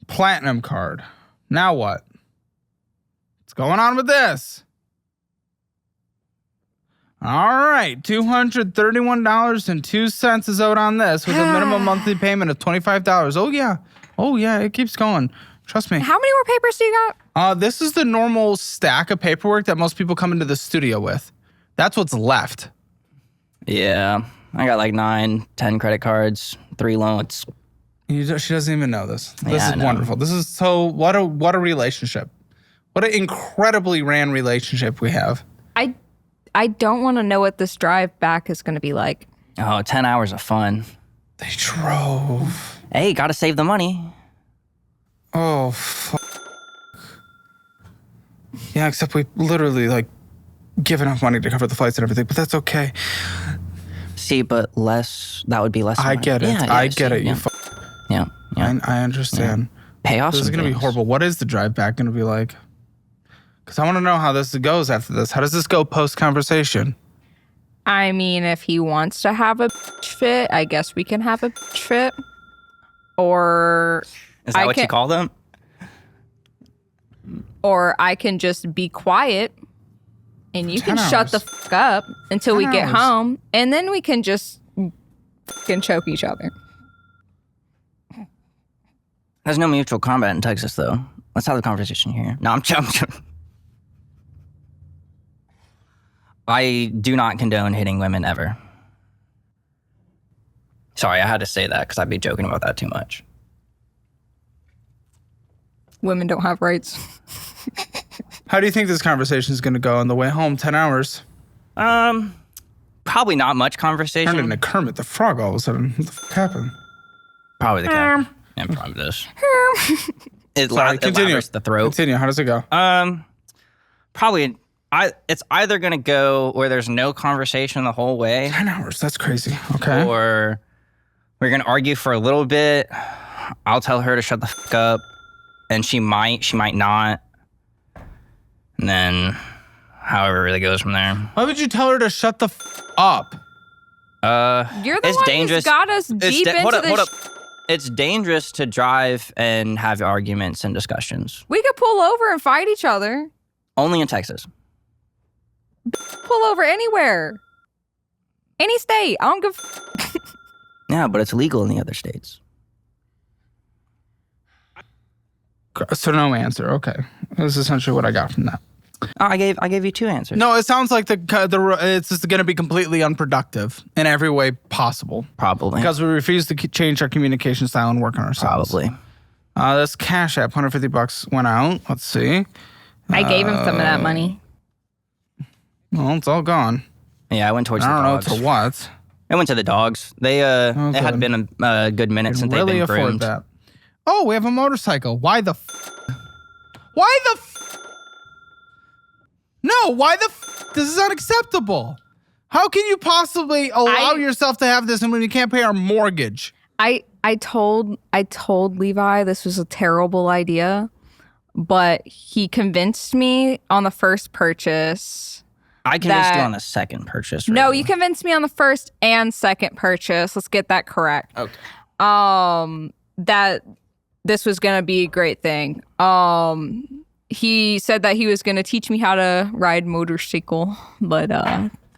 Platinum card. Now what? What's going on with this? All right, $231.02 is owed on this with a minimum monthly payment of $25. Oh yeah, it keeps going. Trust me. How many more papers do you got? This is the normal stack of paperwork that most people come into the studio with. That's what's left. Yeah, I got like 9, 10 credit cards, 3 loans. She doesn't even know this. This Yeah, I is know. wonderful. This is so what a relationship. What an incredibly ran relationship we have. I don't want to know what this drive back is going to be like. Oh, 10 hours of fun. They drove. Hey, gotta save the money. Oh, fuck. Yeah, except we literally like give enough money to cover the flights and everything, but that's okay. See, but less, that would be less. I get it. I get it. Yeah. You yeah. I understand. Pay off This is some going to be things. horrible. What is the drive back going to be like? Because I want to know how this goes after this. How does this go post-conversation? I mean, if he wants to have a bitch fit, I guess we can have a bitch fit. Or Is that what you call them? Or I can just be quiet and you 10 can shut the hours. fuck up until we 10 get hours. home, and then we can just fucking choke each other. There's no mutual combat in Texas, though. Let's have the conversation here. No, I'm joking. I do not condone hitting women ever. Sorry, I had to say that because I'd be joking about that too much. Women don't have rights. How do you think this conversation is going to go on the way home? 10 hours? Probably not much Turned conversation. into Kermit the Frog all of a sudden. What the fuck happened? Probably the cat. Yeah, probably this. It Sorry, continue. lavers the throat. Continue. How does it go? Probably. It's either gonna go where there's no conversation the whole way, 10 hours. That's crazy. Okay. or we're gonna argue for a little bit. I'll tell her to shut the fuck up, and she might not, and then however it really goes from there. Why would you tell her to shut the up? You're the It's one dangerous. who's got us deep into hold this. up. It's dangerous to drive and have arguments and discussions. We could pull over and fight each other. Only in Texas. Pull over anywhere. Any state. I don't give Yeah, but it's legal in the other states. So no answer. Okay. That's essentially what I got from that. Oh, I gave you two answers. No, it sounds like it's just going to be completely unproductive in every way possible. Probably. Because we refuse to change our communication style and work on ourselves. Probably. This Cash App, $150 went out. Let's see. I gave him some of that money. Well, it's all gone. Yeah, I went towards I the don't know dogs. to what. I went to the dogs. They it had good. been a good minute Can since really they've been afford groomed. that. Oh, we have a motorcycle. Why the No, why the This is unacceptable. How can you possibly allow yourself to have this when you can't pay our mortgage? I told Levi this was a terrible idea, but he convinced me on the first purchase. I convinced you that- on the second purchase. No, really. you convinced me on the first and second purchase. Let's get that correct. Okay. That this was gonna be a great thing. He said that he was gonna teach me how to ride motorcycle, but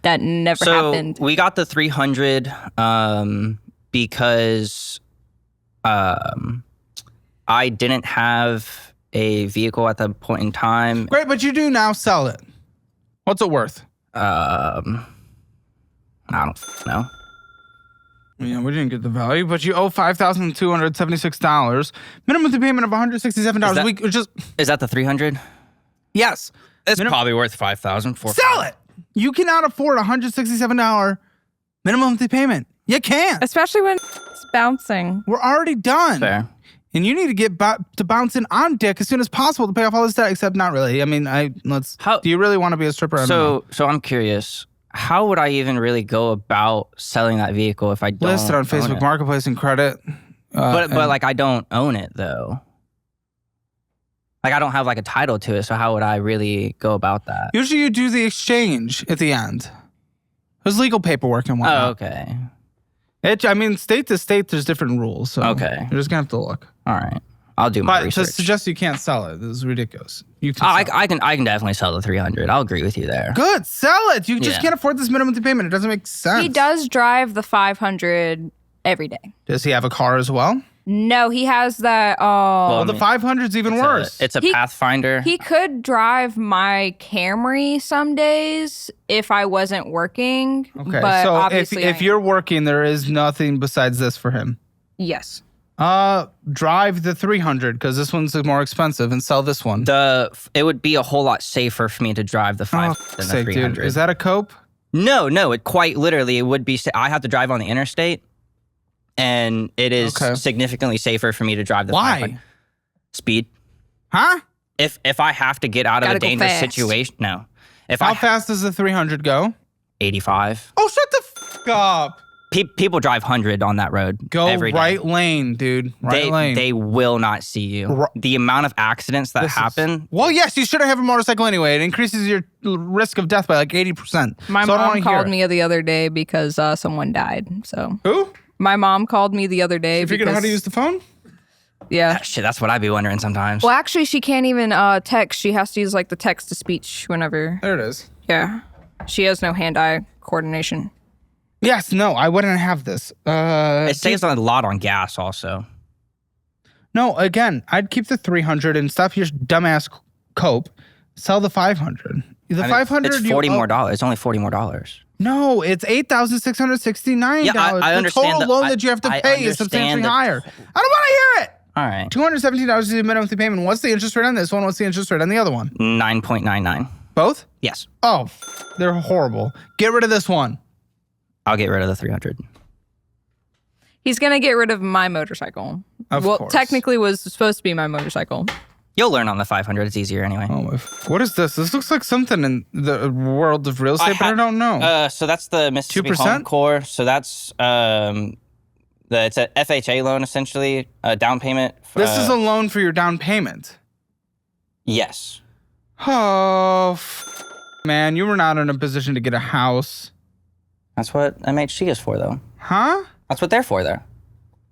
that never happened. We got the 300 because I didn't have a vehicle at the point in time. Great, but you do now sell it. What's it worth? I don't know. Yeah, we didn't get the value, but you owe $5,276. Minimum monthly payment of $167. Is We just Is that the 300? yes. It's probably worth 5,000. Sell it. You cannot afford a $167 minimum monthly payment. You can't. Especially when it's bouncing. We're already done. Fair. And you need to get to bouncing on dick as soon as possible to pay off all this debt. Except not really. I mean, do you really want to be a stripper? I don't know. So I'm curious. How would I even really go about selling that vehicle if I don't List it on own Facebook it? Marketplace and credit. But like I don't own it though. Like I don't have like a title to it. So how would I really go about that? Usually you do the exchange at the end. There's legal paperwork and whatnot. Oh, okay. I mean, state to state, there's different rules. So Okay. you're just gonna have to look. All right. I'll do my But research. to suggest you can't sell it is ridiculous. You can. Oh, sell it. I can definitely sell the 300. I'll agree with you there. Good, sell it. You just Yeah. can't afford this minimum payment. It doesn't make sense. He does drive the 500 every day. Does he have a car as well? No, he has that. Well, Well, the 500's even worse. It's a He- Pathfinder. He could drive my Camry some days if I wasn't working. Okay, but so obviously if you're working, there is nothing besides this for him. yes. Drive the 300 because this one's more expensive and sell this one. It would be a whole lot safer for me to drive the 5 than the 300. Dude, is that a cope? No, it quite literally, it would be, I have to drive on the interstate, and it is significantly safer for me to drive the 500. Speed. Huh? If I have to get out of a dangerous fast. situation, no. How fast does the 300 go? 85. Oh, shut the fuck up. People drive 100 on that road. Go every day. right lane, dude. Right lane. They will not see you. The amount of accidents that happen. Well, yes, you shouldn't have a motorcycle anyway. It increases your risk of death by like 80%. My mom called me the other day because someone died. So who? My mom called me the other day. You figured out how to use the phone? Yeah. Shit, that's what I'd be wondering sometimes. Well, actually, she can't even text. She has to use like the text to speech whenever. There it is. Yeah. She has no hand-eye coordination. Yes, no, I wouldn't have this. It saves a lot on gas also. No, again, I'd keep the 300 and stop your dumbass cope. Sell the 500. The 500 it's $40 more dollars. It's only $40 more dollars. No, it's $8,669. Yeah, I understand. The total loan that you have to pay is substantially higher. I don't want to hear it. All right. $217 is the minimum payment. What's the interest rate on this one? What's the interest rate on the other one? 9.99. Both? Yes. Oh, they're horrible. Get rid of this one. I'll get rid of the 300. He's going to get rid of my motorcycle. Of course. Technically was supposed to be my motorcycle. You'll learn on the 500. It's easier anyway. Oh, what is this? This looks like something in the world of real estate, but I don't know. So that's the Mississippi 2%? Home Corps. So that's it's a FHA loan essentially, a down payment. This is a loan for your down payment. Yes. Oh, man, you were not in a position to get a house. That's what MHC is for, though. Huh? That's what they're for, though.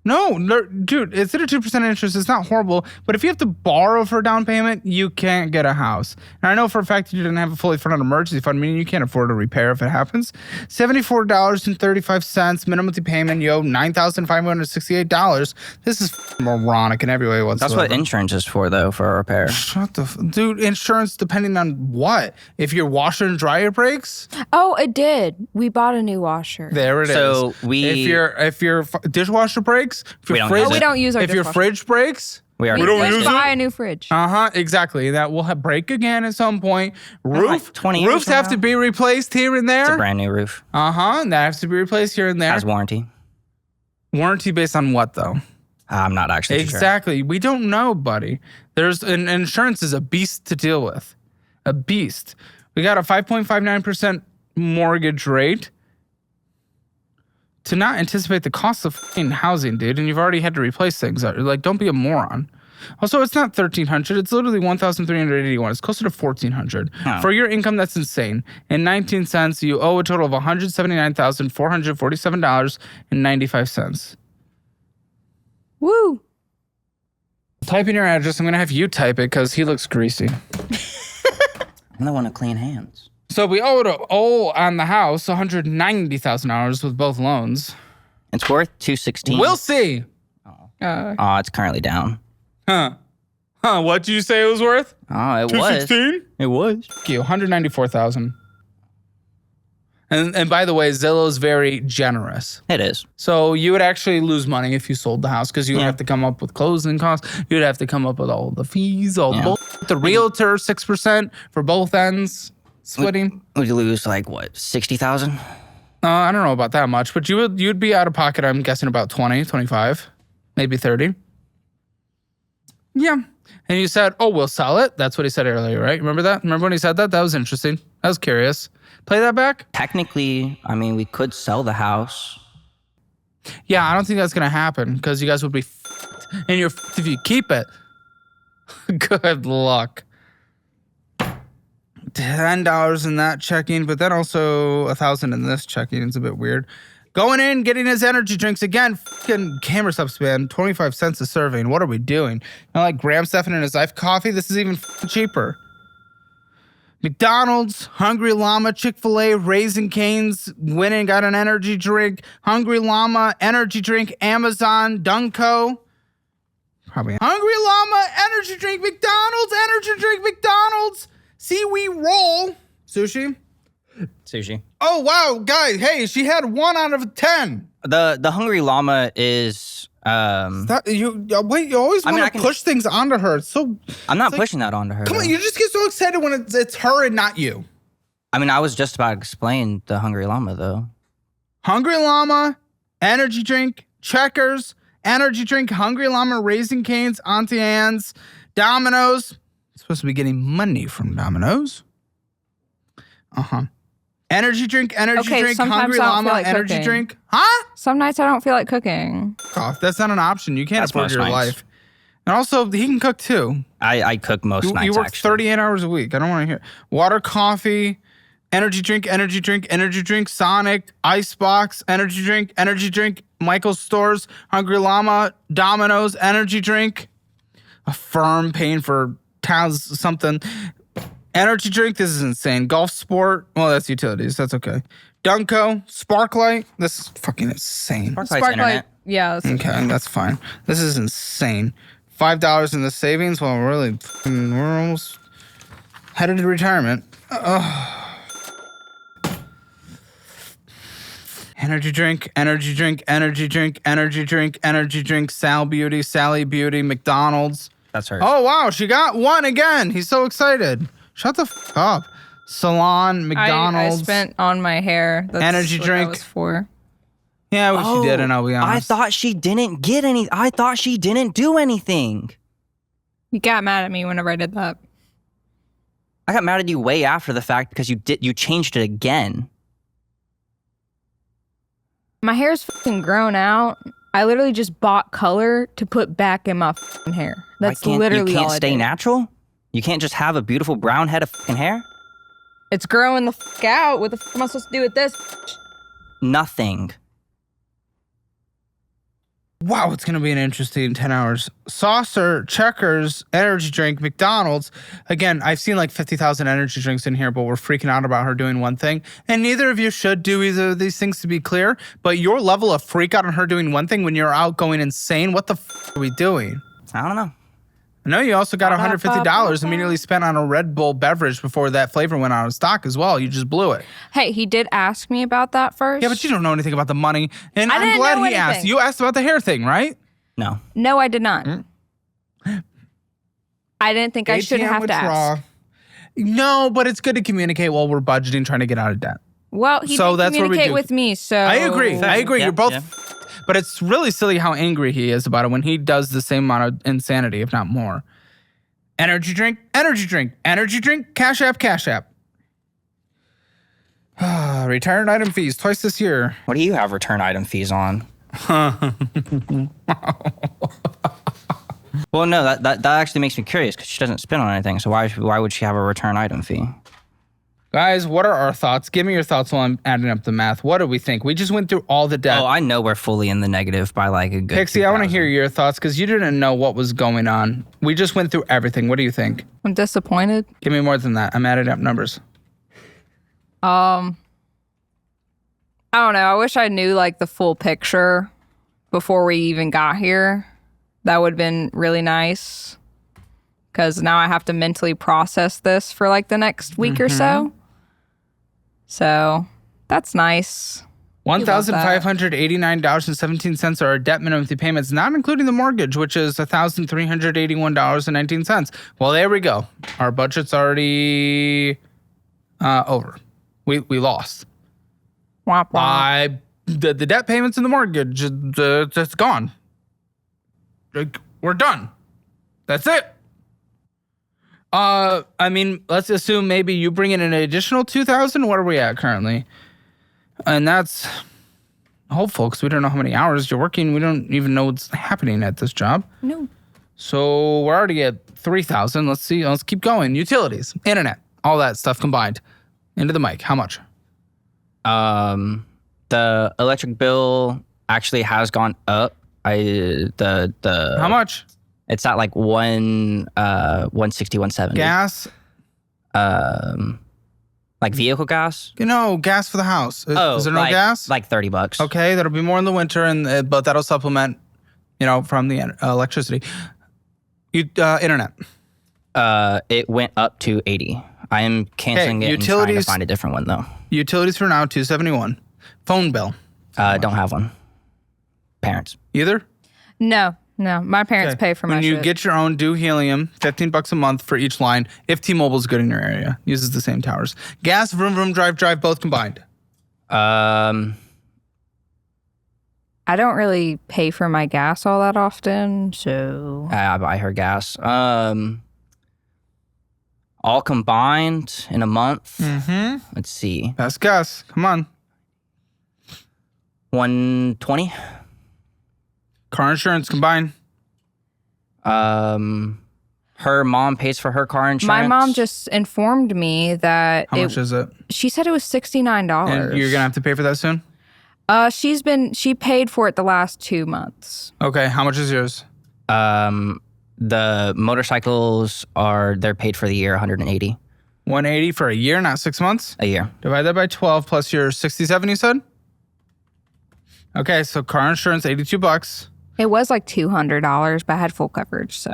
No, dude, it's at a 2% interest. It's not horrible. But if you have to borrow for a down payment, you can't get a house. And I know for a fact you didn't have a fully funded emergency fund, meaning you can't afford a repair if it happens. $74.35 minimum payment. You owe $9,568. This is moronic in every way whatsoever. That's what insurance is for, though, for a repair. Shut the dude. Insurance depending on what? If your washer and dryer breaks? Oh, it did. We bought a new washer. There it is. So if your dishwasher breaks, if your we we don't use our if your dishwasher. fridge breaks, we We don't just buy a new fridge. exactly. That will break again at some point. Like 20 years Roofs from have now. to be replaced here and there. It's a brand new roof. And that has to be replaced here and there. Has warranty. Warranty based on what though? I'm not actually sure. Exactly. We don't know, buddy. There's insurance is a beast to deal with. A beast. We got a 5.59% mortgage rate. To not anticipate the cost of fucking housing, dude, and you've already had to replace things. Like, don't be a moron. Also, it's not $1,300. It's literally $1,381. It's closer to $1,400. Oh. For your income, that's insane. In 19 cents, you owe a total of $179,447.95. Woo. Type in your address. I'm going to have you type it because he looks greasy. I'm the one with clean hands. So we owe on the house $190,000 with both loans. It's worth $216. We'll see. Oh, it's currently down. Huh? What did you say it was worth? Oh, it was. $216? It was. Thank you. $194,000. And by the way, Zillow's very generous. It is. So you would actually lose money if you sold the house because you would have to come up with closing costs. You'd have to come up with all the fees, all the bullshit. The realtor 6% for both ends splitting. Would you lose like what, 60,000? I don't know about that much, but you'd be out of pocket. I'm guessing about 20, 25, maybe 30. Yeah. And you said, "Oh, we'll sell it." That's what he said earlier, right? Remember that? Remember when he said that? That was interesting. I was curious. Play that back. Technically, I mean, we could sell the house. Yeah, I don't think that's gonna happen because you guys would be f***ed, and you're f***ed if you keep it. Good luck. $10 in that checking, but then also $1,000 in this checking. It's a bit weird. Going in, getting his energy drinks again. Fucking camera subspan, 25 cents a serving. What are we doing? Like Graham Stephan and his life coffee. This is even cheaper. McDonald's, Hungry Llama, Chick-fil-A, Raising Cane's, went and got an energy drink. Hungry Llama, energy drink, Amazon, Dunko. Probably Hungry Llama, energy drink, McDonald's, energy drink, McDonald's. Seaweed roll. Sushi. Oh, wow, guys. Hey, she had 1 out of 10. The Hungry Llama is You always want to push things onto her. It's so I'm not pushing that onto her. Come on, you just get so excited when it's her and not you. I mean, I was just about to explain the Hungry Llama, though. Hungry Llama, energy drink, Checkers, energy drink, Hungry Llama, Raising Cane's, Auntie Anne's, Domino's. Supposed to be getting money from Domino's. Energy drink, drink, Hungry Llama, like energy cooking. drink. Huh? Some nights I don't feel like cooking. Oh, that's not an option. You can't That's afford most your nights. life. And also, he can cook too. I cook most nights, You work actually. 38 hours a week. I don't want to hear. Water, coffee, energy drink, Sonic, Icebox, energy drink, Michael's Stores, Hungry Llama, Domino's, energy drink, a firm paying for towels, something. Energy drink, this is insane. Golf Sport, well, that's utilities. That's okay. Dunko, Sparklight, this is fucking insane. Sparklight's internet. Yeah. Okay, that's fine. This is insane. $5 in the savings. Well, we're almost headed to retirement. Energy drink, Sally Beauty, McDonald's. That's hers. Oh, wow, she got one again. He's so excited. Shut the f up. Salon, McDonald's. I spent on my hair. That's Energy what drink. that was for. Yeah, I wish she did, and I'll be I honest. thought she didn't get any. I thought she didn't do anything. You got mad at me whenever I did that. I got mad at you way after the fact because you changed it again. My hair's fucking grown out. I literally just bought color to put back in my fucking hair. That's literally you all can't I stay did. natural? You can't just have a beautiful brown head of fucking hair? It's growing the fuck out. What the fuck am I supposed to do with this? Nothing. Wow, it's going to be an interesting 10 hours. Saucer, Checkers, energy drink, McDonald's. Again, I've seen like 50,000 energy drinks in here, but we're freaking out about her doing one thing. And neither of you should do either of these things, to be clear. But your level of freak out on her doing one thing when you're out going insane, what the f are we doing? I don't know. I know you also got $150 immediately spent on a Red Bull beverage before that flavor went out of stock as well. You just blew it. Hey, he did ask me about that first. Yeah, but you don't know anything about the money. And I I'm didn't glad know he asked. anything. You asked about the hair thing, right? No. No, I did not. I didn't think I should ATM have to ask. No, but it's good to communicate while we're budgeting, trying to get out of debt. Well, he So did that's what we communicate do. with me, so... I agree. I agree. Yeah, You're both... yeah. But it's really silly how angry he is about it when he does the same amount of insanity, if not more. Energy drink, Cash App. Return item fees twice this year. What do you have return item fees on? Well, no, that actually makes me curious because she doesn't spend on anything. So why would she have a return item fee? Guys, what are our thoughts? Give me your thoughts while I'm adding up the math. What do we think? We just went through all the debt. Oh, I know we're fully in the negative by like a good Pixie, I want to 2,000. hear your thoughts because you didn't know what was going on. We just went through everything. What do you think? I'm disappointed. Give me more than that. I'm adding up numbers. I don't know. I wish I knew like the full picture before we even got here. That would have been really nice. Because now I have to mentally process this for like the next week or so. So that's nice. $1,589.17 are our debt minimum payments, not including the mortgage, which is $1,381.19. Well, there we go. Our budget's already over. We lost. Womp womp. The debt payments and the mortgage, it's gone. Like, we're done. That's it. I mean, let's assume maybe you bring in an additional 2,000. What are we at currently? And that's hopeful because we don't know how many hours you're working. We don't even know what's happening at this job. No. So we're already at 3,000. Let's see. Let's keep going. Utilities, internet, all that stuff combined. Into the mic. How much? The electric bill actually has gone up. How much? It's at like 160, 170. Gas? Like vehicle gas? Gas for the house. Is there no like, gas? Like $30. Okay, that'll be more in the winter, but that'll supplement, from the electricity. Internet. It went up to 80. I am canceling it and trying to find a different one though. Utilities for now, $271. Phone bill. Don't have one. Parents. Either? No. My parents pay for my When you shit. get your own, do helium, $15 a month for each line. If T-Mobile's good in your area, uses the same towers. Gas, vroom, vroom, drive, both combined. Um, I don't really pay for my gas all that often, so I buy her gas. All combined in a month. Mm-hmm. Let's see, Best guess. Come on. 120. Car insurance combined. Her mom pays for her car insurance. my mom just informed me that How much is it? she said it was $69. And you're going to have to pay for that soon? She paid for it the last 2 months. Okay. How much is yours? The motorcycles they're paid for the year, 180 $180 for a year, not 6 months? a year. Divide that by 12 plus your 67, you said? Okay, so car insurance, $82. It was like $200, but I had full coverage, so.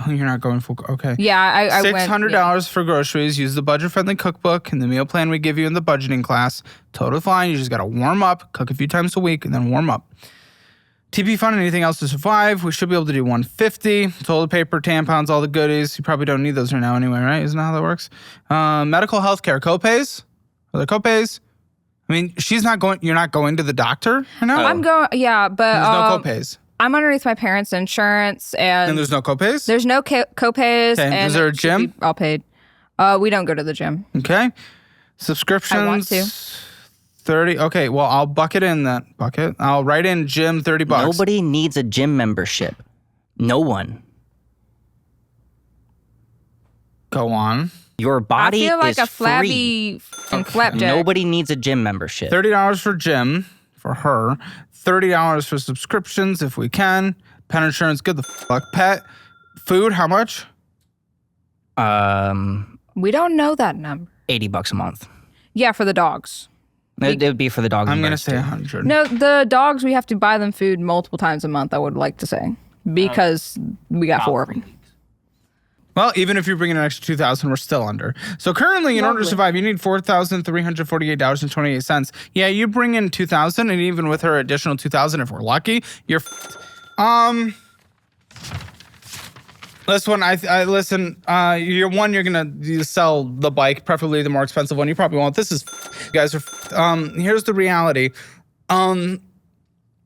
Oh, you're not going full. Okay. Yeah, I went. $600 for groceries. Use the budget-friendly cookbook and the meal plan we give you in the budgeting class. Totally fine. You just got to warm up, cook a few times a week, and then warm up. TP fund, anything else to survive? We should be able to do $150. Toilet paper, tampons, all the goodies. You probably don't need those right now anyway, right? Isn't that how that works? Medical health care, copays? Are there copays? I mean, you're not going to the doctor right now? I'm going, yeah, but There's no copays. I'm underneath my parents' insurance, And there's no copays? there's no copays. Okay, And is there a it should gym? be all paid. We don't go to the gym. Okay. Subscriptions. I want to. 30. Okay, well, I'll bucket in that bucket. I'll write in gym $30. Nobody needs a gym membership. No one. Go on. Your body I feel like is a free. flabby and flapjack. Nobody needs a gym membership. $30 for gym for her. $30 for subscriptions if we can. Pet insurance, good the fuck. Pet food, how much? We don't know that number. $80 a month. Yeah, for the dogs. It would be for the dogs. I'm and gonna birds, say too. 100. No, the dogs, we have to buy them food multiple times a month, I would like to say, because we got 4 of them. Well, even if you're bringing an extra 2,000, we're still under. So currently, in order to survive, you need $4,348.28. Yeah, you bring in 2,000, and even with her additional 2,000, if we're lucky, you're. This one, listen. You're gonna sell the bike, preferably the more expensive one. You probably won't. This is, you guys are. Here's the reality.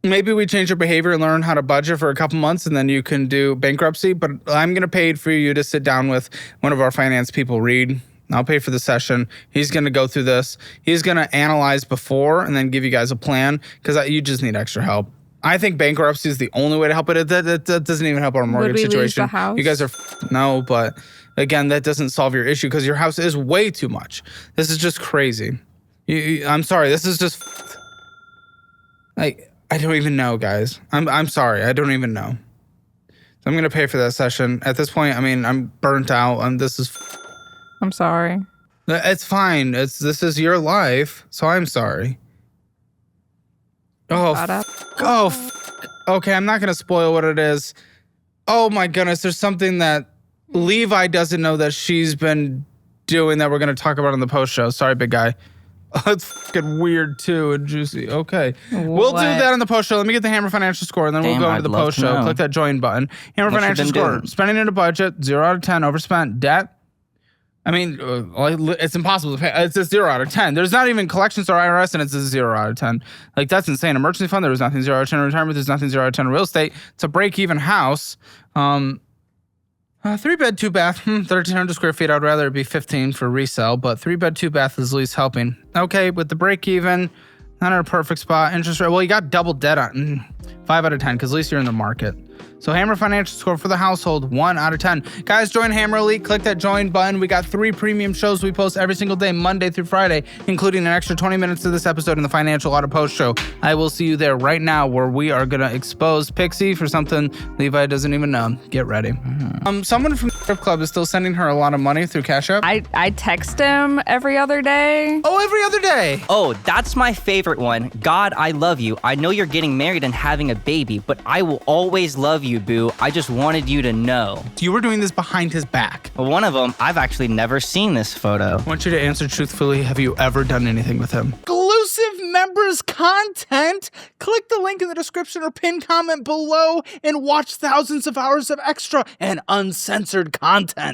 Maybe we change your behavior and learn how to budget for a couple months, and then you can do bankruptcy. But I'm gonna pay for you to sit down with one of our finance people, Reed. I'll pay for the session. He's gonna go through this. He's gonna analyze before and then give you guys a plan because you just need extra help. I think bankruptcy is the only way to help it. That doesn't even help our mortgage we situation. lose the house? You guys are no, but again, that doesn't solve your issue because your house is way too much. This is just crazy. I'm sorry. This is just I don't even know, guys. I'm sorry. I don't even know. So I'm gonna pay for that session. At this point, I mean, I'm burnt out. I'm sorry. It's fine. This is your life, so I'm sorry. Okay, I'm not gonna spoil what it is. Oh my goodness, there's something that Levi doesn't know that she's been doing that we're gonna talk about on the post show. Sorry, big guy. Oh, it's fucking weird too and juicy. Okay, we'll do that on the post show. Let me get the Hammer Financial Score, and then we'll go into the post show. Click that join button. Hammer Financial Score. Spending in a budget, 0 out of 10. Overspent. Debt. I mean, it's impossible to pay. It's a 0 out of 10. There's not even collections or IRS, and it's a 0 out of 10. Like, that's insane. Emergency fund, there was nothing 0 out of 10. Retirement, there's nothing 0 out of 10. Real estate, it's a break-even house. 3-bed, 2-bath, 1,300 square feet. I'd rather it be 15 for resale, but 3-bed, 2-bath is least helping. Okay, with the break-even, not in a perfect spot. Interest rate, well, you got double debt on 5 out of 10, because at least you're in the market. So Hammer Financial Score for the household, 1 out of 10. Guys, join Hammer Elite. Click that join button. We got 3 premium shows we post every single day, Monday through Friday, including an extra 20 minutes to this episode in the Financial Audit Post Show. I will see you there right now, where we are going to expose Pixie for something Levi doesn't even know. Get ready. Someone from the strip club is still sending her a lot of money through Cash App. I text him every other day. Oh, every other day. Oh, that's my favorite one. God, I love you. I know you're getting married and having a baby, but I will always love you, boo. I just wanted you to know. You were doing this behind his back. Well, one of them, I've actually never seen this photo. I want you to answer truthfully. Have you ever done anything with him? Exclusive members content? Click the link in the description or pinned comment below and watch thousands of hours of extra and uncensored content.